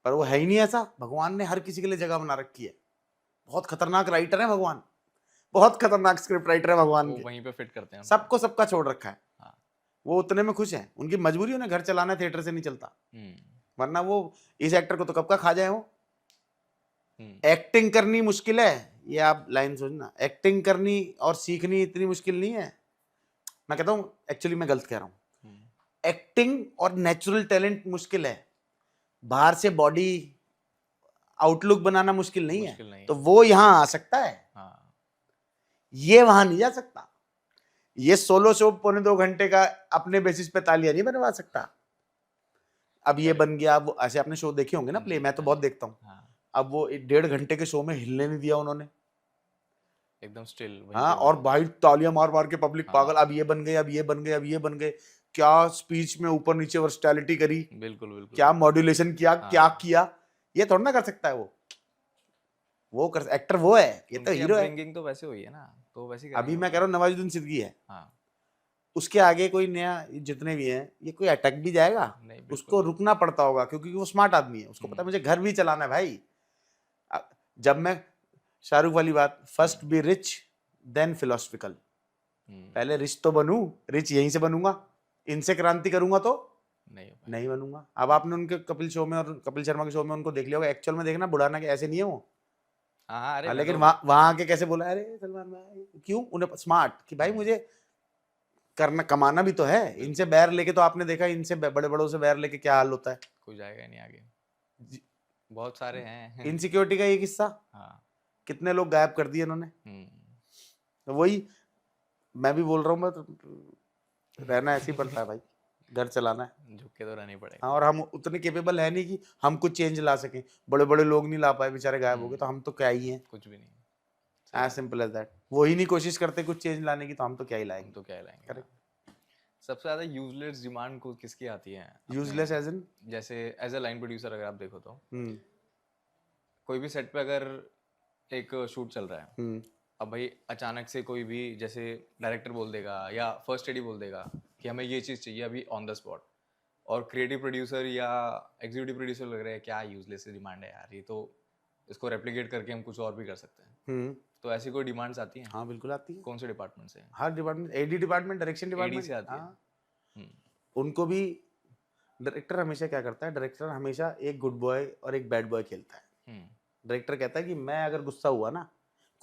[SPEAKER 1] पर वो है ही नहीं ऐसा। भगवान ने हर किसी के लिए जगह बना रखी है। बहुत खतरनाक राइटर है भगवान, बहुत खतरनाक स्क्रिप्ट राइटर है भगवान के,
[SPEAKER 2] वहीं पे फिट करते हैं
[SPEAKER 1] सबको सबका छोड़ रखा है। वो उतने में खुश हैं, उनकी मजबूरी उन्हें घर चलाना, थिएटर से नहीं चलता। वरना वो इस एक्टर को तो कब का खा जाए। वो एक्टिंग करनी मुश्किल है, ये आप लाइन सोचना, एक्टिंग करनी और सीखनी इतनी मुश्किल नहीं है। मैं कहता हूँ, एक्चुअली मैं गलत कह रहा हूँ, एक्टिंग और नेचुरल टैलेंट मुश्किल है, बाहर से बॉडी आउटलुक बनाना मुश्किल नहीं है। तो वो यहां आ सकता है, ये वहां नहीं जा सकता। ये सोलो शो 1.25 घंटे का अपने बेसिस पे तालियां नहीं बनवा सकता। अब ये बन गया, वो ऐसे आपने शो देखे होंगे ना, प्ले, मैं तो बहुत देखता हूँ। अब वो 1.5 घंटे के शो में हिलने नहीं दिया उन्होंने,
[SPEAKER 2] एकदम स्टिल
[SPEAKER 1] हाँ, और भाई तालियां मार मार के पब्लिक पागल, अब ये बन गए, अब ये बन गए, अब ये बन गए, क्या स्पीच में ऊपर नीचे वर्सटैलिटी करी,
[SPEAKER 2] बिल्कुल बिल्कुल
[SPEAKER 1] क्या मॉड्यूलेशन किया, क्या
[SPEAKER 2] हाँ।
[SPEAKER 1] किया, ये थोड़ा ना कर सकता है वो कर एक्टर वो है, ये तो
[SPEAKER 2] उनकी
[SPEAKER 1] हीरो है।
[SPEAKER 2] अपब्रिंगिंग तो वैसे हुई है ना, तो वैसे ही
[SPEAKER 1] अभी
[SPEAKER 2] करेंगे
[SPEAKER 1] मैं
[SPEAKER 2] वो।
[SPEAKER 1] कह रहा हूँ नवाजुद्दीन सिद्दीकी है,
[SPEAKER 2] हाँ
[SPEAKER 1] उसके आगे कोई नया जितने भी हैं, ये कोई अटक भी जाएगा,
[SPEAKER 2] नहीं बिल्कुल
[SPEAKER 1] उसको
[SPEAKER 2] नहीं।
[SPEAKER 1] रुकना पड़ता होगा, क्योंकि वो स्मार्ट आदमी है, उसको पता है मुझे घर भी चलाना है भाई। जब मैं शाहरुख वाली बात, first be rich then philosophical, पहले रिच तो बनूं, रिच यहीं से बनूंगा, इनसे क्रांति करूंगा तो
[SPEAKER 2] नहीं हो पाएगा।
[SPEAKER 1] नहीं बनूंगा। अब आपने उनके कपिल शो में और कपिल शर्मा के शो में उनको देख लिया होगा, एक्चुअल में देखना बुढ़ाना के ऐसे नहीं है वो।
[SPEAKER 2] हाँ अरे
[SPEAKER 1] हाँ,
[SPEAKER 2] मैं
[SPEAKER 1] लेकिन
[SPEAKER 2] तो
[SPEAKER 1] वहां आके कैसे बोला, अरे सलमान भाई, क्यों उन्हें स्मार्ट कि भाई मुझे करना कमाना भी तो है, इनसे बैर लेके तो आपने देखा, इनसे बड़े बड़ों से बैर लेके क्या हाल होता है।
[SPEAKER 2] कोई जाएगा ही नहीं आगे, बहुत सारे हैं।
[SPEAKER 1] इनसिक्योरिटी का ये किस्सा,
[SPEAKER 2] हाँ
[SPEAKER 1] कितने लोग गायब कर दिए इन्होंने। तो वही मैं भी बोल रहा हूँ, मैं तो रहना ऐसे ही पड़ता है भाई, घर चलाना है।
[SPEAKER 2] झुक के तो रहना ही पड़ेगा।
[SPEAKER 1] हाँ, और हम उतने केपेबल है नहीं कि हम कुछ चेंज ला सकें, बड़े बड़े लोग नहीं ला पाए, बेचारे गायब हो गए, तो हम तो क्या ही हैं,
[SPEAKER 2] कुछ भी नहीं,
[SPEAKER 1] एज सिंपल एज दैट। वो ही नहीं कोशिश करते कुछ चेंज लाने की, तो हम तो क्या ही
[SPEAKER 2] हम
[SPEAKER 1] लाएंगे।
[SPEAKER 2] तो क्या लाएंगे।
[SPEAKER 1] Correct.
[SPEAKER 2] सबसे ज्यादा यूजलेस डिमांड को किसकी आती है अपने-
[SPEAKER 1] यूजलेस एज इन
[SPEAKER 2] जैसे एज अ लाइन प्रोड्यूसर अगर आप देखो तो कोई भी सेट पे अगर एक शूट चल रहा है, अब भाई अचानक से कोई भी जैसे डायरेक्टर बोल देगा या फर्स्ट एडी बोल देगा कि हमें ये चीज़ चाहिए अभी ऑन द स्पॉट, और क्रिएटिव प्रोड्यूसर या एग्जीक्यूटिव प्रोड्यूसर लग रहा है क्या यूजलेस डिमांड है यार, ये तो इसको रेप्लिकेट करके हम कुछ और भी कर सकते हैं। तो ऐसी कोई डिमांड्स आती हैं?
[SPEAKER 1] हाँ बिल्कुल आती है,
[SPEAKER 2] कौन से डिपार्टमेंट से?
[SPEAKER 1] हर department, AD department, direction
[SPEAKER 2] AD
[SPEAKER 1] department
[SPEAKER 2] से आती है।
[SPEAKER 1] हाँ, उनको भी डायरेक्टर हमेशा क्या करता है, डायरेक्टर हमेशा एक गुड बॉय और एक बैड बॉय खेलता है। डायरेक्टर कहता है कि मैं अगर गुस्सा हुआ ना,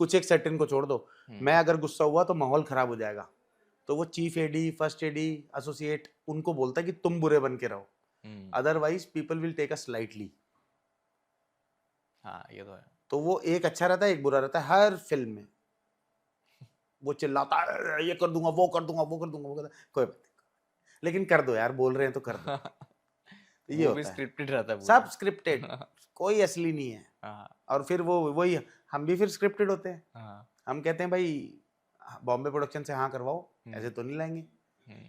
[SPEAKER 1] कुछ एक सेटिंग को छोड़ दो, मैं अगर गुस्सा हुआ तो माहौल खराब हो जाएगा, तो वो chief AD, first AD, associate उनको बोलता है कि तुम बुरे बन के रहो, otherwise people will take us lightly.
[SPEAKER 2] हाँ ये तो है।
[SPEAKER 1] तो वो एक अच्छा रहता है, एक बुरा रहता है हर फिल्म में। वो चिल्लाता है ये कर दूंगा, वो कर दूंगा, वो कर दूंगा, वो कर दूंगा, कोई बात नहीं, लेकिन कर दो यार, बोल रहे हैं तो कर दो। तो ये
[SPEAKER 2] वो भी
[SPEAKER 1] होता है,
[SPEAKER 2] स्क्रिप्टेड रहता है पूरा।
[SPEAKER 1] सब स्क्रिप्टेड, कोई असली नहीं है।
[SPEAKER 2] हाँ
[SPEAKER 1] और फिर वो वही, हम भी फिर स्क्रिप्टेड होते हैं।
[SPEAKER 2] हाँ
[SPEAKER 1] हम कहते हैं भाई बॉम्बे प्रोडक्शन से हाँ करवाओ, ऐसे तो नहीं लाएंगे।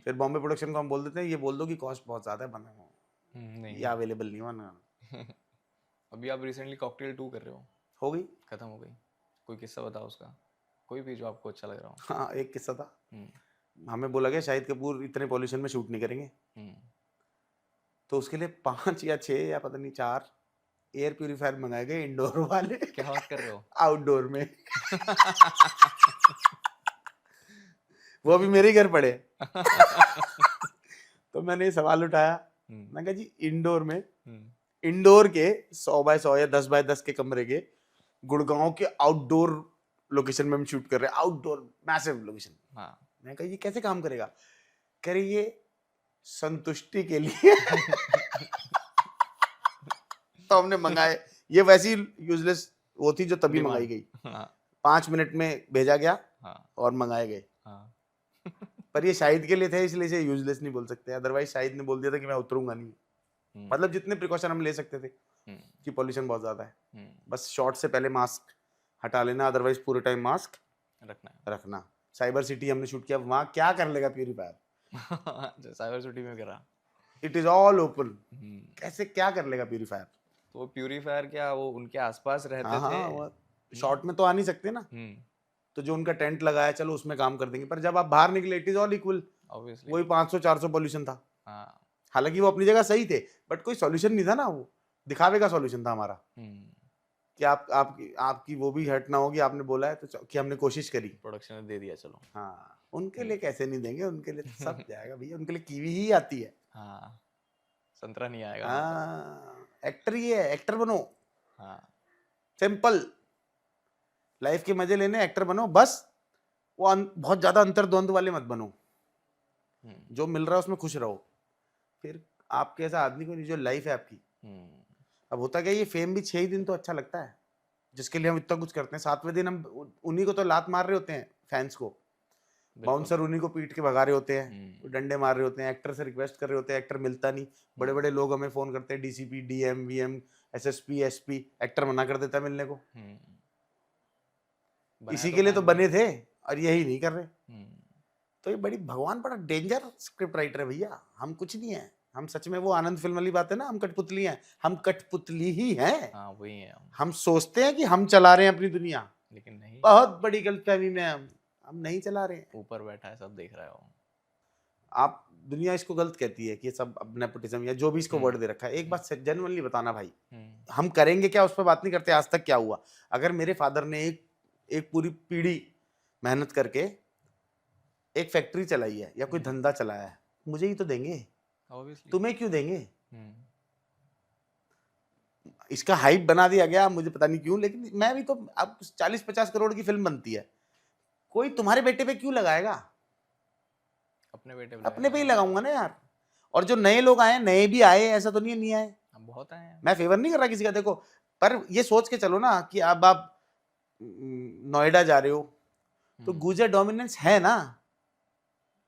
[SPEAKER 1] फिर बॉम्बे प्रोडक्शन को हम बोल देते हैं, ये बोल दो कि कॉस्ट बहुत ज्यादा है, बना
[SPEAKER 2] नहीं
[SPEAKER 1] ये अवेलेबल नहीं हुआ।
[SPEAKER 2] अभी आप रिसेंटली कॉकटेल 2 कर रहे हो
[SPEAKER 1] गई,
[SPEAKER 2] खत्म हो गई, कोई किस्सा बताओ उसका, कोई भी जो आपको अच्छा लग रहा हो।
[SPEAKER 1] हाँ एक किस्सा था, हमें बोला गया शाहिद कपूर इतने पॉल्यूशन में शूट नहीं करेंगे, तो उसके लिए 5 या 6 या पता नहीं 4 एयर प्यूरिफायर मंगाए गए, इंडोर वाले।
[SPEAKER 2] क्या बात कर रहे हो?
[SPEAKER 1] आउटडोर में। वो भी मेरे ही घर पड़े। तो मैंने ये सवाल उठाया, मैं कहा जी इंडोर में, इंडोर के 100 बाय 100 या 10 बाय 10 के कमरे के गुड़गांव के आउटडोर लोकेशन में हम शूट कर रहे हैं, आउटडोर मैसिव लोकेशन। मैं कहा ये कैसे काम करेगा? कह रही ये संतुष्टि के लिए। तो हमने मंगाए, ये वैसी यूजलेस वो थी जो तभी मंगाई गई, 5 मिनट में भेजा गया और मंगाए गए। पर ये शाहिद के लिए थे, इसलिए इसे यूजलेस नहीं बोल सकते, अदरवाइज शाहिद ने बोल दिया था कि मैं उतरूंगा नहीं। मतलब जितने प्रिकॉशन हम ले सकते थे कि पॉल्यूशन बहुत ज्यादा है, बस शॉट से पहले मास्क हटा लेना, अदरवाइज पूरे टाइम मास्क रखना। साइबर सिटी हमने शूट किया, वहां क्या कर लेगा प्यूरीफायर?
[SPEAKER 2] साइबर सिटी में करा,
[SPEAKER 1] इट इज ऑल ओपन, कैसे क्या कर लेगा प्यूरीफायर?
[SPEAKER 2] तो वो प्यूरीफायर क्या वो उनके आसपास रहते थे?
[SPEAKER 1] शॉट में तो आ नहीं सकते ना, तो जो उनका टेंट लगाया चलो उसमें काम कर देंगे, पर जब आप बाहर निकले इट इज ऑल इक्वल, वही 500-400 पॉल्यूशन था। हालांकि वो अपनी जगह सही थे, बट कोई सॉल्यूशन नहीं था ना, वो दिखावे का सॉल्यूशन था हमारा कि आपकी वो भी हर्ट ना होगी, आपने बोला है तो कि हमने कोशिश करी,
[SPEAKER 2] प्रोडक्शन ने दे दिया चलो।
[SPEAKER 1] हाँ, उनके लिए कैसे नहीं देंगे, उनके लिए तो सब जाएगा भैया, उनके लिए कीवी ही आती है।
[SPEAKER 2] हाँ, संतरा नहीं आएगा।
[SPEAKER 1] हाँ, एक्टर ही है, एक्टर बनो।
[SPEAKER 2] हाँ,
[SPEAKER 1] सिंपल, लाइफ के मजे लेने एक्टर बनो बस, वो बहुत ज्यादा अंतर्द्वंद वाले मत बनो, जो मिल रहा है उसमें खुश रहो, फिर आपके ऐसा आदमी को नहीं, जो लाइफ है आपकी। अब होता क्या, ये फेम भी 6 ही दिन तो अच्छा लगता है, जिसके लिए हम इतना कुछ करते हैं, 7वें दिन हम उन्हीं को तो लात मार रहे होते हैं, फैंस को, बाउंसर उन्हीं को पीट के भगा रहे होते हैं, डंडे मार रहे होते हैं, एक्टर से रिक्वेस्ट कर रहे होते हैं, एक्टर मिलता नहीं, बड़े बड़े लोग हमें फोन करते हैं, DCP, DM, VM, SSP, SP, actor मना कर देता है मिलने को।
[SPEAKER 2] बनाया
[SPEAKER 1] इसी के लिए तो
[SPEAKER 2] fan
[SPEAKER 1] बने
[SPEAKER 2] ने।
[SPEAKER 1] थे और यही नहीं कर रहे।
[SPEAKER 2] हम्म,
[SPEAKER 1] तो ये बड़ी भगवान बड़ा डेंजर स्क्रिप्ट राइटर है भैया। हम कुछ नहीं है, हम सच में वो आनंद फिल्म वाली बात है ना, हम कठपुतली हैं, हम कठपुतली ही हैं।
[SPEAKER 2] हाँ वही है हम,
[SPEAKER 1] हम सोचते हैं कि हम चला रहे हैं अपनी दुनिया,
[SPEAKER 2] लेकिन नहीं,
[SPEAKER 1] बहुत बड़ी गलतफहमी में हम नहीं चला रहे हैं।
[SPEAKER 2] ऊपर बैठा है सब देख रहा है वो।
[SPEAKER 1] आप दुनिया इसको गलत कहती है कि ये सब अब नेपोटिज्म या जो भी इसको वर्ड दे रखा है। एक बात जेन्युइनली बताना भाई, हम करेंगे क्या उस पर बात नहीं करते, आज तक क्या हुआ। अगर मेरे फादर ने एक पूरी पीढ़ी मेहनत करके एक फैक्ट्री चलाई है या कोई धंधा चलाया है, मुझे ही तो देंगे,
[SPEAKER 2] Obviously.
[SPEAKER 1] तुम्हें क्यों देंगे।
[SPEAKER 2] हम्म,
[SPEAKER 1] इसका हाइप बना दिया गया मुझे पता नहीं क्यों, लेकिन मैं भी तो, अब 40-50 करोड़ की फिल्म बनती है, कोई तुम्हारे बेटे पे क्यों लगाएगा।
[SPEAKER 2] अपने बेटे पे
[SPEAKER 1] अपने पे ही
[SPEAKER 2] लगाएगा।
[SPEAKER 1] लगाऊंगा ना यार। और जो नए लोग आए, नए भी आए, ऐसा तो नहीं है नहीं आए,
[SPEAKER 2] हम बहुत आए हैं।
[SPEAKER 1] मैं फेवर नहीं कर रहा किसी का, देखो, पर ये सोच के चलो ना कि अब आप नोएडा जा रहे हो तो गुजर डोमिनेंस है ना।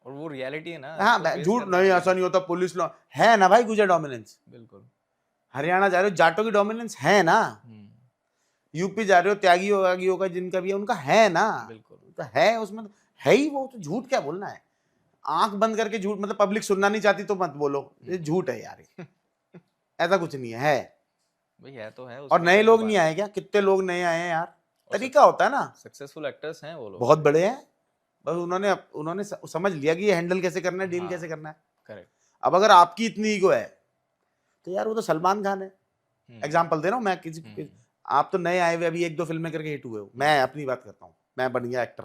[SPEAKER 2] और वो रियलिटी है ना,
[SPEAKER 1] हाँ,
[SPEAKER 2] उसको face
[SPEAKER 1] झूठ
[SPEAKER 2] करना
[SPEAKER 1] नहीं,
[SPEAKER 2] है।
[SPEAKER 1] ऐसा नहीं होता, पुलिस लॉ है ना भाई, गुजर डोमिनेंस।
[SPEAKER 2] बिल्कुल।
[SPEAKER 1] हरियाणा जा रहे हो, जाटों की डोमिनेंस है ना। यूपी जा रहे हो, त्यागियों वागियों का जिनका भी है उनका है ना।
[SPEAKER 2] बिल्कुल।
[SPEAKER 1] तो है उसमें, तो है ही वो, तो झूठ क्या बोलना है। आंख बंद करके झूठ, मतलब पब्लिक सुनना नहीं चाहती तो मत बोलो, ये झूठ है यार ये। ऐसा कुछ नहीं है
[SPEAKER 2] भाई है तो है।
[SPEAKER 1] और नए लोग नहीं आए क्या, कितने लोग नए आए हैं यार, तरीका होता है ना।
[SPEAKER 2] सक्सेसफुल एक्टर्स हैं वो लोग,
[SPEAKER 1] बहुत बड़े हैं, बस उन्होंने समझ लिया कि ये हैंडल कैसे करना है, डील
[SPEAKER 2] हाँ,
[SPEAKER 1] कैसे करना है।
[SPEAKER 2] करेक्ट।
[SPEAKER 1] अब अगर आपकी इतनी ईगो है तो यार वो तो सलमान खान है। एग्जाम्पल दे रहा हूँ मैं किसी, आप तो नए आए हुए, अभी 1-2 फिल्में करके हिट हुए हो, मैं अपनी बात करता हूँ, मैं बन गया एक्टर,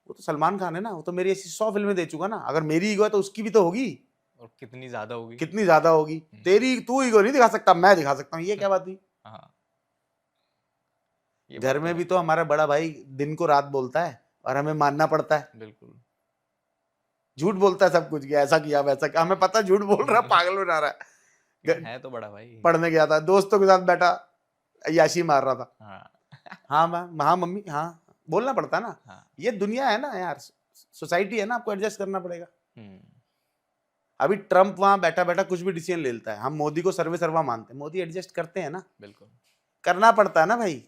[SPEAKER 1] वो तो सलमान खान है ना, वो तो मेरी ऐसी 100 फिल्में दे चुका ना। अगर मेरी ईगो है तो उसकी भी तो होगी,
[SPEAKER 2] और कितनी ज्यादा होगी,
[SPEAKER 1] कितनी ज्यादा होगी। तेरी तू ईगो नहीं दिखा सकता, मैं दिखा सकता हूँ, ये क्या बात हुई।
[SPEAKER 2] हाँ,
[SPEAKER 1] घर में भी तो हमारा बड़ा भाई दिन को रात बोलता है और हमें मानना पड़ता है।
[SPEAKER 2] बिल्कुल।
[SPEAKER 1] झूठ बोलता है सब कुछ, किया ऐसा किया वैसा किया, हमें पता झूठ बोल रहा है, पागल बना रहा
[SPEAKER 2] है तो बड़ा भाई।
[SPEAKER 1] पढ़ने गया था, दोस्तों के साथ बैठा, अय्याशी मार रहा था।
[SPEAKER 2] हाँ,
[SPEAKER 1] हाँ मम्मी, हाँ बोलना पड़ता ना।
[SPEAKER 2] हाँ।
[SPEAKER 1] ये दुनिया है ना यार, सोसाइटी है ना, आपको एडजस्ट करना पड़ेगा। अभी ट्रम्प वहां बैठा बैठा कुछ भी डिसीजन ले लेता है, हम मोदी को सर्वे सर्वा मानते हैं, मोदी एडजस्ट करते हैं ना।
[SPEAKER 2] बिल्कुल,
[SPEAKER 1] करना पड़ता है ना भाई,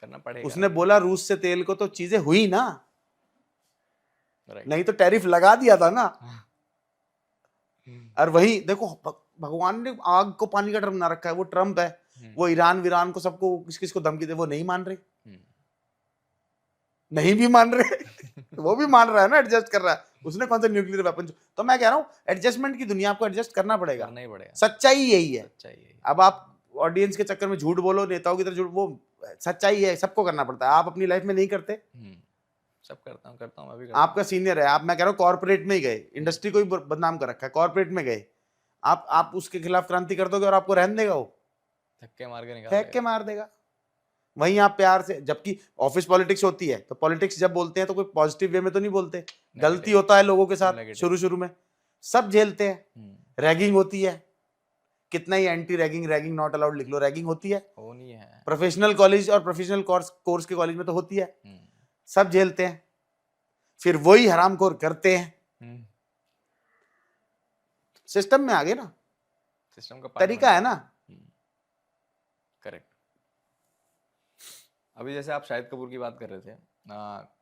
[SPEAKER 2] करना पड़ेगा।
[SPEAKER 1] उसने बोला रूस से तेल को, तो चीजें हुई ना,
[SPEAKER 2] राइट।
[SPEAKER 1] नहीं तो टैरिफ लगा दिया था ना। और वही देखो, भगवान ने आग को पानी का ड्रम बना रखा है, वो ट्रम्प है, वो ईरान वीरान को सबको किस किस को धमकी दे, वो नहीं मान रहे, नहीं भी मान रहे वो भी मान रहा है ना, एडजस्ट कर रहा है। उसने कौन सा न्यूक्लियर वेपन, तो मैं कह रहा हूँ एडजस्टमेंट की दुनिया, आपको एडजस्ट करना पड़ेगा,
[SPEAKER 2] करना ही पड़ेगा।
[SPEAKER 1] सच्चाई यही है।
[SPEAKER 2] सच्चाई यही।
[SPEAKER 1] अब आप ऑडियंस के चक्कर में झूठ बोलो, नेताओं की तरह झूठ, वो सच्चाई है, सबको करना पड़ता है। आप अपनी लाइफ में नहीं करते,
[SPEAKER 2] सब करता हूँ मैं भी।
[SPEAKER 1] आपका सीनियर है, आप, मैं कह रहा हूँ कॉर्पोरेट में ही गए, इंडस्ट्री को ही बदनाम कर रखा है, कॉर्पोरेट में गए, आप उसके खिलाफ क्रांति कर दोगे और आपको रहने देगा वो,
[SPEAKER 2] धक्के मार के निकाल
[SPEAKER 1] फेंक के मार देगा। वहीं आप प्यार से, जबकि ऑफिस पॉलिटिक्स होती है, तो पॉलिटिक्स जब बोलते हैं तो कोई पॉजिटिव वे में तो नहीं बोलते, गलती होता है लोगों के साथ शुरू में, सब झेलते हैं। रैगिंग होती है, कितना ही anti ragging, ragging not allowed लिख लो, रैगिंग होती है,
[SPEAKER 2] होनी है।
[SPEAKER 1] प्रोफेशनल कॉलेज और प्रोफेशनल कोर्स के कॉलेज में तो होती है, सब झेलते हैं, फिर वही हरामखोर करते हैं। सिस्टम में आ गए ना,
[SPEAKER 2] सिस्टम का
[SPEAKER 1] तरीका है ना।
[SPEAKER 2] करेक्ट। अभी जैसे आप शाहिद कपूर की बात कर रहे थे,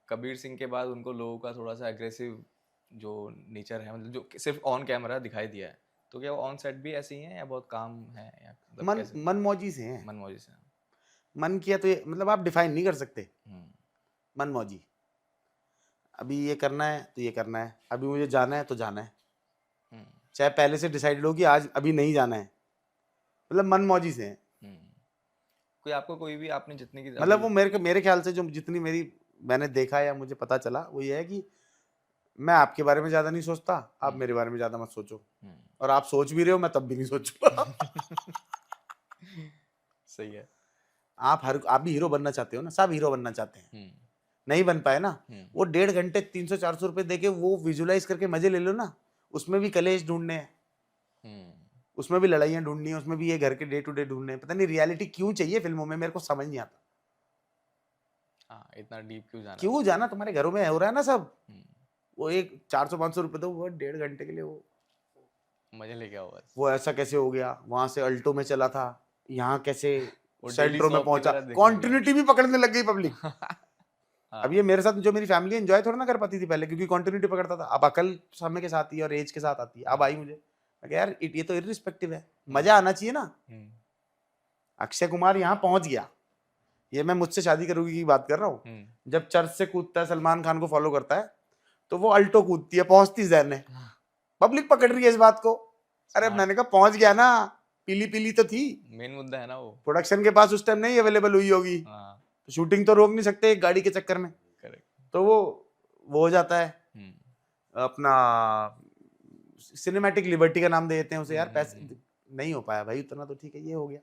[SPEAKER 2] कबीर सिंह के बाद उनको लोगों का थोड़ा सा एग्रेसिव जो नेचर है, मतलब जो सिर्फ ऑन कैमरा दिखाई दिया है, तो क्या वो ऑन सेट भी ऐसे ही हैं या बहुत काम है, या
[SPEAKER 1] मनमौजी से हैं?
[SPEAKER 2] मनमौजी से
[SPEAKER 1] मन किया तो ये, मतलब आप डिफाइन नहीं कर सकते मनमौजी। अभी ये करना है तो ये करना है, अभी मुझे जाना है तो जाना है, चाहे पहले से डिसाइडेड हो कि आज अभी नहीं जाना है, मतलब मनमौजी से हैं।
[SPEAKER 2] कोई आपको कोई भी आपने जितनी की,
[SPEAKER 1] मतलब वो मेरे ख्याल से जो जितनी मैंने देखा या मुझे पता चला, वो ये है कि मैं आपके बारे में ज्यादा नहीं सोचता, आप मेरे बारे में ज्यादा मत सोचो, और आप सोच भी रहे हो मैं तब भी नहीं सोचूंगा।
[SPEAKER 2] सही है।
[SPEAKER 1] आप भी हीरो बनना चाहते हो ना, सब हीरो बनना चाहते हैं, नहीं बन पाए ना, वो 1.5 घंटे 300-400 रुपए देके वो विजुलाइज करके मजे ले लो ना, उसमें भी कलेश ढूंढने हैं, उसमें भी लड़ाइयाँ ढूंढनी है, उसमें भी ये घर के डे टू डे ढूंढने हैं। पता नहीं रियलिटी क्यों चाहिए फिल्मों में, मेरे को समझ नहीं आता।
[SPEAKER 2] हाँ, इतना डीप
[SPEAKER 1] क्यों जाना, तुम्हारे घरों में हो रहा है ना सब, वो एक 400-500 रुपए दो, वो 1.5 घंटे के लिए वो
[SPEAKER 2] मजे लेके आओ बस।
[SPEAKER 1] वो ऐसा कैसे हो गया, वहां से अल्टो में चला था, यहाँ कैसे
[SPEAKER 2] वो
[SPEAKER 1] सेंट्रो में पहुंचा, कॉन्टिन्यूटी भी पकड़ने लग गई पब्लिक। अब ये मेरे साथ जो मेरी फैमिली एंजॉय थोड़ा ना कर पाती थी पहले, क्योंकि कंटिन्यूटी पकड़ता था। अब अकल समय के साथ ही और एज के साथ आती है, अब आई मुझे। मैं कहा यार ये तो इररिस्पेक्टिव है, मजा आना चाहिए ना। अक्षय कुमार यहाँ पहुंच गया, ये मैं मुझसे शादी करोगी की बात कर रहा हूँ। जब चर्च से कूदता है, सलमान खान को फॉलो करता है, तो वो अल्टो कूदती है, पहुंचती जहन है, पब्लिक पकड़ रही है इस बात को। अरे मैंने कहा पहुंच गया ना, पीली पीली तो थी,
[SPEAKER 2] मेन मुद्दा है ना वो।
[SPEAKER 1] प्रोडक्शन के पास उस टाइम नहीं अवेलेबल हुई होगी, तो शूटिंग तो रोक नहीं सकते एक गाड़ी के चक्कर में। तो वो हो जाता है अपना सिनेमैटिक लिबर्टी का नाम दे देते हैं उसे। यार पैसे नहीं हो पाया भाई उतना, तो ठीक है, ये हो गया।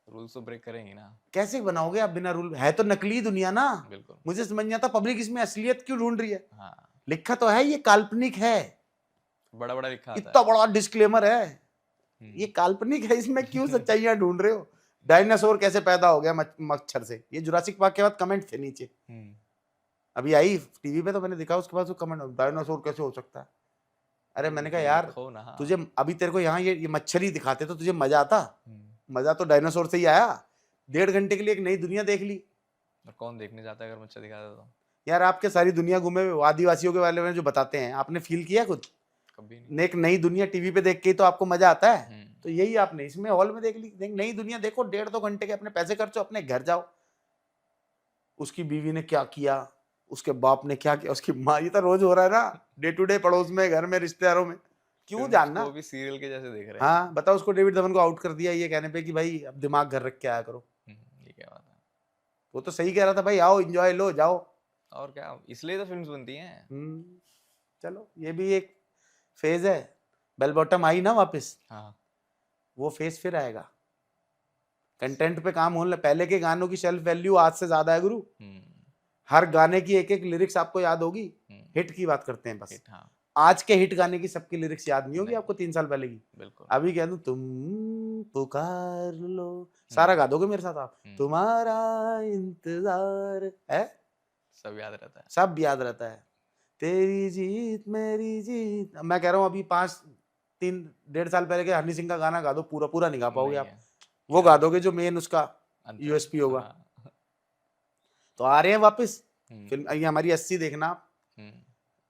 [SPEAKER 2] रूल्स तो ब्रेक करेंगे ना, कैसे
[SPEAKER 1] बनाओगे आप बिना रूल? है तो नकली दुनिया ना।
[SPEAKER 2] बिल्कुल।
[SPEAKER 1] मुझे समझ नहीं आता पब्लिक इसमें असलियत क्यों ढूंढ रही है। लिखा तो है ये काल्पनिक है,
[SPEAKER 2] बड़ा बड़ा लिखा आता
[SPEAKER 1] इतना बड़ा डिस्क्लेमर है, ये काल्पनिक है, इसमें क्यों सच्चाइयां ढूंढ रहे हो? डायनासोर कैसे पैदा हो गया मच्छर से, ये जुरासिक पार्क के बाद कमेंट थे नीचे, अभी आई टीवी पे तो मैंने देखा, उसके बाद वो कमेंट, डायनासोर कैसे हो सकता है। अरे मैंने कहा यार तुझे अभी तेरे को यहाँ ये मच्छर ही दिखाते तो तुझे मजा आता? मजा तो डायनासोर से ही आया। 1.5 घंटे के लिए एक नई दुनिया देख ली।
[SPEAKER 2] और कौन देखने जाता है अगर मच्छर दिखाता तो?
[SPEAKER 1] यार आपके सारी दुनिया घूमे आदिवासियों के बारे में जो बताते हैं, आपने फील किया कुछ?
[SPEAKER 2] कभी नहीं।
[SPEAKER 1] एक नई दुनिया टीवी पे देख के तो आपको मजा आता है, तो यही आपने इसमें हॉल में देख ली। नई दुनिया देखो, 1.5-2 घंटे के अपने पैसे खर्चो, अपने घर जाओ। उसकी बीवी ने क्या किया, उसके बाप ने क्या किया, उसकी माँ, ये तो रोज हो रहा है ना, डे टू डे, पड़ोस में, घर में, रिश्तेदारों में, क्यों जानना?
[SPEAKER 2] वो भी सीरियल के जैसे देख रहे हैं।
[SPEAKER 1] हाँ बताओ, उसको डेविड धवन को आउट कर दिया ये कहने पे कि भाई अब दिमाग घर रख के आया करो।
[SPEAKER 2] ये क्या बात है?
[SPEAKER 1] वो तो सही कह रहा था, भाई आओ एंजॉय लो जाओ।
[SPEAKER 2] और क्या, इसलिए तो फिल्म्स बनती हैं।
[SPEAKER 1] चलो ये भी एक फेज है। बेल बॉटम आई ना वापस, वो फेज फिर आएगा। कंटेंट पे काम होने, पहले के गानों की शेल्फ वैल्यू आज से ज्यादा है गुरु। हर गाने की एक एक लिरिक्स आपको याद होगी। हिट की बात करते हैं बस। आज के हिट गाने की सबकी लिरिक्स याद नहीं होगी आपको 3 साल पहले की।
[SPEAKER 2] बिल्कुल।
[SPEAKER 1] अभी कह दूं तुम पुकार लो, सारा गा दोगे मेरे साथ आप, तुम्हारा इंतजार है,
[SPEAKER 2] सब याद रहता है,
[SPEAKER 1] सब याद रहता है। तेरी जीत मेरी जीत। मैं कह रहा हूँ अभी 3-1.5 साल पहले के हनी सिंह का गाना गा दो, पूरा पूरा नहीं गा पाओगे आप। वो गा दोगे जो मेन उसका यूएसपी होगा। तो आ रहे हैं वापस फिल्म, ये हमारी 80 देखना आप।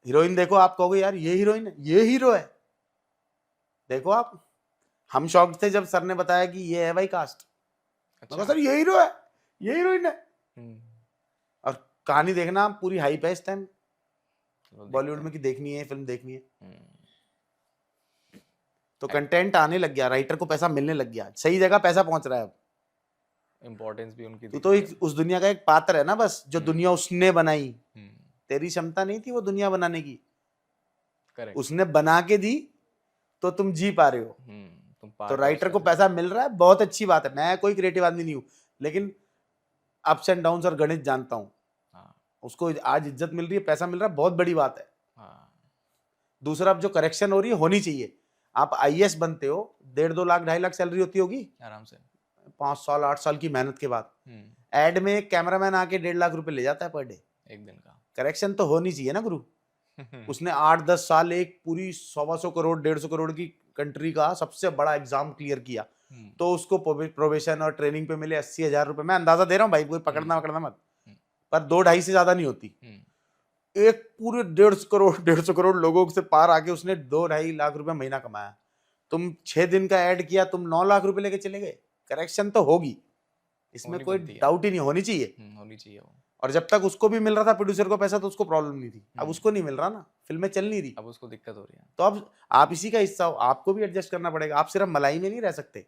[SPEAKER 1] हीरोइन देखो, आप कहोगे यार ये हीरोइन है, ये हीरो है। देखो आप, हम शॉक थे जब सर ने बताया कि ये है भाई कास्ट। अच्छा। सर ये हीरो है, ये हीरोइन है। और कहानी देखना आप, पूरी हाइप है इस टाइम बॉलीवुड में कि देखनी है फिल्म, देखनी है। तो कंटेंट आने लग गया, राइटर को पैसा मिलने लग गया, सही जगह पैसा पहुंच रहा है अब।
[SPEAKER 2] इंपॉर्टेंस भी उनकी।
[SPEAKER 1] तो एक उस दुनिया का एक पात्र है ना बस, जो दुनिया उसने बनाई। तेरी क्षमता नहीं थी वो दुनिया बनाने की। करेक्ट। उसने बना के दी तो तुम जी पा रहे हो। तो राइटर को पैसा मिल रहा है, बहुत अच्छी बात है। मैं कोई क्रिएटिव आदमी नहीं हूं, लेकिन अप्स एंड डाउन्स और गणित जानता हूं। उसको आज इज्जत मिल रही है, पैसा मिल रहा है, बहुत बड़ी बात है। दूसरा, अब जो करेक्शन हो रही है, होनी चाहिए। आप आईएएस बनते हो, 1.5-2 लाख 2.5 लाख सैलरी होती होगी
[SPEAKER 2] आराम से,
[SPEAKER 1] 5 साल 8 साल की मेहनत के बाद। एड में एक कैमरामैन आके 1.5 लाख रुपए ले जाता है पर डे, एक दिन का। करेक्शन तो होनी चाहिए ना गुरु। उसने 8-10 साल एक पूरी 100 करोड़ 150 करोड़ की कंट्री का सबसे बड़ा एग्जाम क्लियर किया, तो उसको प्रोबेशन और ट्रेनिंग पे मिले 80,000 रुपए। मैं अंदाजा दे रहा हूँ भाई, कोई पकड़ना मत, पर 2-2.5 से ज्यादा नहीं होती। एक पूरे 150 करोड़ लोगों से पार आके उसने 2-2.5 लाख रुपए महीना कमाया। तुम 6 दिन का ऐड किया, तुम 9 लाख रुपए लेके चले गए। करेक्शन तो होगी, इसमें कोई डाउट ही नहीं, होनी चाहिए। वो। और जब तक उसको भी मिल रहा था प्रोड्यूसर को पैसा, तो उसको प्रॉब्लम नहीं थी। अब उसको नहीं मिल रहा ना, फिल्में चल नहीं रही,
[SPEAKER 2] अब उसको दिक्कत हो रही है।
[SPEAKER 1] तो अब आप इसी का हिस्सा हो, आपको भी एडजस्ट करना पड़ेगा। आप सिर्फ मलाई में नहीं रह सकते।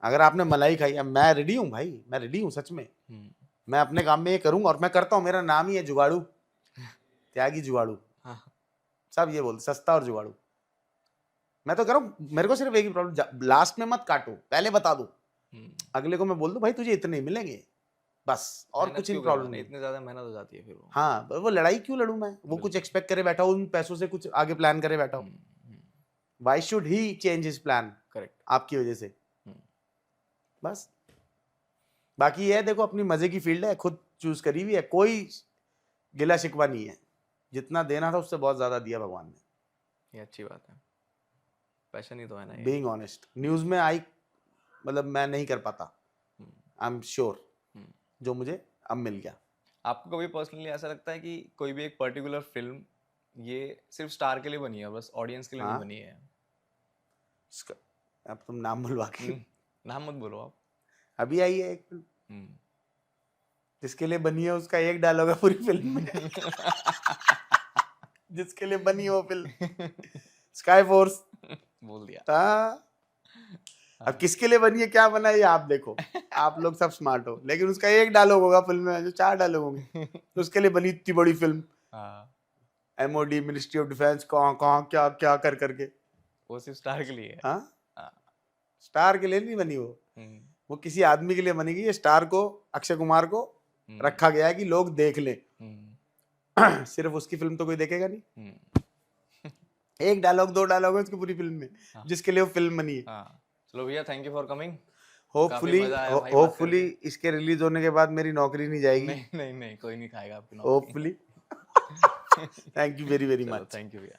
[SPEAKER 1] अगर आपने मलाई खाई, मैं रेडी हूँ भाई, मैं रेडी हूँ सच में। मैं अपने काम में ये करूंगा, और मैं करता हूँ। मेरा नाम ही है जुगाड़ू, त्यागी जुगाड़ू। सब ये बोलते, सस्ता और जुगाड़ू। मैं तो कह रहा हूँ, मेरे को सिर्फ एक ही प्रॉब्लम, लास्ट में मत काटो, पहले बता दो। अगले को मैं बोल दूं भाई तुझे इतने मिलेंगे, बस, और कुछ प्रॉब्लम नहीं।
[SPEAKER 2] इतनी ज्यादा मेहनत हो जाती है फिर वो।
[SPEAKER 1] हाँ, वो लड़ाई क्यों लड़ूं मैं? वो कुछ एक्सपेक्ट करे बैठा हूँ, उन पैसों से कुछ आगे प्लान करे बैठा हूँ। Why should he change his plan? Correct, आपकी वजह से। बस, बाकी ये देखो, अपनी मजे की फील्ड है, खुद चूज करी हुई है, कोई गिला शिकवा नहीं है। जितना देना था उससे बहुत ज्यादा दिया भगवान ने।
[SPEAKER 2] ये अच्छी बात है, पैशन ही तो है ना।
[SPEAKER 1] बीइंग ऑनेस्ट, न्यूज में आई, मतलब मैं नहीं कर पाता, आई एम श्योर, जो मुझे अब मिल गया।
[SPEAKER 2] आपको कभी पर्सनली ऐसा लगता है कि कोई भी एक पर्टिकुलर फिल्म ये सिर्फ स्टार के लिए बनी है, बस ऑडियंस के लिए नहीं
[SPEAKER 1] हाँ।
[SPEAKER 2] बनी है?
[SPEAKER 1] अब तुम नाम बुलवा के
[SPEAKER 2] नाम मत बोलो आप।
[SPEAKER 1] अभी आई है एक फिल्म
[SPEAKER 2] हम्म।
[SPEAKER 1] जिसके लिए बनी है, उसका एक डायलॉग है पूरी फिल्म में। जिसके लिए बनी हो फिल्म, स्काई फोर्स।
[SPEAKER 2] बोल दिया।
[SPEAKER 1] हाँ, अब किसके लिए बनी है, क्या बना है, ये आप देखो। आप लोग सब स्मार्ट हो, लेकिन उसका एक डायलॉग होगा फिल्म में, जो 4 डायलॉग होंगे, तो उसके लिए बनी इतनी बड़ी फिल्म।
[SPEAKER 2] हाँ,
[SPEAKER 1] MOD, मिनिस्ट्री ऑफ डिफेंस, कहाँ कहाँ क्या क्या कर करके।
[SPEAKER 2] वो सिर्फ स्टार के लिए है।
[SPEAKER 1] हाँ,
[SPEAKER 2] हाँ।
[SPEAKER 1] स्टार के लिए नहीं बनी वो
[SPEAKER 2] हम्म,
[SPEAKER 1] वो किसी आदमी के लिए बनेगी। ये स्टार को, अक्षय कुमार को
[SPEAKER 2] हम्म,
[SPEAKER 1] रखा गया है कि लोग देख लें।
[SPEAKER 2] हम्म,
[SPEAKER 1] सिर्फ उसकी फिल्म तो कोई देखेगा नहीं।
[SPEAKER 2] हम्म।
[SPEAKER 1] एक डायलॉग 2 डायलॉग है उसकी पूरी फिल्म में,
[SPEAKER 2] हाँ।
[SPEAKER 1] जिसके लिए वो फिल्म बनी है।
[SPEAKER 2] हाँ, चलो भैया, thank you for coming.
[SPEAKER 1] Hopefully
[SPEAKER 2] मजा आया भाई बात
[SPEAKER 1] होपफुली
[SPEAKER 2] करके।
[SPEAKER 1] इसके रिलीज होने के बाद मेरी नौकरी नहीं जाएगी।
[SPEAKER 2] नहीं नहीं नहीं, कोई नहीं खाएगा आपकी नौकरी।
[SPEAKER 1] Hopefully. Thank you very very
[SPEAKER 2] चलो,
[SPEAKER 1] मच।
[SPEAKER 2] थैंक यू भैया।